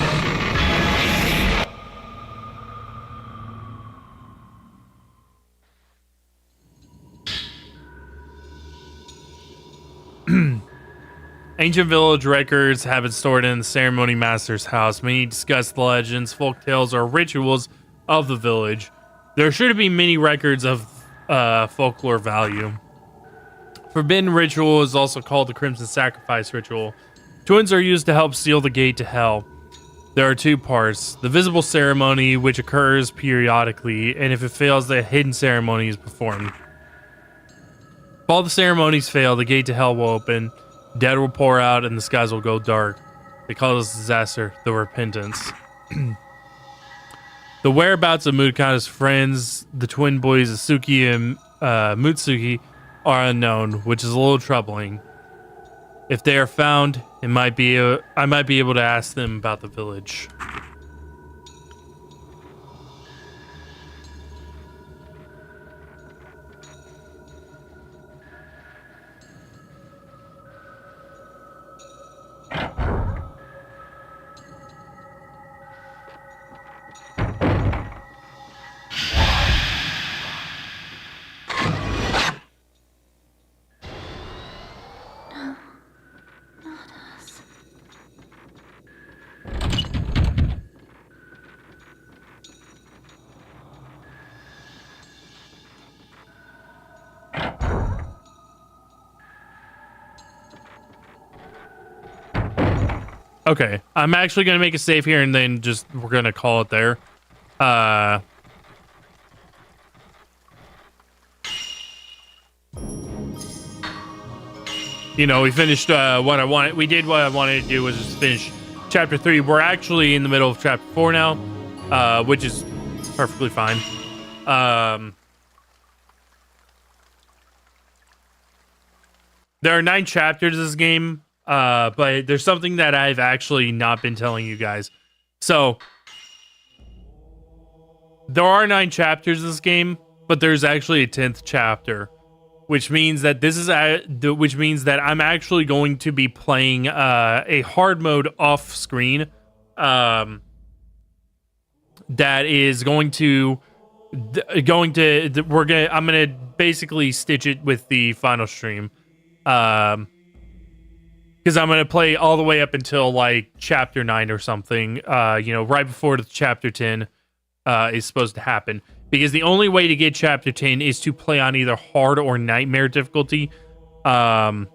Ancient village records have been stored in the ceremony master's house. Many discuss the legends, folk tales, or rituals of the village. There should be many records of folklore value. Forbidden ritual is also called the Crimson Sacrifice ritual. Twins are used to help seal the gate to hell. There are two parts. The visible ceremony, which occurs periodically, and if it fails, the hidden ceremony is performed. If all the ceremonies fail, the gate to hell will open. Dead will pour out and the skies will go dark. They call this disaster the repentance. The whereabouts of Mudakata's friends, the twin boys Asuki and Mutsuki, are unknown, which is a little troubling. If they are found, I might be able to ask them about the village. Not us. Okay, I'm actually gonna make a save here, and then we're gonna call it there. We finished what I wanted. We did what I wanted to do, was just finish chapter 3. We're actually in the middle of chapter 4 now, which is perfectly fine. There are 9 chapters of this game, but there's something that I've actually not been telling you guys. So, there are 9 chapters of this game, but there's actually a 10th chapter, which means that I'm actually going to be playing a hard mode off screen. That is I'm gonna basically stitch it with the final stream. Because I'm gonna play all the way up until like chapter 9 or something. Right before the chapter 10 is supposed to happen. Because the only way to get chapter 10 is to play on either hard or nightmare difficulty. So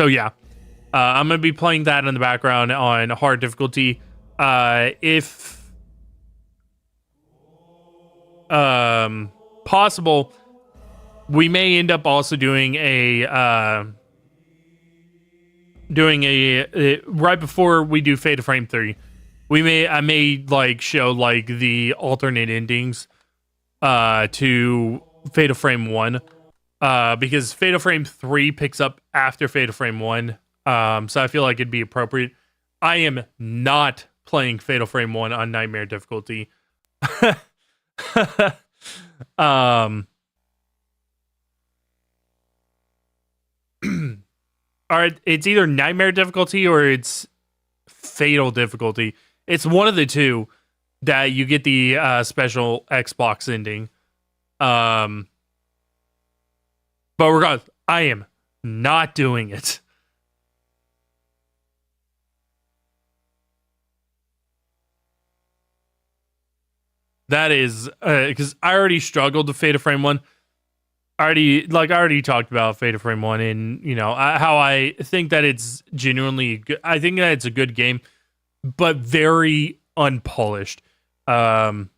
yeah, I'm gonna be playing that in the background on hard difficulty. If possible, we may end up also doing a right before we do Fate of Frame 3. I may like show like the alternate endings to Fate of Frame 1. Because Fate of Frame 3 picks up after Fate of Frame 1. So I feel like it'd be appropriate. I am not playing Fatal Frame 1 on nightmare difficulty. Alright, it's either nightmare difficulty or it's fatal difficulty. It's one of the two that you get the special Xbox ending. But regardless, I am not doing it. That is because I already struggled with Fatal Frame 1. I already talked about Fatal Frame 1 and, how I think that it's genuinely good. I think that it's a good game, but very unpolished. And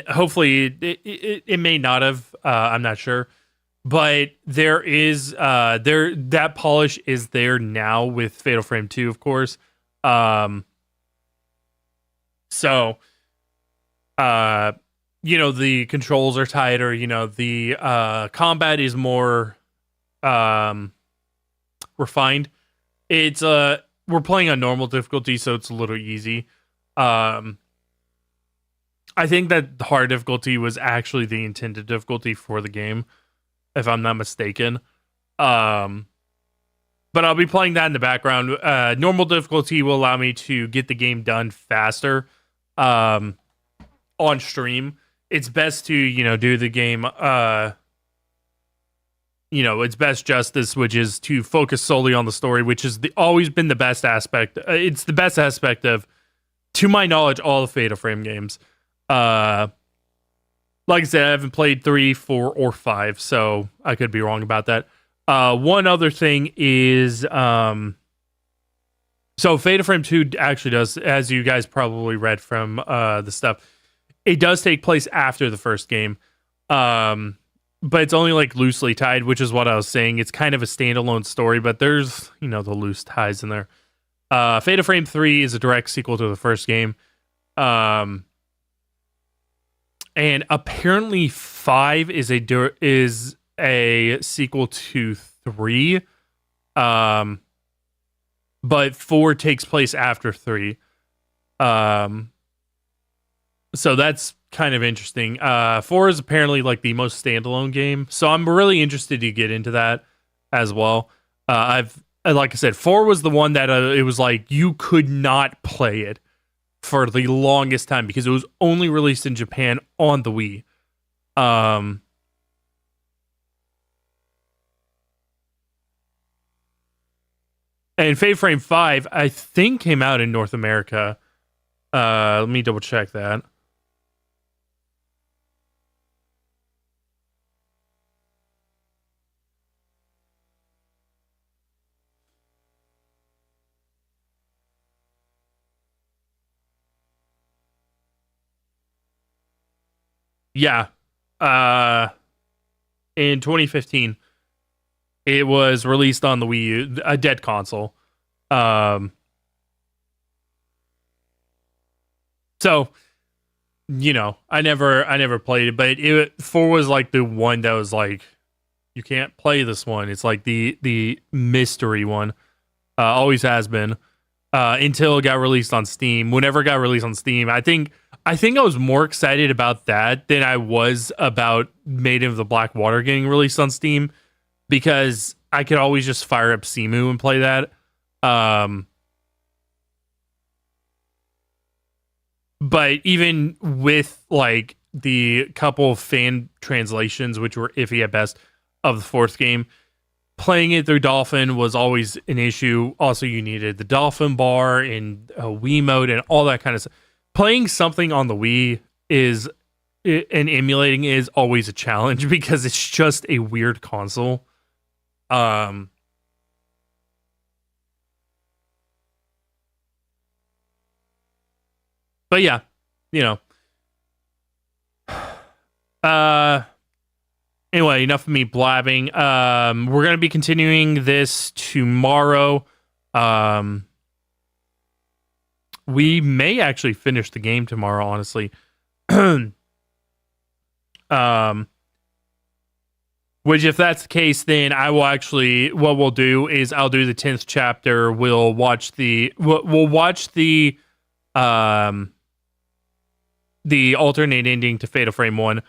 hopefully it may not have, I'm not sure, but there is, that polish is there now with Fatal Frame 2, of course. The controls are tighter, the combat is more refined. It's we're playing on normal difficulty, so it's a little easy. I think that the hard difficulty was actually the intended difficulty for the game, if I'm not mistaken. But I'll be playing that in the background. Normal difficulty will allow me to get the game done faster on stream. It's best to, do the game, its best justice, which is to focus solely on the story, which is always been the best aspect. It's the best aspect of, to my knowledge, all the Fatal Frame games. Like I said, I haven't played 3, 4, or 5, so I could be wrong about that. One other thing is, so Fatal Frame 2 actually does, as you guys probably read from the stuff, it does take place after the first game, but it's only like loosely tied, which is what I was saying. It's kind of a standalone story, but there's, the loose ties in there. Fatal Frame 3 is a direct sequel to the first game. And apparently 5 is a sequel to 3. But 4 takes place after 3. So that's kind of interesting. 4 is apparently like the most standalone game, so I'm really interested to get into that as well. Like I said, 4 was the one that it was like you could not play it for the longest time because it was only released in Japan on the Wii. And Fatal Frame 5, I think, came out in North America. Let me double check that. Yeah. In 2015, it was released on the Wii U, a dead console. So, I never played it, but 4 was like the one that was like, you can't play this one. It's like the mystery one. Always has been. Until it got released on Steam. Whenever it got released on Steam, I think I was more excited about that than I was about Maiden of the Black Water getting released on Steam, because I could always just fire up Simu and play that. But even with like the couple of fan translations, which were iffy at best, of the 4th game, playing it through Dolphin was always an issue. Also, you needed the Dolphin bar and a Wii mode and all that kind of stuff. Playing something on the Wii and emulating is always a challenge because it's just a weird console. But yeah, anyway, enough of me blabbing. We're going to be continuing this tomorrow. We may actually finish the game tomorrow, honestly. Which, if that's the case, then I will actually, what we'll do is I'll do the 10th chapter. We'll watch the alternate ending to Fatal Frame 1.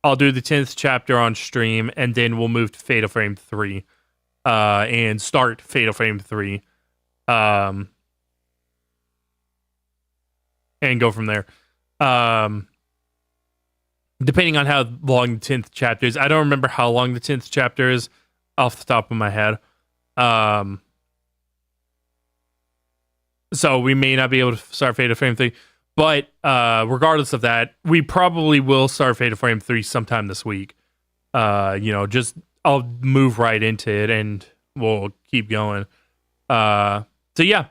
I'll do the 10th chapter on stream, and then we'll move to Fatal Frame 3 and start Fatal Frame 3 and go from there. Depending on how long the 10th chapter is. I don't remember how long the 10th chapter is off the top of my head. So we may not be able to start Fatal Frame 3. But regardless of that, we probably will start Fatal Frame 3 sometime this week. Just I'll move right into it and we'll keep going. So yeah.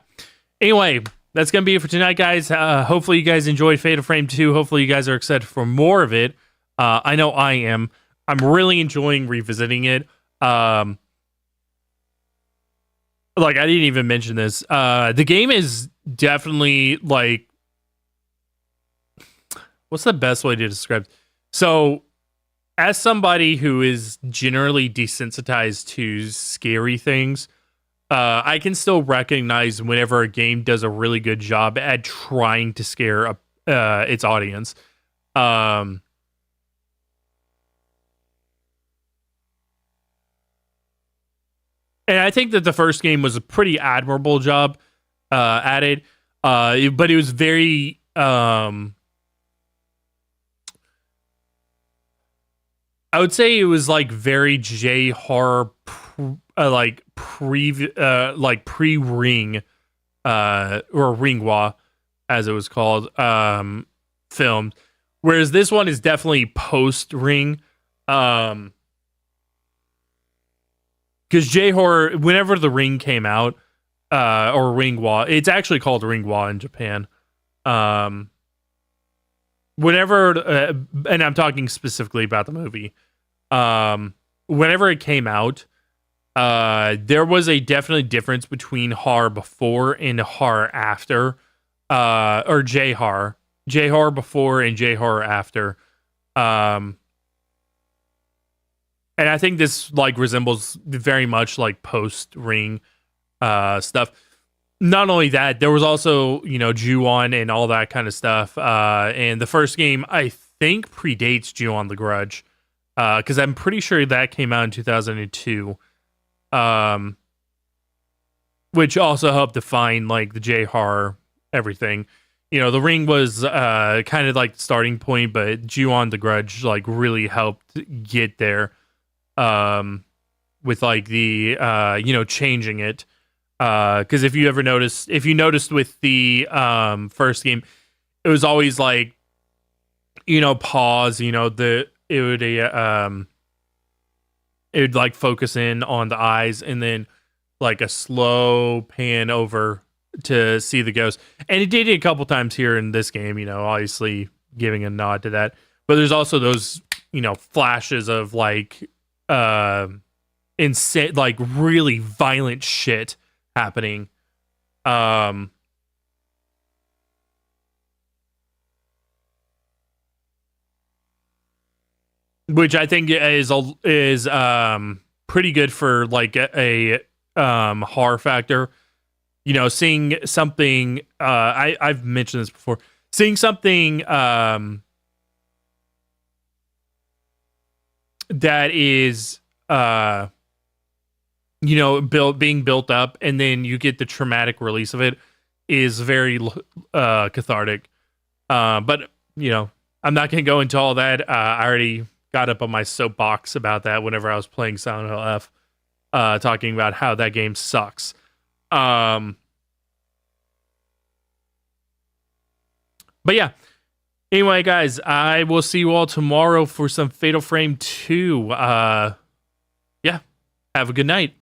Anyway, that's going to be it for tonight, guys. Hopefully you guys enjoyed Fatal Frame 2. Hopefully you guys are excited for more of it. I know I am. I'm really enjoying revisiting it. Like, I didn't even mention this. The game is definitely like, what's the best way to describe it? So, as somebody who is generally desensitized to scary things, I can still recognize whenever a game does a really good job at trying to scare its audience. And I think that the first game was a pretty admirable job at it, but it was very... I would say it was like very J horror, pre-Ring, or Ringwa, as it was called, filmed. Whereas this one is definitely post-Ring, because J horror, whenever the Ring came out, or Ringwa, it's actually called Ringwa in Japan. Whenever, and I'm talking specifically about the movie, whenever it came out, there was a definite difference between horror before and horror after, or J-horror. J-horror before and J-horror after. And I think this like resembles very much like post-Ring stuff. Not only that, there was also, Ju-on and all that kind of stuff. And the first game, I think, predates Ju-on the Grudge. Because I'm pretty sure that came out in 2002. Which also helped define, like, the J-horror, everything. The Ring was kind of like the starting point, but Ju-on the Grudge, like, really helped get there. With, like, the, changing it. Because if you noticed with the first game, it was always like, pause, it would like focus in on the eyes and then like a slow pan over to see the ghost. And it did it a couple times here in this game, obviously giving a nod to that. But there's also those, flashes of like insane, like really violent shit happening. Which I think is pretty good for like a horror factor. Seeing something, I've mentioned this before, seeing something that is being built up, and then you get the traumatic release of it is very cathartic. But I'm not gonna go into all that. I already got up on my soapbox about that whenever I was playing Silent Hill F, talking about how that game sucks. But yeah. Anyway, guys, I will see you all tomorrow for some Fatal Frame 2. Yeah. Have a good night.